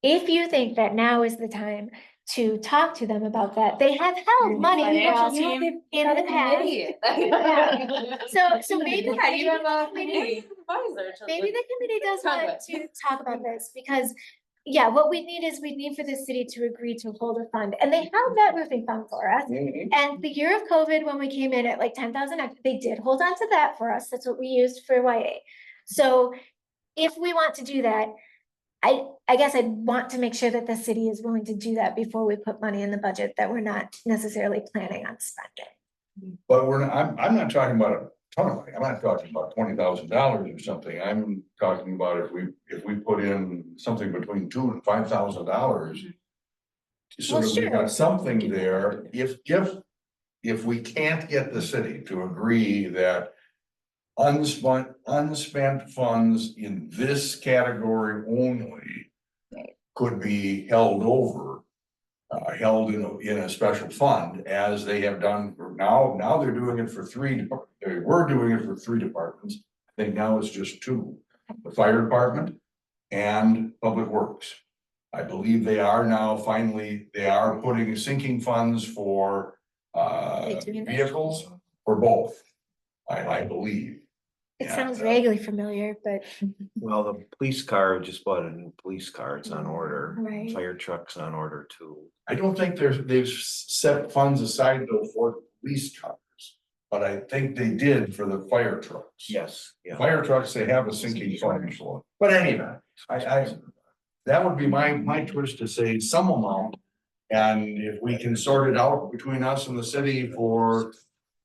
If you think that now is the time to talk to them about that, they have held money Financial in team. the past. So maybe. Yeah, you have a maybe- committee advisor to Maybe the committee does Talk want about to talk about this, because, yeah, what we need is, we need for the city to agree to hold a fund, and they have that roofing fund for us. And the year of COVID, when we came in at like 10,000, they did hold on to that for us. That's what we used for YA. So if we want to do that, I guess I'd want to make sure that the city is willing to do that before we put money in the budget that we're not necessarily planning on spending. But I'm not talking about a ton of money. I'm not talking about $20,000 or something. I'm talking about if we put in something between $2,000 and $5,000. So that we got something there, if we can't get the city to agree that unspent funds in this category only could be held over, held in a special fund, as they have done for now they're doing it for they were doing it for 3 departments. I think now it's just 2, the fire department and public works. I believe they are now finally, they are putting sinking funds for vehicles for both, I believe. It sounds vaguely familiar, but. Well, the police car, just bought a new police car, it's on order. Right. Fire truck's on order too. I don't think they've set funds aside though for police cars. But I think they did for the fire trucks. Yes, yeah. Fire trucks, they have a sinking fund, so, but anyway, that would be my twist to say some amount. And if we can sort it out between us and the city for,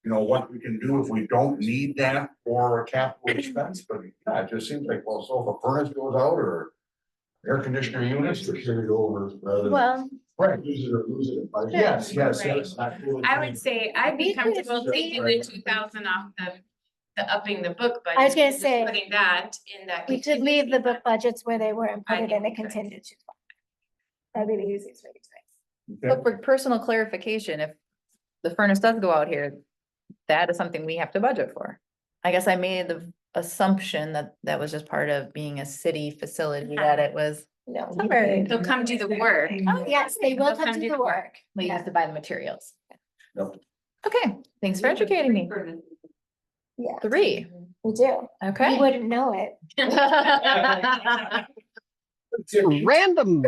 you know, what we can do if we don't need that for a capital expense, but yeah, it just seems like, well, so if a furnace goes out or air conditioner units, or should it over rather than. Well, Right, use it or lose it. Yes, yes, yes. I would say I'd be We could- comfortable taking the 2,000 off the upping the book budget. I was gonna and just say, Putting that in that. we could leave the book budgets where they were and put I it in a think contingency. fund. That'd be the easiest way to say it. But for personal clarification, if the furnace does go out here, that is something we have to budget for. I guess I made the assumption that that was just part of being a city facility, that it was No. covered. They'll come do the work. Oh, yes, they will come do the work. We have to buy the materials. Yep. Okay, thanks for educating me. Yeah, 3, we do. You okay. wouldn't know it. Random.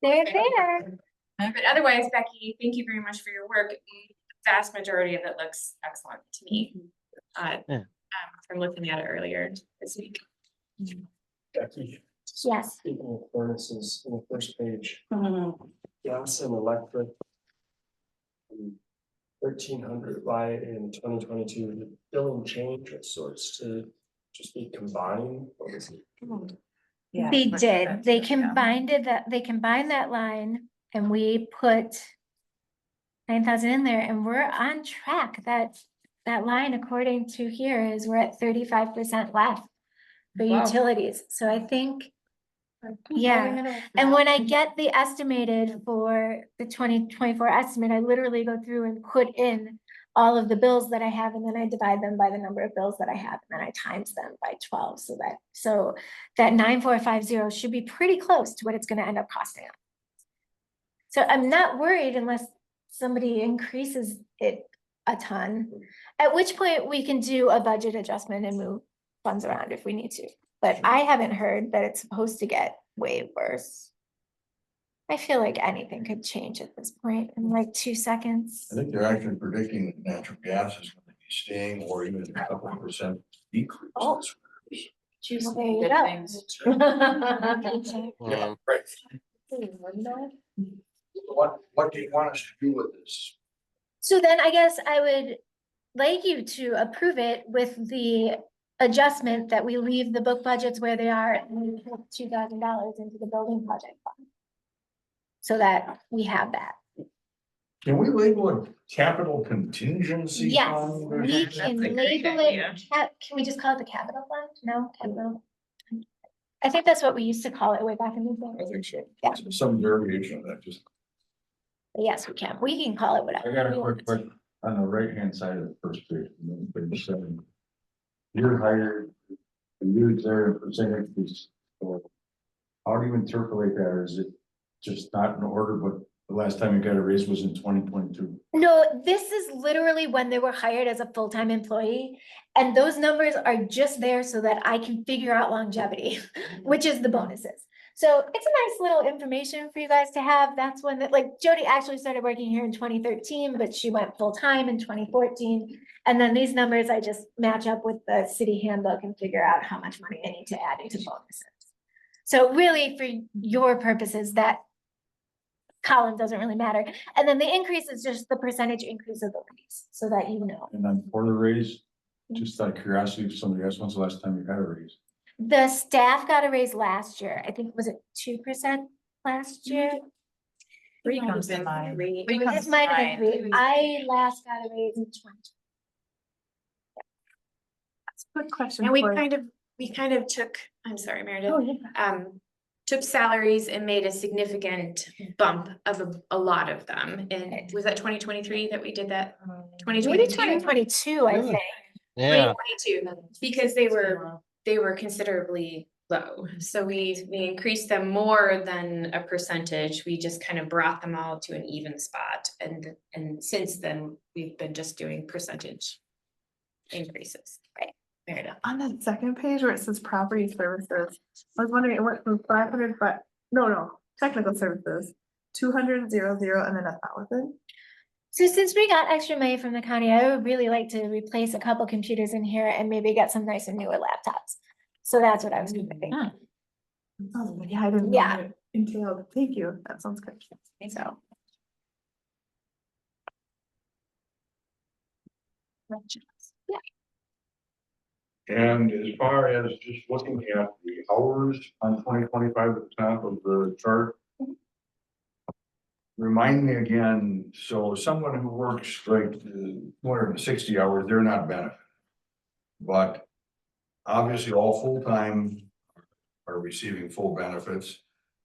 They're there. But otherwise, Becky, thank you very much for your work. The vast majority of it looks excellent to me. From looking at it earlier this week. Becky, Yes. speaking of furnaces, in the first page, Mm-hmm. gas and electric. 1,300 by in 2022, the billing change of sorts to just be combined. What is it? Yeah, They look at did. that They too, yeah. combined that line and we put 9,000 in there and we're on track. That line, according to here, is we're at 35% left for Wow. utilities. So I think, yeah. And when I get the estimated for the 2024 estimate, I literally go through and put in all of the bills that I have, and then I divide them by the number of bills that I have, and then I times them by 12, so that 9,450 should be pretty close to what it's gonna end up costing us. So I'm not worried unless somebody increases it a ton, at which point we can do a budget adjustment and move funds around if we need to. But I haven't heard that it's supposed to get way worse. I feel like anything could change at this point in like 2 seconds. I think they're actually predicting that natural gas is going to be staying or even a couple of % decrease. Oh. Well, there you Good go. things. Yeah, right. What do you want us to do with this? So then I guess I would like you to approve it with the adjustment that we leave the book budgets where they are and we put $2,000 into the building project fund. So that we have that. Can we label it capital contingency? Yes, fund or we something? can That's a great label idea. it, can we just call it the capital fund? No, capital. I think that's what we used to call it way back in the I day. think so. Yeah. Some variation of that, just. But yes, we can call it whatever. I got a we want quick it to. question on the right-hand side of the first page, and then page 7. You're hired, and you there percentage is, so how do you interpolate that, or is it just not in order, but the last time you got a raise was in 2022? No, this is literally when they were hired as a full-time employee. And those numbers are just there so that I can figure out longevity, which is the bonuses. So it's a nice little information for you guys to have. That's when, like Jody actually started working here in 2013, but she went full-time in 2014. And then these numbers, I just match up with the city handbook and figure out how much money I need to add into bonuses. So really, for your purposes, that column doesn't really matter. And then the increase is just the percentage increase of the raise, so that you know. And then for the raise, just out of curiosity, if somebody else, when's the last time you got a raise? The staff got a raise last year. I think, was it 2% last year? 3 comes to mind. It might have been 3. I last got a raise in 2020. That's a good question. And we for- kind of took, I'm sorry, Meredith. Oh, yeah. Took salaries and made a significant bump of a lot of them. And was that 2023 that we did that? Maybe 2022? 2022, I think. Yeah. 2022, because they were considerably low. So we increased them more than a percentage. We just kind of brought them all to an even spot. And since then, we've been just doing percentage increases. Right. Meredith. On the second page where it says property services, I was wondering, it went from 500, but no, technical services, 200, 0, 0, and then 1,000. So since we got extra money from the county, I would really like to replace a couple computers in here and maybe get some nicer newer laptops. So that's what I was thinking. Yeah, I didn't know Yeah. what it entailed. Thank you. That sounds good. So. Yeah. And as far as just looking at the hours on 2025 at the top of the chart. Remind me again, so someone who works like 260 hours, they're not benefited. But obviously all full-time are receiving full benefits.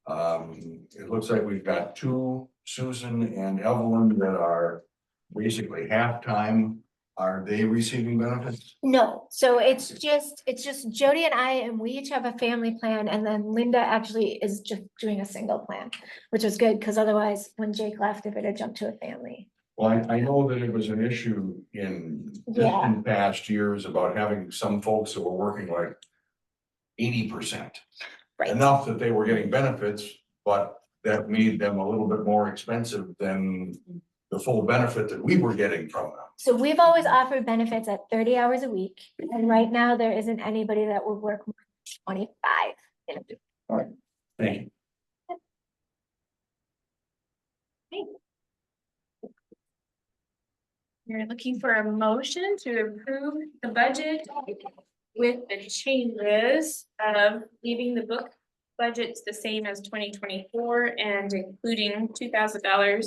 It looks like we've got two, Susan and Evelyn, that are basically half-time. Are they receiving benefits? No, so it's just Jody and I, and we each have a family plan, and then Linda actually is just doing a single plan, which was good, because otherwise, when Jake left, if it had jumped to a family. Well, I know that it was an issue in distant past years about having some folks that were working like 80%. Right. Enough that they were getting benefits, but that made them a little bit more expensive than the full benefit that we were getting from them. So we've always offered benefits at 30 hours a week, and right now there isn't anybody that would work more than 25. All right, thank you. You're looking for a motion to approve the budget with the changes of leaving the book budgets the same as 2024 and including $2,000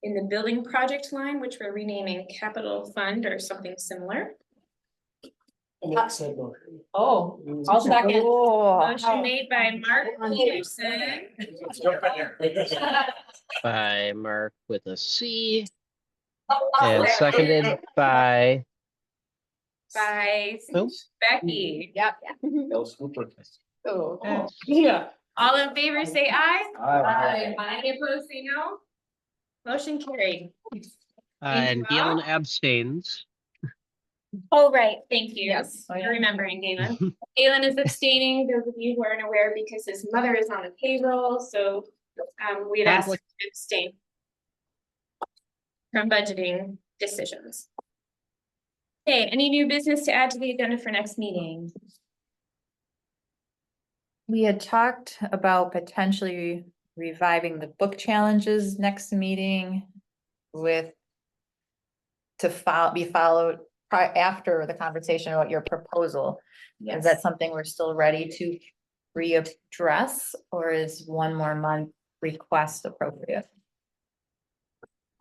in the building project line, which we're renaming capital fund or something similar. Oh, I'll second. Motion made by Mark Peterson. Let's jump in there. By Mark with a C. And seconded by. By Who? Becky. Yep. Oh, yeah. All in favor, say aye. Aye. Any opposed, say no. Motion carried. And Galen abstains. Oh, right, thank you. Yes. For remembering, Galen. Galen is abstaining, those of you who aren't aware, because his mother is on the payroll, so we had asked him to abstain from budgeting decisions. Okay, any new business to add to the agenda for next meeting? We had talked about potentially reviving the book challenges next meeting to be followed after the conversation about your proposal. Is that something we're still ready to readdress, or is one more month request appropriate?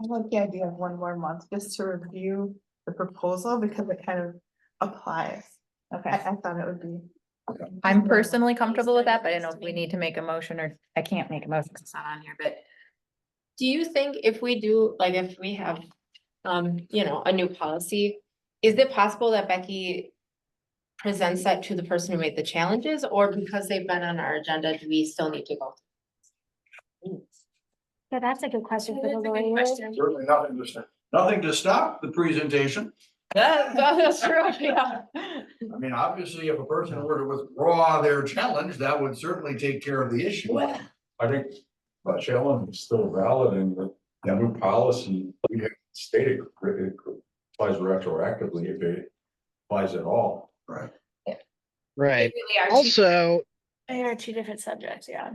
I like the idea of one more month just to review the proposal because it kind of applies. Okay. I thought it would be. I'm personally comfortable with that, but I don't know if we need to make a motion, or I can't make a motion because it's not on here, but. Do you think if we do, like, if we have, you know, a new policy, is it possible that Becky presents that to the person who made the challenges, or because they've been on our agenda, do we still need to go? So that's a good question for the That's a good lawyer. question. Certainly nothing to stop the presentation. That's true, yeah. I mean, obviously, if a person were to withdraw their challenge, that would certainly take care of the issue. I think the challenge is still valid and the new policy, we have stated it applies retroactively if it applies at all. Right. Right. They really are two- Also, They are two different subjects, yeah.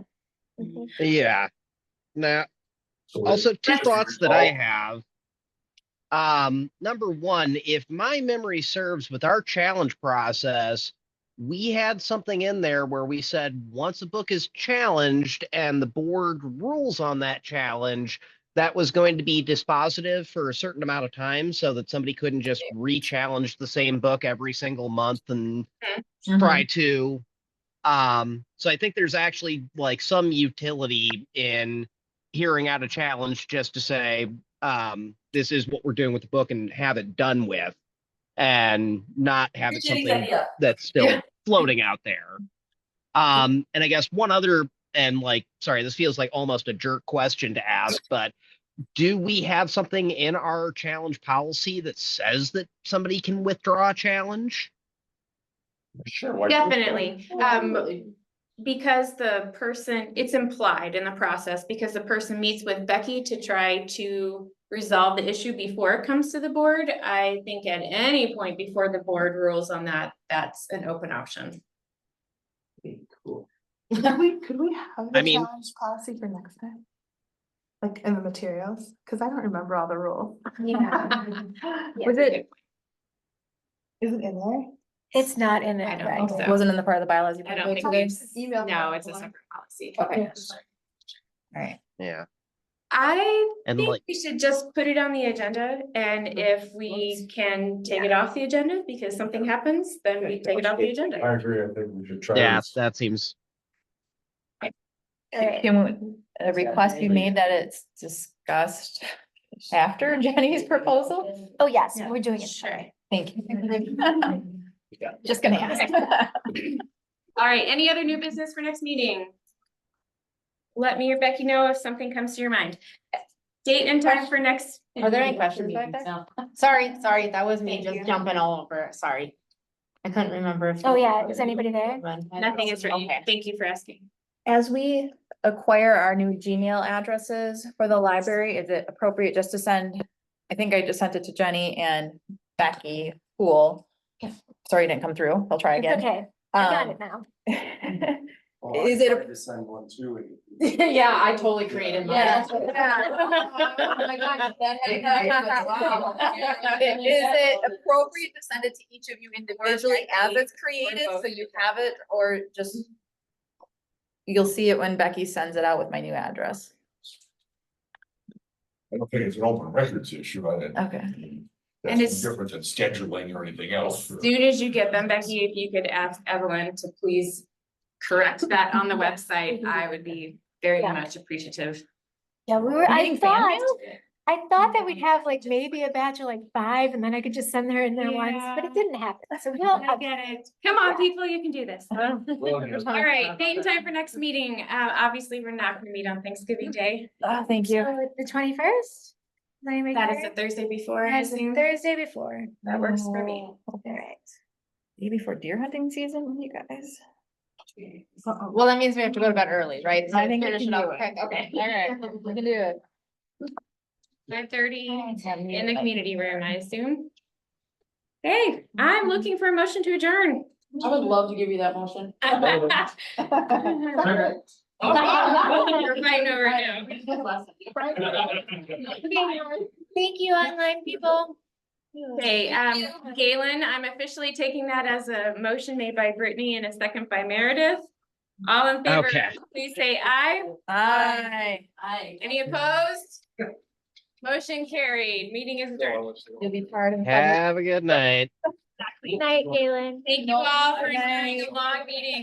yeah. Now, So also two just thoughts that I recall- have. Number one, if my memory serves with our challenge process, we had something in there where we said once a book is challenged and the board rules on that challenge, that was going to be dispositive for a certain amount of time so that somebody couldn't just re-challenge the same book every single month and try to. So I think there's actually like some utility in hearing out a challenge just to say, this is what we're doing with the book and have it done with, and not have it something that's still floating out there. And I guess one other, and like, sorry, this feels like almost a jerk question to ask, but do we have something in our challenge policy that says that somebody can withdraw a challenge? Sure. Definitely, because the person, it's implied in the process, because the person meets with Becky to try to resolve the issue before it comes to the board. I think at any point before the board rules on that, that's an open option. Cool. Could we have I the mean- challenge policy for next time? Like in the materials, cause I don't remember all the rules. Was it, Is it in there? It's not in there. I don't think so. wasn't in the part of the bylaws? you I put don't it think today? no, it's a separate policy. Okay. Alright, Yeah. I And think like, we should just put it on the agenda, and if we can take it off the agenda because something happens, then we take it off the agenda. I agree, I think we should try. yeah, this. that seems, Alright. can a request be made that it's discussed after Jenny's proposal? Oh, yes, we're doing it. Sure. Thank you. Just gonna ask. All right, any other new business for next meeting? Let me or Becky know if something comes to your mind. Date and time for next. Are there any questions back there? Sorry, that was me just jumping all over, it. Sorry. I couldn't remember if. Oh, yeah, is anybody there? Nothing is written. Okay. Thank you for asking. As we acquire our new Gmail addresses for the library, is it appropriate just to send? I think I just sent it to Jenny and Becky. Cool. Sorry, it didn't come through. I'll try It's again. okay, I got Um, it now. Is it a- To send one too. Yeah, I totally created mine. Yeah. Oh my gosh, that Is it appropriate to send it to each of you individually as it's created, so you have it, or just? You'll see it when Becky sends it out with my new address. I don't think it's an open records issue, I didn't. Okay. And That's it's- no different than scheduling or anything else. As soon as you get them, Becky, if you could ask Evelyn to please correct that on the website, I would be very Yeah. much appreciative. Yeah, we were, You I getting fan thought that we'd have like maybe a batch of like 5 and then I could just send her in there once, but it didn't happen. So we'll, I get it. Come on, people, you can do this. All right, date and time for next meeting. Obviously, we're not gonna meet on Thanksgiving Day. Oh, thank you. so the 21st? That is the Thursday before, I That's the assume. Thursday before. That works for me. All right. Day before deer hunting season, you guys. Well, that means we have to go to bed early, right? So I think we finish can it do up it. quick. Okay, all right, we can do it. 5:30 in the community room, I assume. Hey, I'm looking for a motion to adjourn. I would love to give you that motion. You're fighting over it now. Thank you, online people. Okay, Galen, I'm officially taking that as a motion made by Brittany and a second by Meredith. All in favor, Okay. please say aye. Aye. Any opposed? Motion carried. Meeting is adjourned. You'll be part of. have a good night. Good night, Galen. Thank you all for enduring a long meeting.